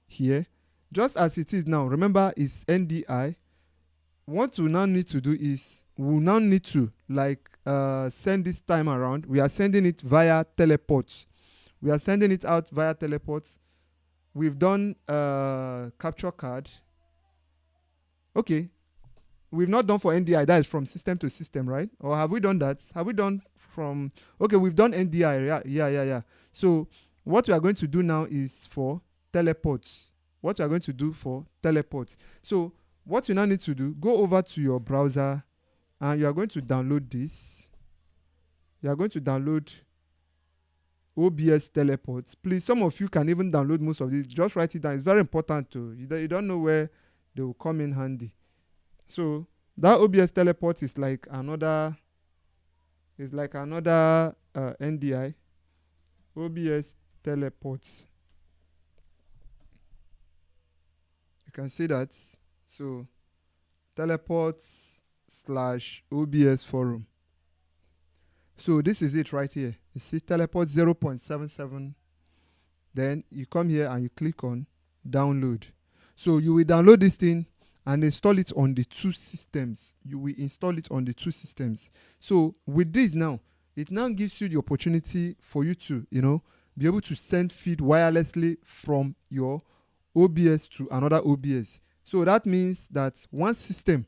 here? Just as it is now, remember it's NDI. What we now need to do is we now need to send this time around. We are sending it via teleport. We are sending it out via teleport. We've done capture card. Okay, we've not done for NDI. That is from system to system, right? Or have we done that? Have we done from? Okay, we've done NDI. Yeah. So what we are going to do now is for teleports. What we are going to do for teleports. So what you now need to do, go over to your browser, and you are going to download this. You are going to download OBS teleports. Please, some of you can even download most of this. Just write it down. It's very important too. You don't know where they will come in handy. So that OBS teleport is like another NDI. OBS teleport. You can see that. So teleports / OBS forum. So this is it right here. You see teleport 0.77. Then you come here and you click on download. So you will download this thing and install it on the two systems. You will install it on the two systems. So with this now, it now gives you the opportunity for you to, be able to send feed wirelessly from your OBS to another OBS. So that means that one system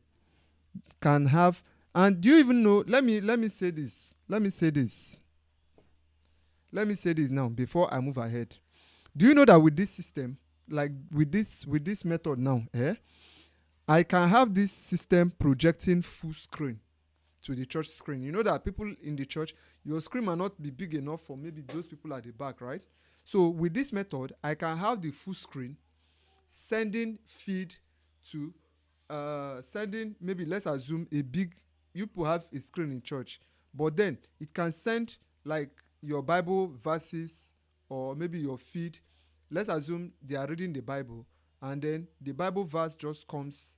can have, and do you even know, let me say this. Let me say this now before I move ahead. Do you know that with this system, like with this method now, I can have this system projecting full screen to the church screen. You know that people in the church, your screen might not be big enough for maybe those people at the back, right? So with this method, I can have the full screen sending feed to sending, maybe let's assume a big, you people have a screen in church, but then it can send like your Bible verses or maybe your feed. Let's assume they are reading the Bible, and then the Bible verse just comes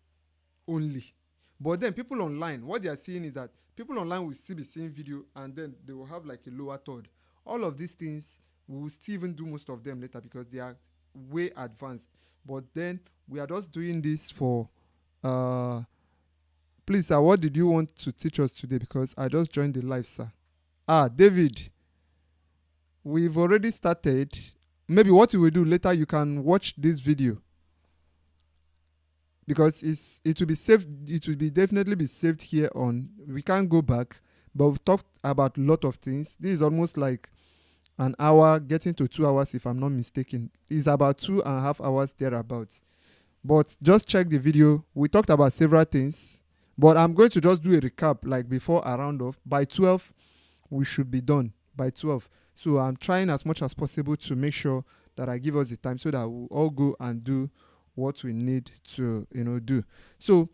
only. But then people online, what they are seeing is that people online will still be seeing video, and then they will have like a lower third. All of these things, we will still even do most of them later because they are way advanced. But then we are just doing this for please, sir, what did you want to teach us today? Because I just joined the live, sir. David, we've already started. Maybe what you will do later, you can watch this video because it will be saved. It will be definitely be saved here on. We can't go back, but we've talked about a lot of things. This is almost like an hour, getting to 2 hours if I'm not mistaken. It's about 2.5 hours thereabouts. But just check the video. We talked about several things, but I'm going to just do a recap like before I round off. By 12, we should be done by 12. So I'm trying as much as possible to make sure that I give us the time so that we'll all go and do what we need to, do. So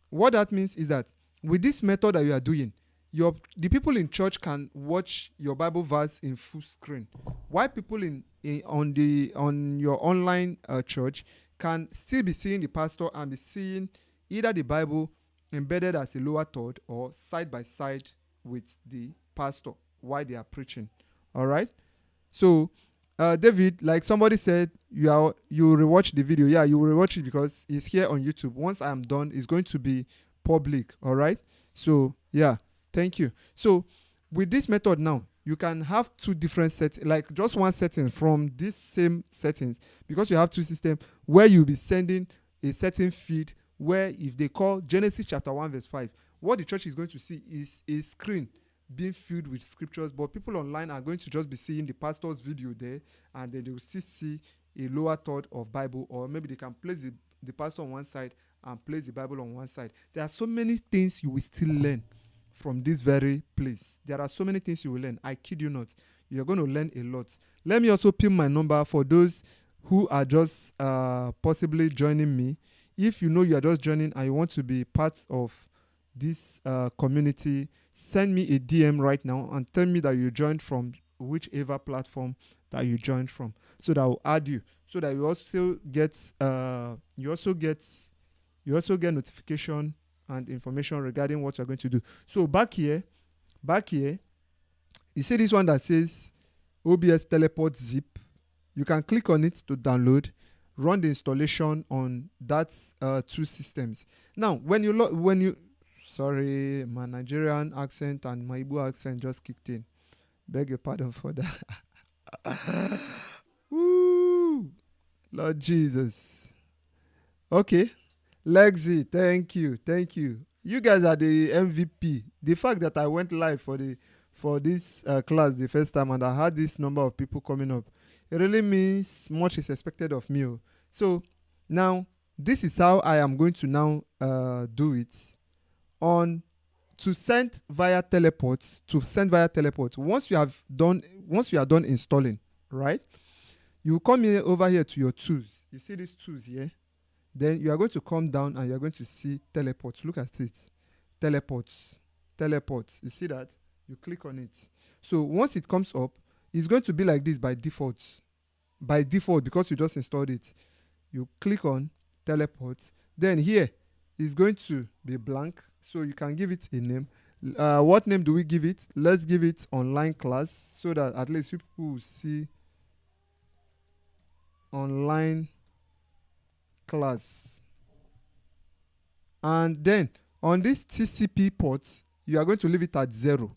what that means is that with this method that you are doing, the people in church can watch your Bible verse in full screen. Why people on your online church can still be seeing the pastor and be seeing either the Bible embedded as a lower third or side by side with the pastor while they are preaching. All right. So, David, like somebody said, you rewatch the video. Yeah, you will rewatch it because it's here on YouTube. Once I'm done, it's going to be public. All right. So, yeah, thank you. So, with this method now, you can have two different settings, like just one setting from this same settings, because you have two systems where you'll be sending a certain feed where if they call Genesis chapter 1 verse 5, what the church is going to see is a screen being filled with scriptures, but people online are going to just be seeing the pastor's video there, and then they will still see a lower third of Bible, or maybe they can place the pastor on one side and place the Bible on one side. There are so many things you will still learn from this very place. There are so many things you will learn. I kid you not. You're going to learn a lot. Let me also pin my number for those who are just possibly joining me. If you know you are just joining and you want to be part of this community, send me a DM right now and tell me that you joined from whichever platform that you joined from, so that I will add you, so that you also get notification and information regarding what you're going to do. So back here, you see this one that says OBS Teleport Zip. You can click on it to download, run the installation on that two systems. Now, when you sorry, my Nigerian accent and my Igbo accent just kicked in. Beg your pardon for that. Woo! Lord Jesus. Okay. Lexi, thank you. You guys are the MVP. The fact that I went live for this class the first time and I had this number of people coming up, it really means much is expected of me. So now this is how I am going to now do it. To send via teleport. Once you are done installing, right? You come over here to your tools. You see these tools here? Then you are going to come down and you are going to see teleport. Look at it. Teleport. You see that? You click on it. So once it comes up, it's going to be like this by default. Because you just installed it. You click on teleport. Then here is going to be blank. So you can give it a name. What name do we give it? Let's give it online class, so that at least people will see online class. And then on this TCP port, you are going to leave it at 0.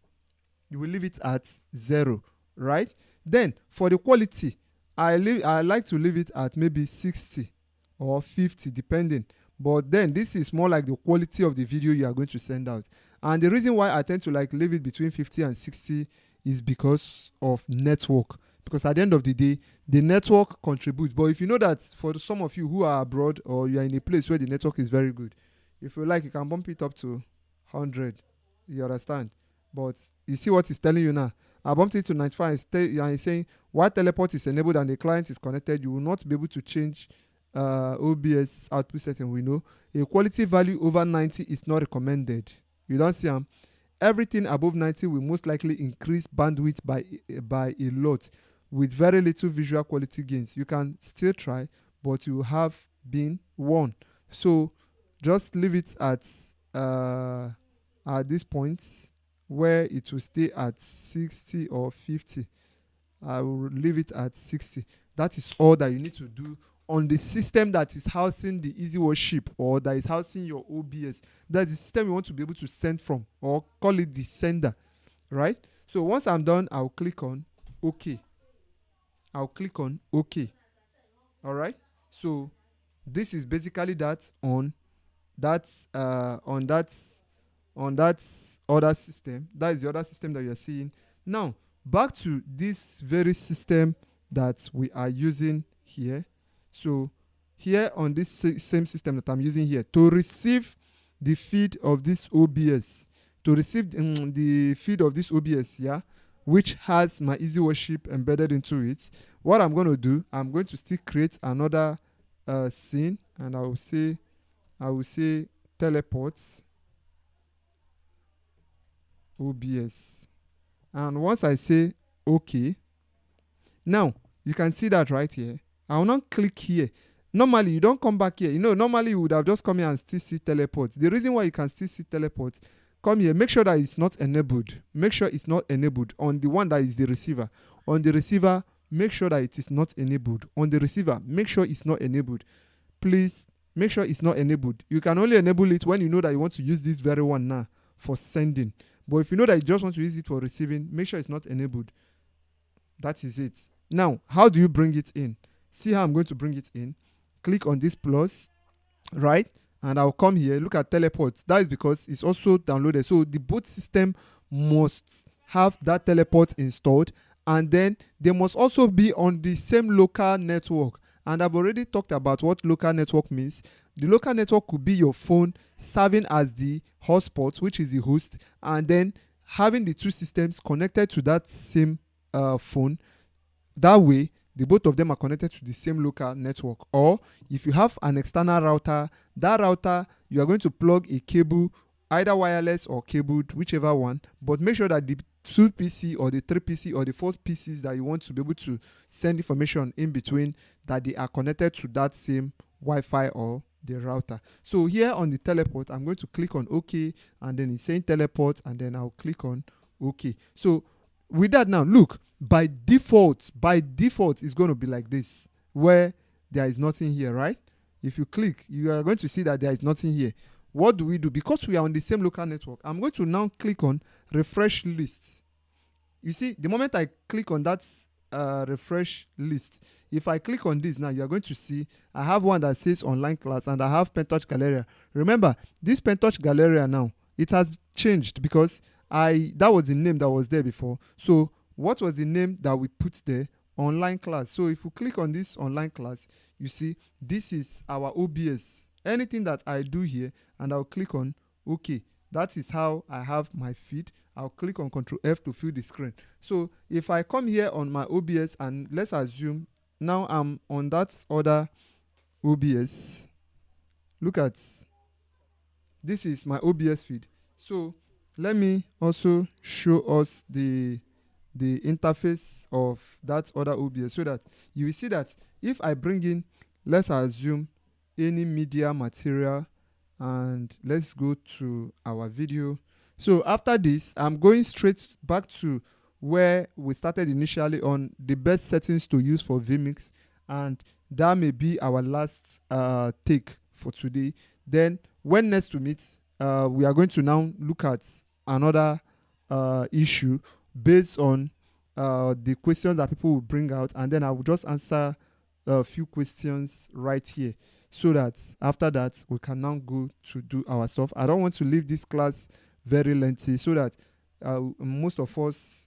You will leave it at 0, right? Then for the quality, I like to leave it at maybe 60 or 50 depending. But then this is more like the quality of the video you are going to send out. And the reason why I tend to like leave it between 50 and 60 is because of network. Because at the end of the day, the network contributes. But if you know that for some of you who are abroad or you are in a place where the network is very good, if you like, you can bump it up to 100. You understand? But you see what it's telling you now. I bumped it to 95 and it's saying while teleport is enabled and the client is connected, you will not be able to change OBS output setting. We know a quality value over 90 is not recommended. You don't see them. Everything above 90 will most likely increase bandwidth by a lot with very little visual quality gains. You can still try, but you have been warned. So just leave it at this point where it will stay at 60 or 50. I will leave it at 60. That is all that you need to do on the system that is housing the Easy Worship or that is housing your OBS. That's the system you want to be able to send from, or call it the sender, right? So once I'm done, I'll click on OK. All right. So this is basically that on that on that other system. That is the other system that you're seeing. Now, back to this very system that we are using here. So here on this same system that I'm using here, to receive the feed of this OBS, to receive the feed of this OBS, yeah, which has my easy worship embedded into it, what I'm going to do, I'm going to still create another scene, and I will say teleport OBS. And once I say okay, now you can see that right here. I will not click here. Normally you don't come back here. Normally you would have just come here and still see teleport. The reason why you can still see teleport, come here, make sure that it's not enabled. Make sure it's not enabled on the one that is the receiver. On the receiver, make sure that it is not enabled. On the receiver, make sure it's not enabled. Please make sure it's not enabled. You can only enable it when you know that you want to use this very one now for sending. But if you know that you just want to use it for receiving, make sure it's not enabled. That is it. Now, how do you bring it in? See how I'm going to bring it in. Click on this plus, right? And I'll come here. Look at teleport. That is because it's also downloaded. So the both system must have that teleport installed. And then they must also be on the same local network. And I've already talked about what local network means. The local network could be your phone serving as the hotspot, which is the host, and then having the two systems connected to that same phone. That way, the both of them are connected to the same local network. Or if you have an external router, that router, you are going to plug a cable, either wireless or cabled, whichever one, but make sure that the 2 PC or the 3 PC or the 4 PCs that you want to be able to send information in between, that they are connected to that same Wi-Fi or the router. So here on the teleport, I'm going to click on OK, and then it's saying teleport, and then I'll click on OK. So with that now, look, by default, it's going to be like this, where there is nothing here, right? If you click, you are going to see that there is nothing here. What do we do? Because we are on the same local network, I'm going to now click on refresh list. You see, the moment I click on that refresh list, if I click on this now, you are going to see I have one that says online class, and I have Pentouch Galleria. Remember, this Pentouch Galleria now, it has changed because that was the name that was there before. So what was the name that we put there? Online class. So if you click on this online class, you see this is our OBS. Anything that I do here, and I'll click on OK. That is how I have my feed. I'll click on Ctrl F to fill the screen. So if I come here on my OBS, and let's assume now I'm on that other OBS. Look at this is my OBS feed. So let me also show us the interface of that other OBS, so that you will see that if I bring in, let's assume, any media material, and let's go to our video. So after this, I'm going straight back to where we started initially on the best settings to use for vMix, and that may be our last take for today. Then when next we meet, we are going to now look at another issue based on the questions that people will bring out, and then I will just answer a few questions right here, so that after that we can now go to do our stuff. I don't want to leave this class very lengthy, so that most of us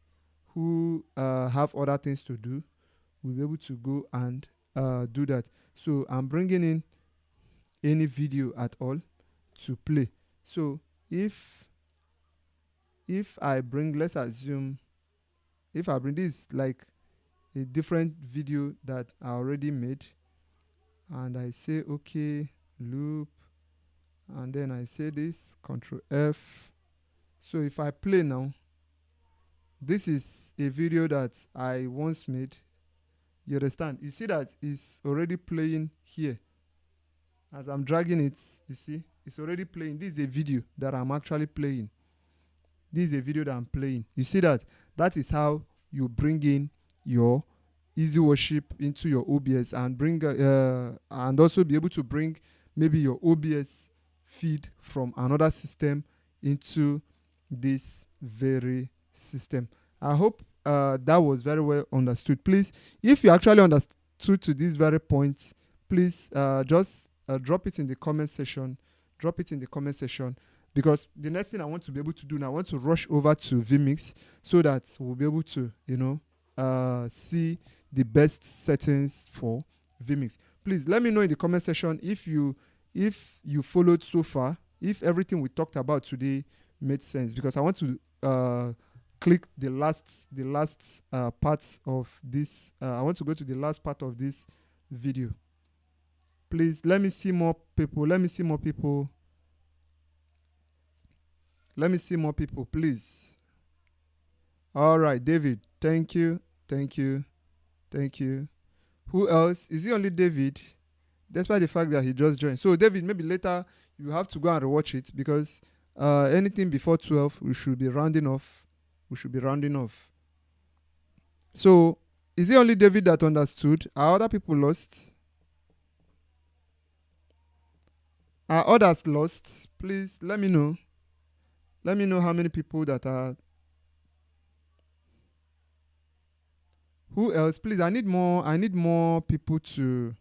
who have other things to do will be able to go and do that. So I'm bringing in any video at all to play. So if I bring, let's assume, if I bring this like a different video that I already made, and I say okay, loop, and then I say this, Ctrl F. So if I play now, this is a video that I once made. You understand? You see that it's already playing here. As I'm dragging it, you see, it's already playing. This is a video that I'm actually playing. This is a video that I'm playing. You see that? That is how you bring in your easy worship into your OBS, and bring and also be able to bring maybe your OBS feed from another system into this very system. I hope that was very well understood. Please, if you actually understood to this very point, please just drop it in the comment section. because the next thing I want to be able to do now, I want to rush over to vMix so that we'll be able to, see the best settings for vMix. Please let me know in the comment section if you followed so far, if everything we talked about today made sense, because I want to click the last part of this. I want to go to the last part of this video. Please let me see more people. Let me see more people. Let me see more people, please. All right, David. Thank you. Thank you. Thank you. Who else? Is it only David? Despite the fact that he just joined. So, David, maybe later you have to go and rewatch it, because anything before 12, we should be rounding off. We should be rounding off. So, is it only David that understood? Are other people lost? Are others lost? Please let me know. Let me know how many people that are. Who else? Please, I need more people to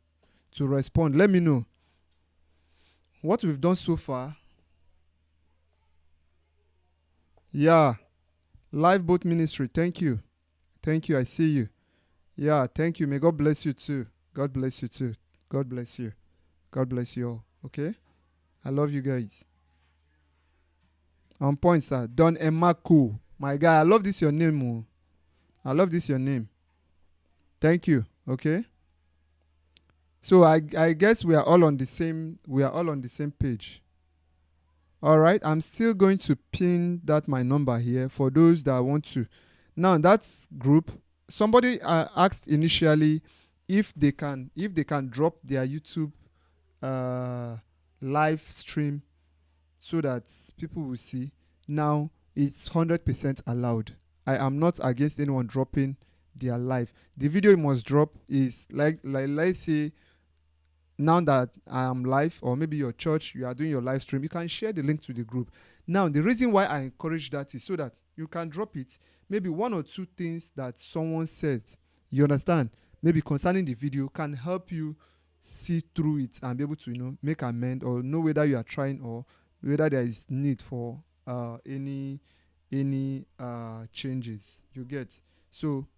respond. Let me know what we've done so far. Yeah. Lifeboat Ministry. Thank you. Thank you. I see you. Yeah, thank you. May God bless you too. God bless you too. God bless you. God bless you all. Okay? I love you guys. On point, sir. Don Emako. My guy, I love this your name. Oh. I love this your name. Thank you. Okay? So I guess we are all on the same page. All right, I'm still going to pin that my number here for those that want to. Now that group, somebody asked initially if they can drop their YouTube live stream so that people will see. Now it's 100% allowed. I am not against anyone dropping their live. The video you must drop is like let's say now that I am live, or maybe your church, you are doing your live stream, you can share the link to the group. Now, the reason why I encourage that is so that you can drop it, maybe one or two things that someone said, you understand, maybe concerning the video, can help you see through it and be able to, make amend or know whether you are trying or whether there is need for any changes. You get? So,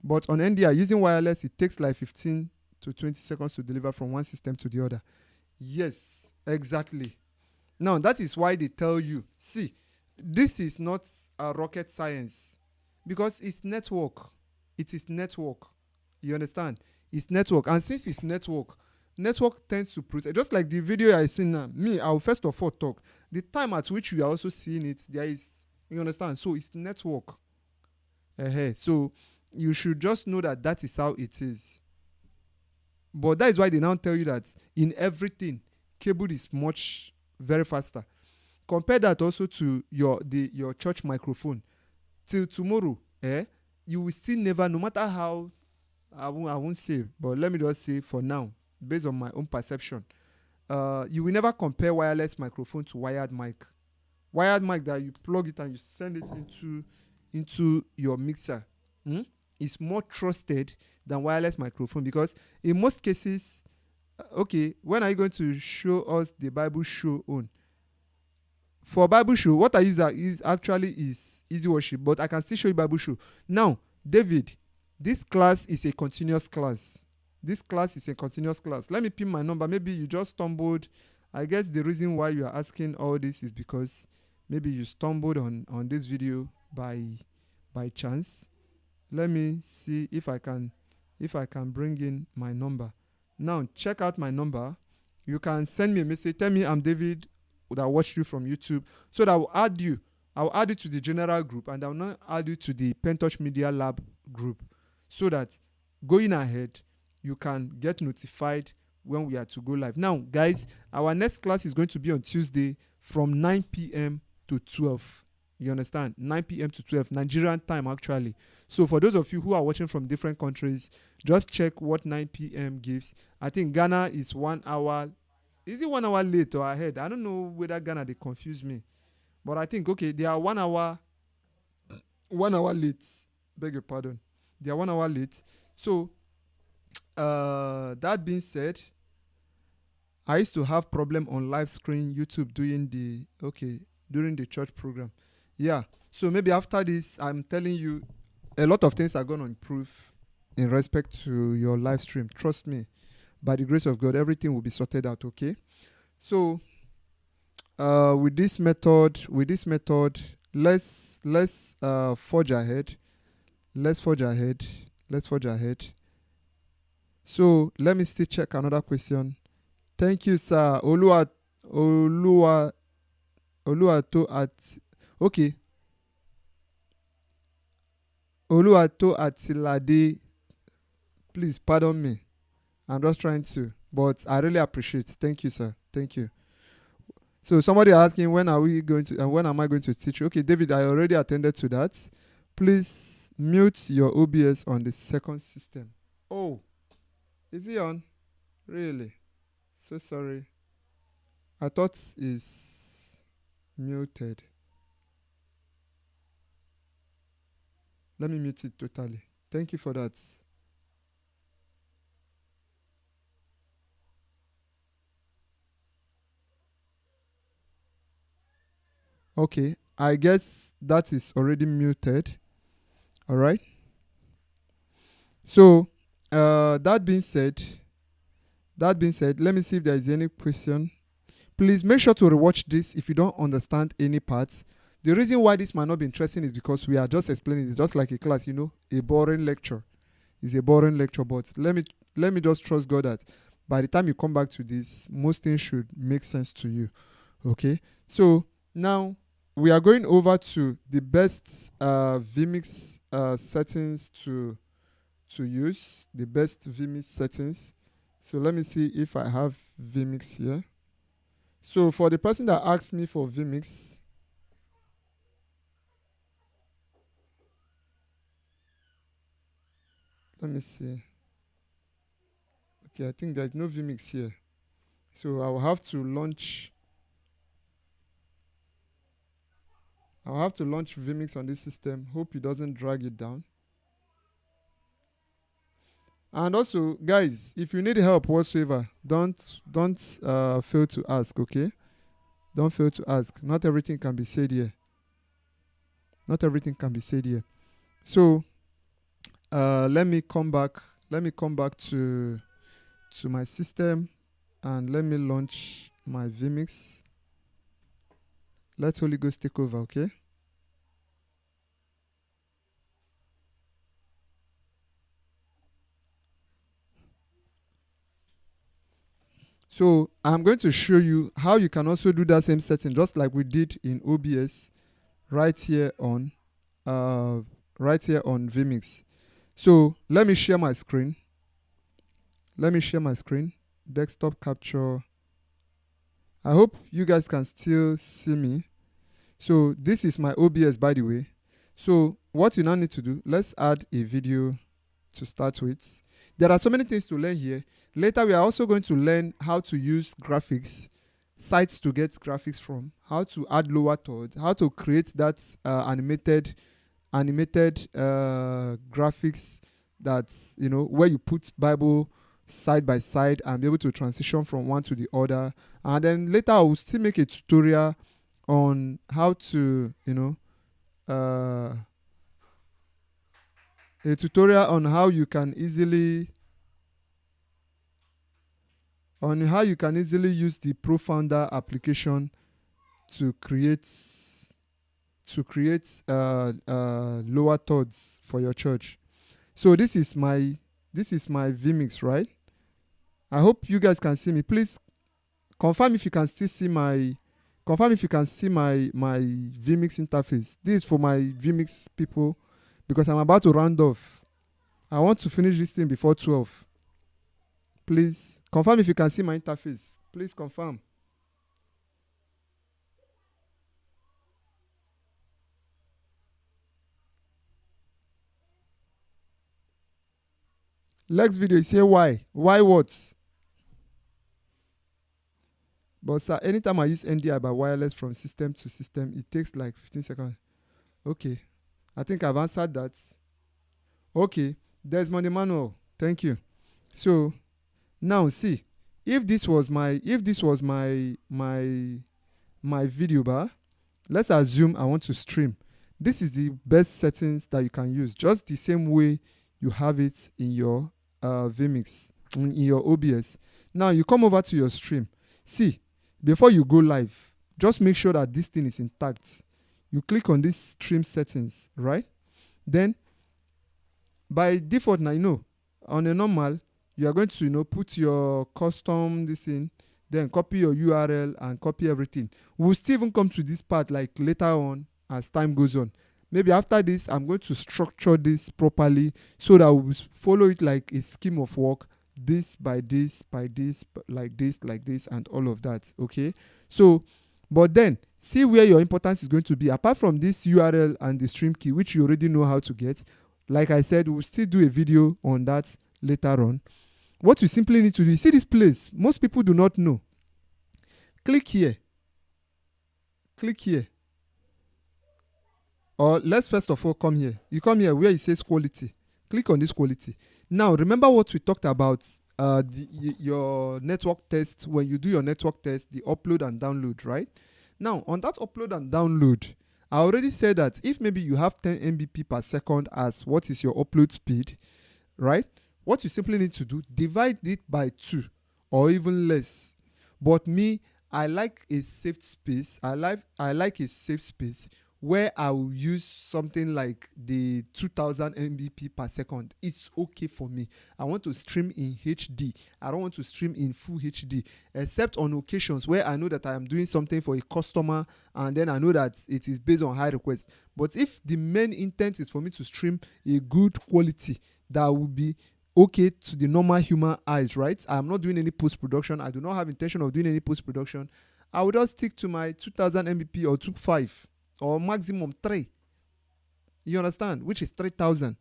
but on NDI, using wireless, it takes like 15 to 20 seconds to deliver from one system to the other. Yes, exactly. Now, that is why they tell you, see, this is not a rocket science, because it's network. It is network. You understand? It's network. And since it's network tends to process. Just like the video I see now, I will first of all talk. The time at which you are also seeing it, there is, you understand? So it's network. So you should just know that is how it is. But that is why they now tell you that in everything, cable is much very faster. Compare that also to your church microphone. Till tomorrow, you will still never, no matter how, I won't say, but let me just say for now, based on my own perception, you will never compare wireless microphone to wired mic. Wired mic that you plug it and you send it into your mixer. Is more trusted than wireless microphone, because in most cases, when are you going to show us the Bible show on? For Bible show, what I use is actually easy worship, but I can still show you Bible show. Now, David, this class is a continuous class. Let me pin my number. Maybe you just stumbled. I guess the reason why you are asking all this is because maybe you stumbled on this video by chance. Let me see if I can bring in my number. Now check out my number. You can send me a message. Tell me I'm David that watched you from YouTube, so that I will add you to the general group, and I will not add you to the Pentouch Media Lab group, so that going ahead you can get notified when we are to go live. Now guys, our next class is going to be on Tuesday from 9 p.m. to 12. You understand? 9 p.m. to 12 Nigerian time actually. So for those of you who are watching from different countries, just check what 9 p.m. gives. I think Ghana is 1 hour. Is it 1 hour late or ahead? I don't know whether Ghana, they confuse me. But I think, they are 1 hour late. Beg your pardon. They are 1 hour late. So, that being said, I used to have problem on live screen YouTube doing the, during the church program. Yeah. So maybe after this, I'm telling you, a lot of things are going to improve in respect to your live stream. Trust me. By the grace of God, everything will be sorted out. Okay. So with this method, let's forge ahead. Let's forge ahead. Let's forge ahead. So let me still check another question. Thank you, sir. Olua Oluwato at okay. Oluwato Atilade. Please pardon me. I'm just trying to, but I really appreciate. Thank you, sir. Thank you. So somebody asking when are we going to and when am I going to teach you? Okay, David, I already attended to that. Please mute your OBS on the second system. Oh, is he on? Really? So sorry. I thought it's muted. Let me mute it totally. Thank you for that. Okay, I guess that is already muted. All right. So, that being said, let me see if there is any question. Please make sure to rewatch this if you don't understand any parts. The reason why this might not be interesting is because we are just explaining. It's just like a class, a boring lecture. It's a boring lecture, but let me just trust God that by the time you come back to this, most things should make sense to you. Okay. So now we are going over to the best vMix settings to use. The best vMix settings. So let me see if I have vMix here. So for the person that asked me for vMix, let me see. Okay, I think there's no vMix here. So I'll have to launch vMix on this system. Hope it doesn't drag it down. And also, guys, if you need help whatsoever, don't fail to ask, okay? Don't fail to ask. Not everything can be said here. Not everything can be said here. So, let me come back to my system and let me launch my vMix. Let Holy Ghost take over, okay? So I'm going to show you how you can also do that same setting, just like we did in OBS, right here on vMix. So let me share my screen. Desktop capture. I hope you guys can still see me. So this is my OBS, by the way. So what you now need to do, let's add a video to start with. There are so many things to learn here. Later, we are also going to learn how to use graphics, sites to get graphics from, how to add lower thirds, how to create that animated graphics that's, where you put Bible side by side and be able to transition from one to the other. And then later, I will still make a tutorial on how to, a tutorial on how you can easily use the ProFounder application to create lower thirds for your church. So this is my vMix, right? I hope you guys can see me. Please confirm if you can still see my vMix interface. This is for my vMix people because I'm about to round off. I want to finish this thing before 12. Please confirm if you can see my interface. Please confirm. Lex video is here. Why? Why what? But sir, anytime I use NDI by wireless from system to system, it takes like 15 seconds. Okay. I think I've answered that. Okay. There's Money Manual. Thank you. So now see, if this was my video bar, let's assume I want to stream. This is the best settings that you can use, just the same way you have it in your vMix, in your OBS. Now you come over to your stream. See, before you go live, just make sure that this thing is intact. You click on this stream settings, right? Then by default now, on a normal, you are going to put your custom this in, then copy your URL and copy everything. We'll still even come to this part like later on as time goes on. Maybe after this, I'm going to structure this properly so that we'll follow it like a scheme of work, this by this, by this, like this, and all of that. Okay. So, but then see where your importance is going to be. Apart from this URL and the stream key, which you already know how to get, like I said, we'll still do a video on that later on. What you simply need to do, you see this place, most people do not know. Click here. Click here. Or let's first of all come here. You come here where it says quality. Click on this quality. Now, remember what we talked about, your network test. When you do your network test, the upload and download, right? Now, on that upload and download, I already said that if maybe you have 10 Mbps per second as what is your upload speed, right? What you simply need to do, divide it by 2 or even less. But me, I like a safe space. I like a safe space where I will use something like the 2000 Mbps per second. It's okay for me. I want to stream in HD. I don't want to stream in full HD, except on occasions where I know that I am doing something for a customer and then I know that it is based on high request. But if the main intent is for me to stream a good quality that will be okay to the normal human eyes, right? I'm not doing any post-production. I do not have intention of doing any post-production. I will just stick to my 2000 Mbps or 2.5 or maximum 3. You understand? Which is 3000.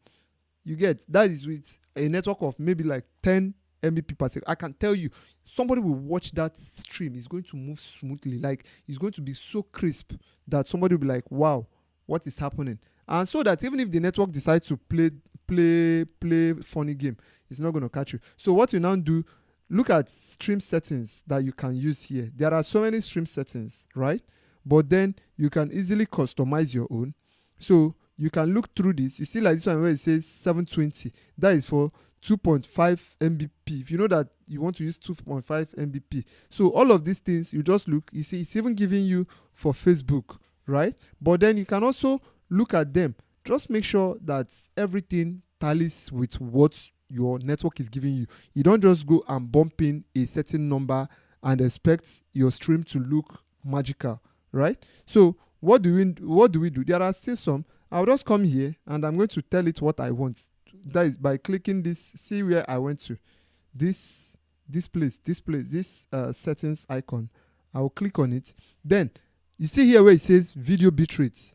You get? That is with a network of maybe like 10 Mbps per second. I can tell you, somebody will watch that stream. It's going to move smoothly. Like, it's going to be so crisp that somebody will be like, wow, what is happening? And so that even if the network decides to play funny game, it's not going to catch you. So what you now do, look at stream settings that you can use here. There are so many stream settings, right? But then you can easily customize your own. So you can look through this. You see like this one where it says 720. That is for 2.5 Mbps. If you know that you want to use 2.5 Mbps. So all of these things, you just look. You see it's even giving you for Facebook, right? But then you can also look at them. Just make sure that everything tallies with what your network is giving you. You don't just go and bump in a certain number and expect your stream to look magical, right? So what do we do? There are still some. I'll just come here and I'm going to tell it what I want. That is by clicking this. See where I went to. This settings icon. I will click on it. Then you see here where it says video bitrate.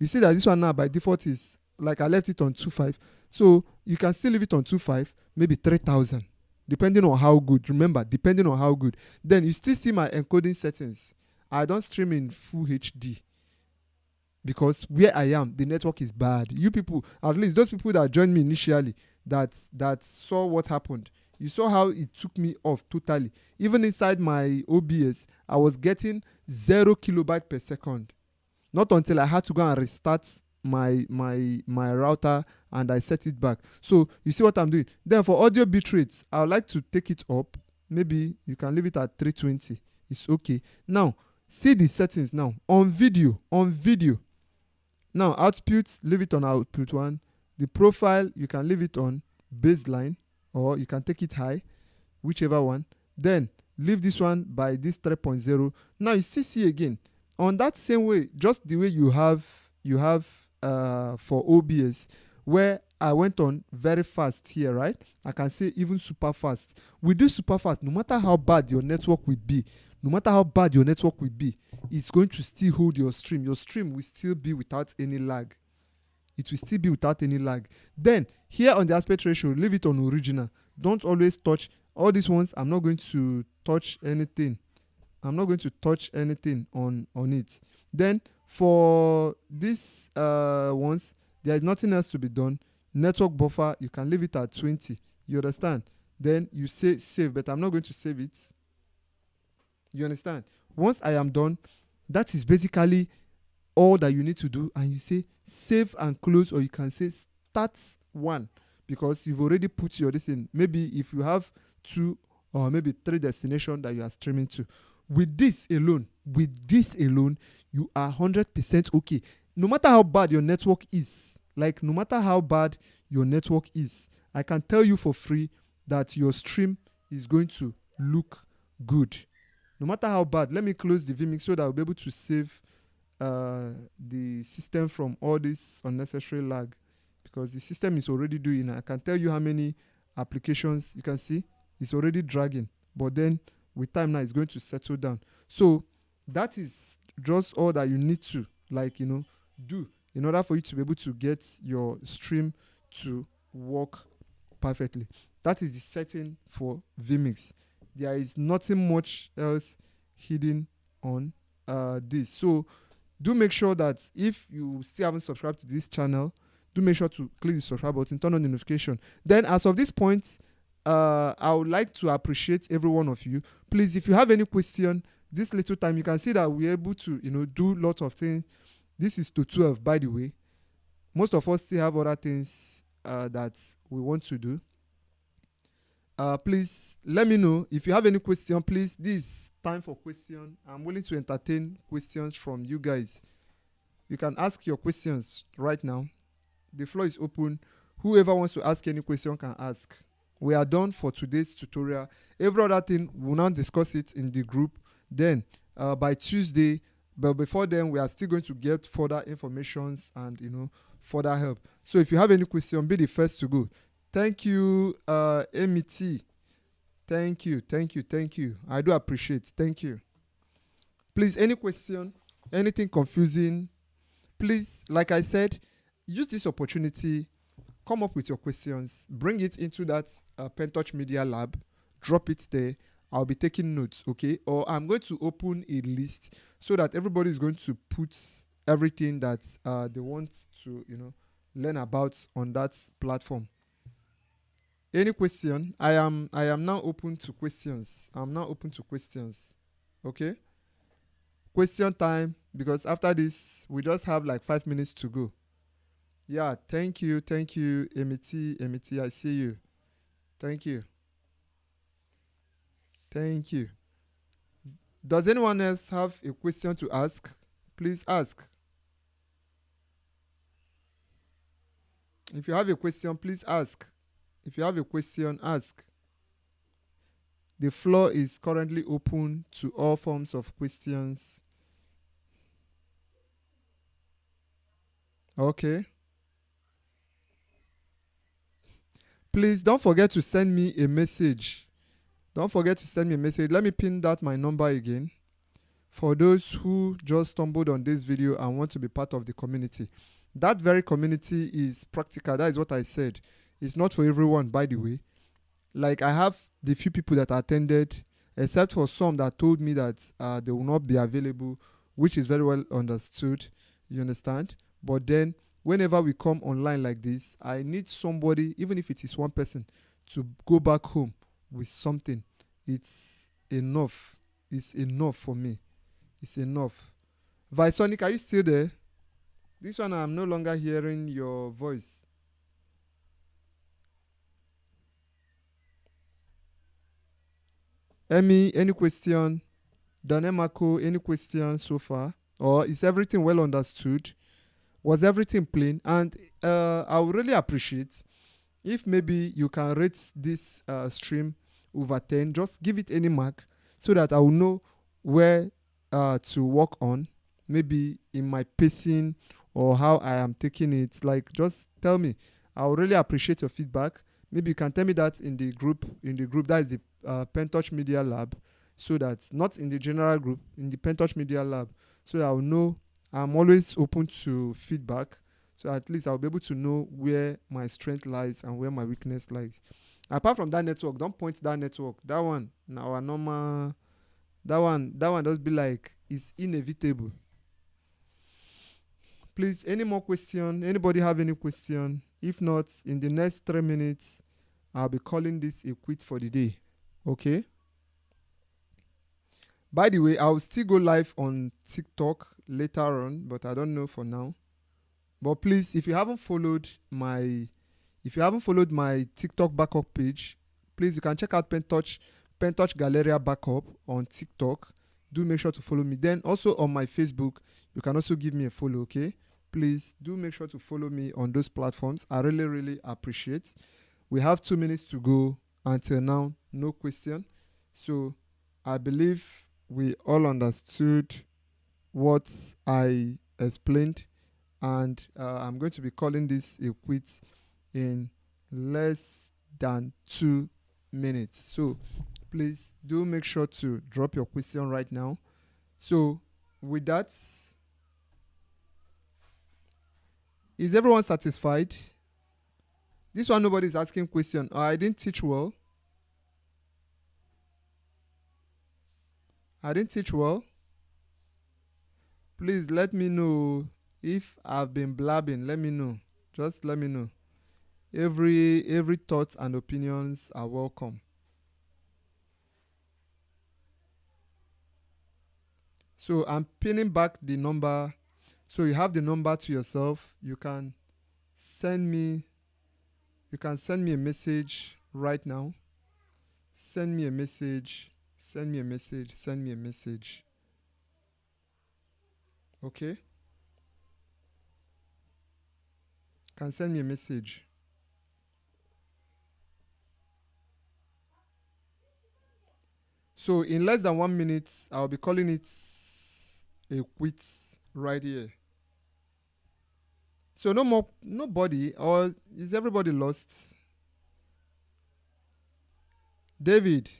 You see that this one now by default is like I left it on 2.5. So you can still leave it on 2.5, maybe 3000, depending on how good. Remember, depending on how good. Then you still see my encoding settings. I don't stream in full HD because where I am, the network is bad. You people, at least those people that joined me initially, that saw what happened. You saw how it took me off totally. Even inside my OBS, I was getting 0 kilobyte per second. Not until I had to go and restart my router and I set it back. So you see what I'm doing. Then for audio bitrate, I would like to take it up. Maybe you can leave it at 320. It's okay. Now see the settings now. On video. Now output, leave it on output 1. The profile, you can leave it on baseline or you can take it high, whichever one. Then leave this one by this 3.0. Now you still see again. On that same way, just the way you have for OBS, where I went on very fast here, right? I can say even super fast. With this super fast, no matter how bad your network will be, it's going to still hold your stream. Your stream will still be without any lag. It will still be without any lag. Then, here on the aspect ratio, leave it on original. Don't always touch. All these ones, I'm not going to touch anything. I'm not going to touch anything on it. Then for these ones, there is nothing else to be done. Network buffer, you can leave it at 20. You understand? Then you say save, but I'm not going to save it. You understand? Once I am done, that is basically all that you need to do, and you say save and close, or you can say start one, because you've already put your this in. Maybe if you have 2 or maybe 3 destinations that you are streaming to, with this alone, you are 100% okay. No matter how bad your network is, I can tell you for free that your stream is going to look good. No matter how bad. Let me close the vMix so that I'll be able to save the system from all this unnecessary lag, because the system is already doing it. I can tell you how many applications you can see. It's already dragging, but then with time now it's going to settle down. So that is just all that you need to do in order for you to be able to get your stream to work perfectly. That is the setting for vMix. There is nothing much else hidden on this. So do make sure that if you still haven't subscribed to this channel, do make sure to click the subscribe button, turn on the notification. Then as of this point, I would like to appreciate every one of you. Please, if you have any question, this little time, you can see that we're able to do lots of things. This is to 12, by the way. Most of us still have other things that we want to do. Please let me know if you have any question. Please, this is time for question. I'm willing to entertain questions from you guys. You can ask your questions right now. The floor is open. Whoever wants to ask any question can ask. We are done for today's tutorial. Every other thing, we'll now discuss it in the group. Then by Tuesday, but before then, we are still going to get further informations and further help. So if you have any question, be the first to go. Thank you, Medi. Thank you. I do appreciate. Thank you. Please, any question, anything confusing, please, like I said, use this opportunity. Come up with your questions. Bring it into that Pentouch Media Lab. Drop it there. I'll be taking notes, okay? Or I'm going to open a list so that everybody is going to put everything that they want to, learn about on that platform. Any question? I am now open to questions. Okay? Question time, because after this, we just have like 5 minutes to go. Yeah, thank you, Medi, I see you. Thank you. Does anyone else have a question to ask? Please ask. If you have a question, please ask. The floor is currently open to all forms of questions. Okay. Please don't forget to send me a message. Let me pin that my number again. For those who just stumbled on this video and want to be part of the community. That very community is practical. That is what I said. It's not for everyone, by the way. Like, I have the few people that attended, except for some that told me that they will not be available, which is very well understood. You understand? But then, whenever we come online like this, I need somebody, even if it is one person, to go back home with something. It's enough. For me. It's enough. Visonic, are you still there? This one, I'm no longer hearing your voice. Emmy, any question? Danemako, any question so far? Or is everything well understood? Was everything plain? And I would really appreciate if maybe you can rate this stream over 10. Just give it any mark so that I will know where to work on. Maybe in my pacing or how I am taking it. Like, just tell me. I would really appreciate your feedback. Maybe you can tell me that in the group. That is the Pentouch Media Lab. So that, not in the general group, in the Pentouch Media Lab. So that I will know. I'm always open to feedback. So at least I'll be able to know where my strength lies and where my weakness lies. Apart from that network, don't point that network. That one, our normal. That one does be like, it's inevitable. Please, any more question? Anybody have any question? If not, in the next 3 minutes, I'll be calling this a quit for the day. Okay? By the way, I'll still go live on TikTok later on, but I don't know for now. But please, if you haven't followed my TikTok backup page, please you can check out Pentouch Galleria backup on TikTok. Do make sure to follow me. Then also on my Facebook, you can also give me a follow, okay? Please do make sure to follow me on those platforms. I really, really appreciate. We have 2 minutes to go until now, no question. So I believe we all understood what I explained, and I'm going to be calling this a quit in less than 2 minutes. So please do make sure to drop your question right now. So with that, is everyone satisfied? This one nobody's asking question. I didn't teach well. Please let me know if I've been blabbing. Let me know. Just let me know. Every thought and opinions are welcome. So I'm pinning back the number. So you have the number to yourself. You can send me a message right now. Send me a message. Okay? Can send me a message. So in less than 1 minute, I'll be calling it a quit right here. So no more, nobody, or is everybody lost? David.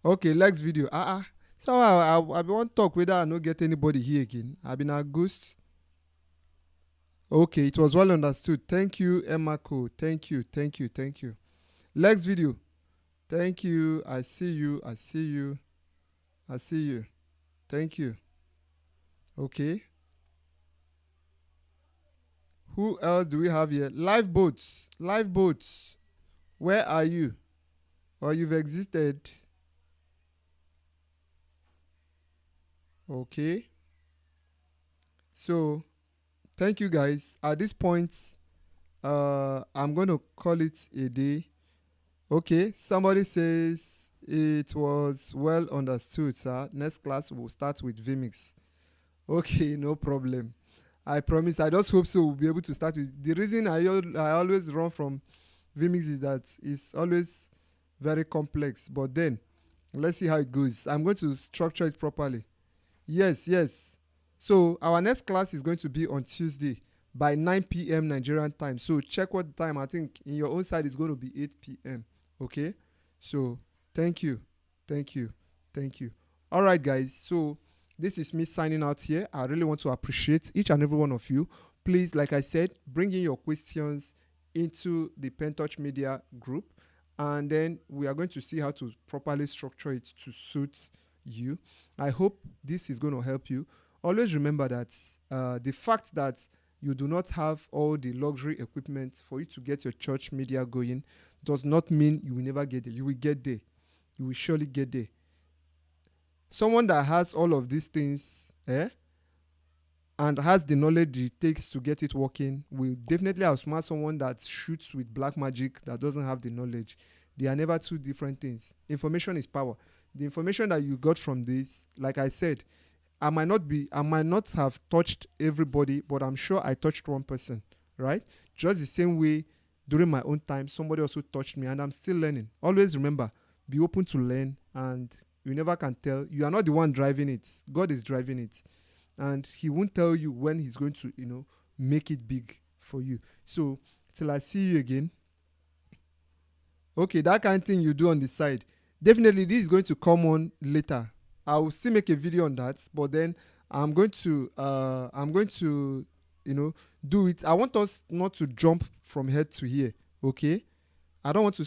Okay, next video. So I want to talk whether I no get anybody here again. I've been a ghost. Okay, it was well understood. Thank you, Emma Co. Thank you. Next video. Thank you. I see you. Thank you. Okay. Who else do we have here? Live boats. Where are you? Or you've existed? Okay. So, thank you guys. At this point, I'm going to call it a day. Okay. Somebody says it was well understood, sir. Next class will start with vMix. Okay, no problem. I promise. I just hope so we'll be able to start with. The reason I always run from vMix is that it's always very complex. But then, let's see how it goes. I'm going to structure it properly. Yes. So our next class is going to be on Tuesday by 9 p.m. Nigerian time. So check what time. I think in your own side is going to be 8 p.m. Okay? So thank you. All right, guys. So this is me signing out here. I really want to appreciate each and every one of you. Please, like I said, bring in your questions into the Pentouch Media group, and then we are going to see how to properly structure it to suit you. I hope this is going to help you. Always remember that the fact that you do not have all the luxury equipment for you to get your church media going does not mean you will never get there. You will get there. You will surely get there. Someone that has all of these things and has the knowledge it takes to get it working will definitely outsmart someone that shoots with black magic that doesn't have the knowledge. They are never two different things. Information is power. The information that you got from this, like I said, I might not have touched everybody, but I'm sure I touched one person, right? Just the same way during my own time, somebody also touched me, and I'm still learning. Always remember, be open to learn, and you never can tell. You are not the one driving it. God is driving it. And he won't tell you when he's going to, make it big for you. So, till I see you again. Okay, that kind of thing you do on the side. Definitely, this is going to come on later. I will still make a video on that, but then I'm going to, do it. I want us not to jump from here to here. Okay, I don't want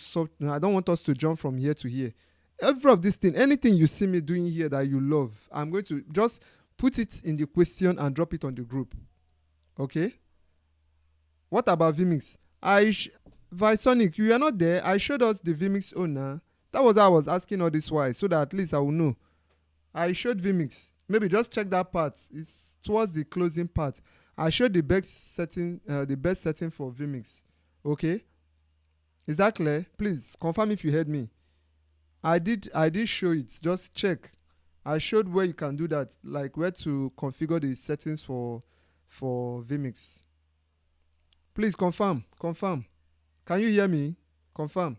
us to jump from here to here. Every of this thing, anything you see me doing here that you love, I'm going to just put it in the question and drop it on the group. Okay. What about vMix? Visonic, you are not there. I showed us the vMix owner. That was how I was asking all this why, so that at least I will know. I showed vMix. Maybe just check that part. It's towards the closing part. I showed the best setting for vMix. Okay, is that clear? Please confirm if you heard me. I did show it. Just check. I showed where you can do that, like where to configure the settings for vMix. Please confirm. Confirm. Can you hear me? Confirm.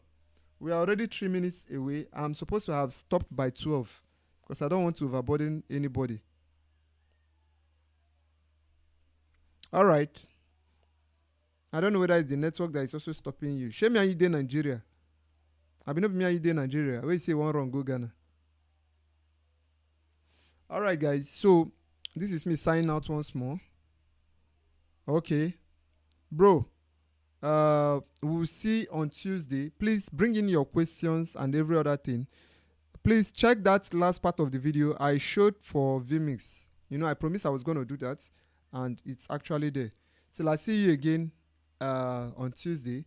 We are already 3 minutes away. I'm supposed to have stopped by 12 because I don't want to overburden anybody. All right. I don't know whether it's the network that is also stopping you. Shame me, are you in Nigeria? I been up me, are you in Nigeria? Where you say one wrong, go Ghana. All right, guys. So this is me signing out once more. Okay, bro. We'll see on Tuesday. Please bring in your questions and every other thing. Please check that last part of the video I showed for vMix. I promised I was going to do that, and it's actually there. Till I see you again on Tuesday.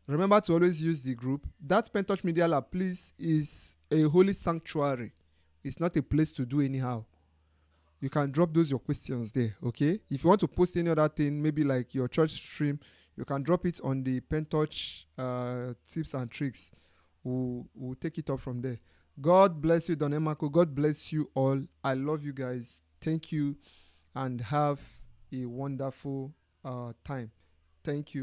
Remember to always use the group. That Pentouch Media Lab, please, is a holy sanctuary. It's not a place to do anyhow. You can drop your questions there, okay? If you want to post any other thing, maybe like your church stream, you can drop it on the Pentouch tips and tricks. We'll take it up from there. God bless you, Don Emako. God bless you all. I love you guys. Thank you, and have a wonderful time. Thank you.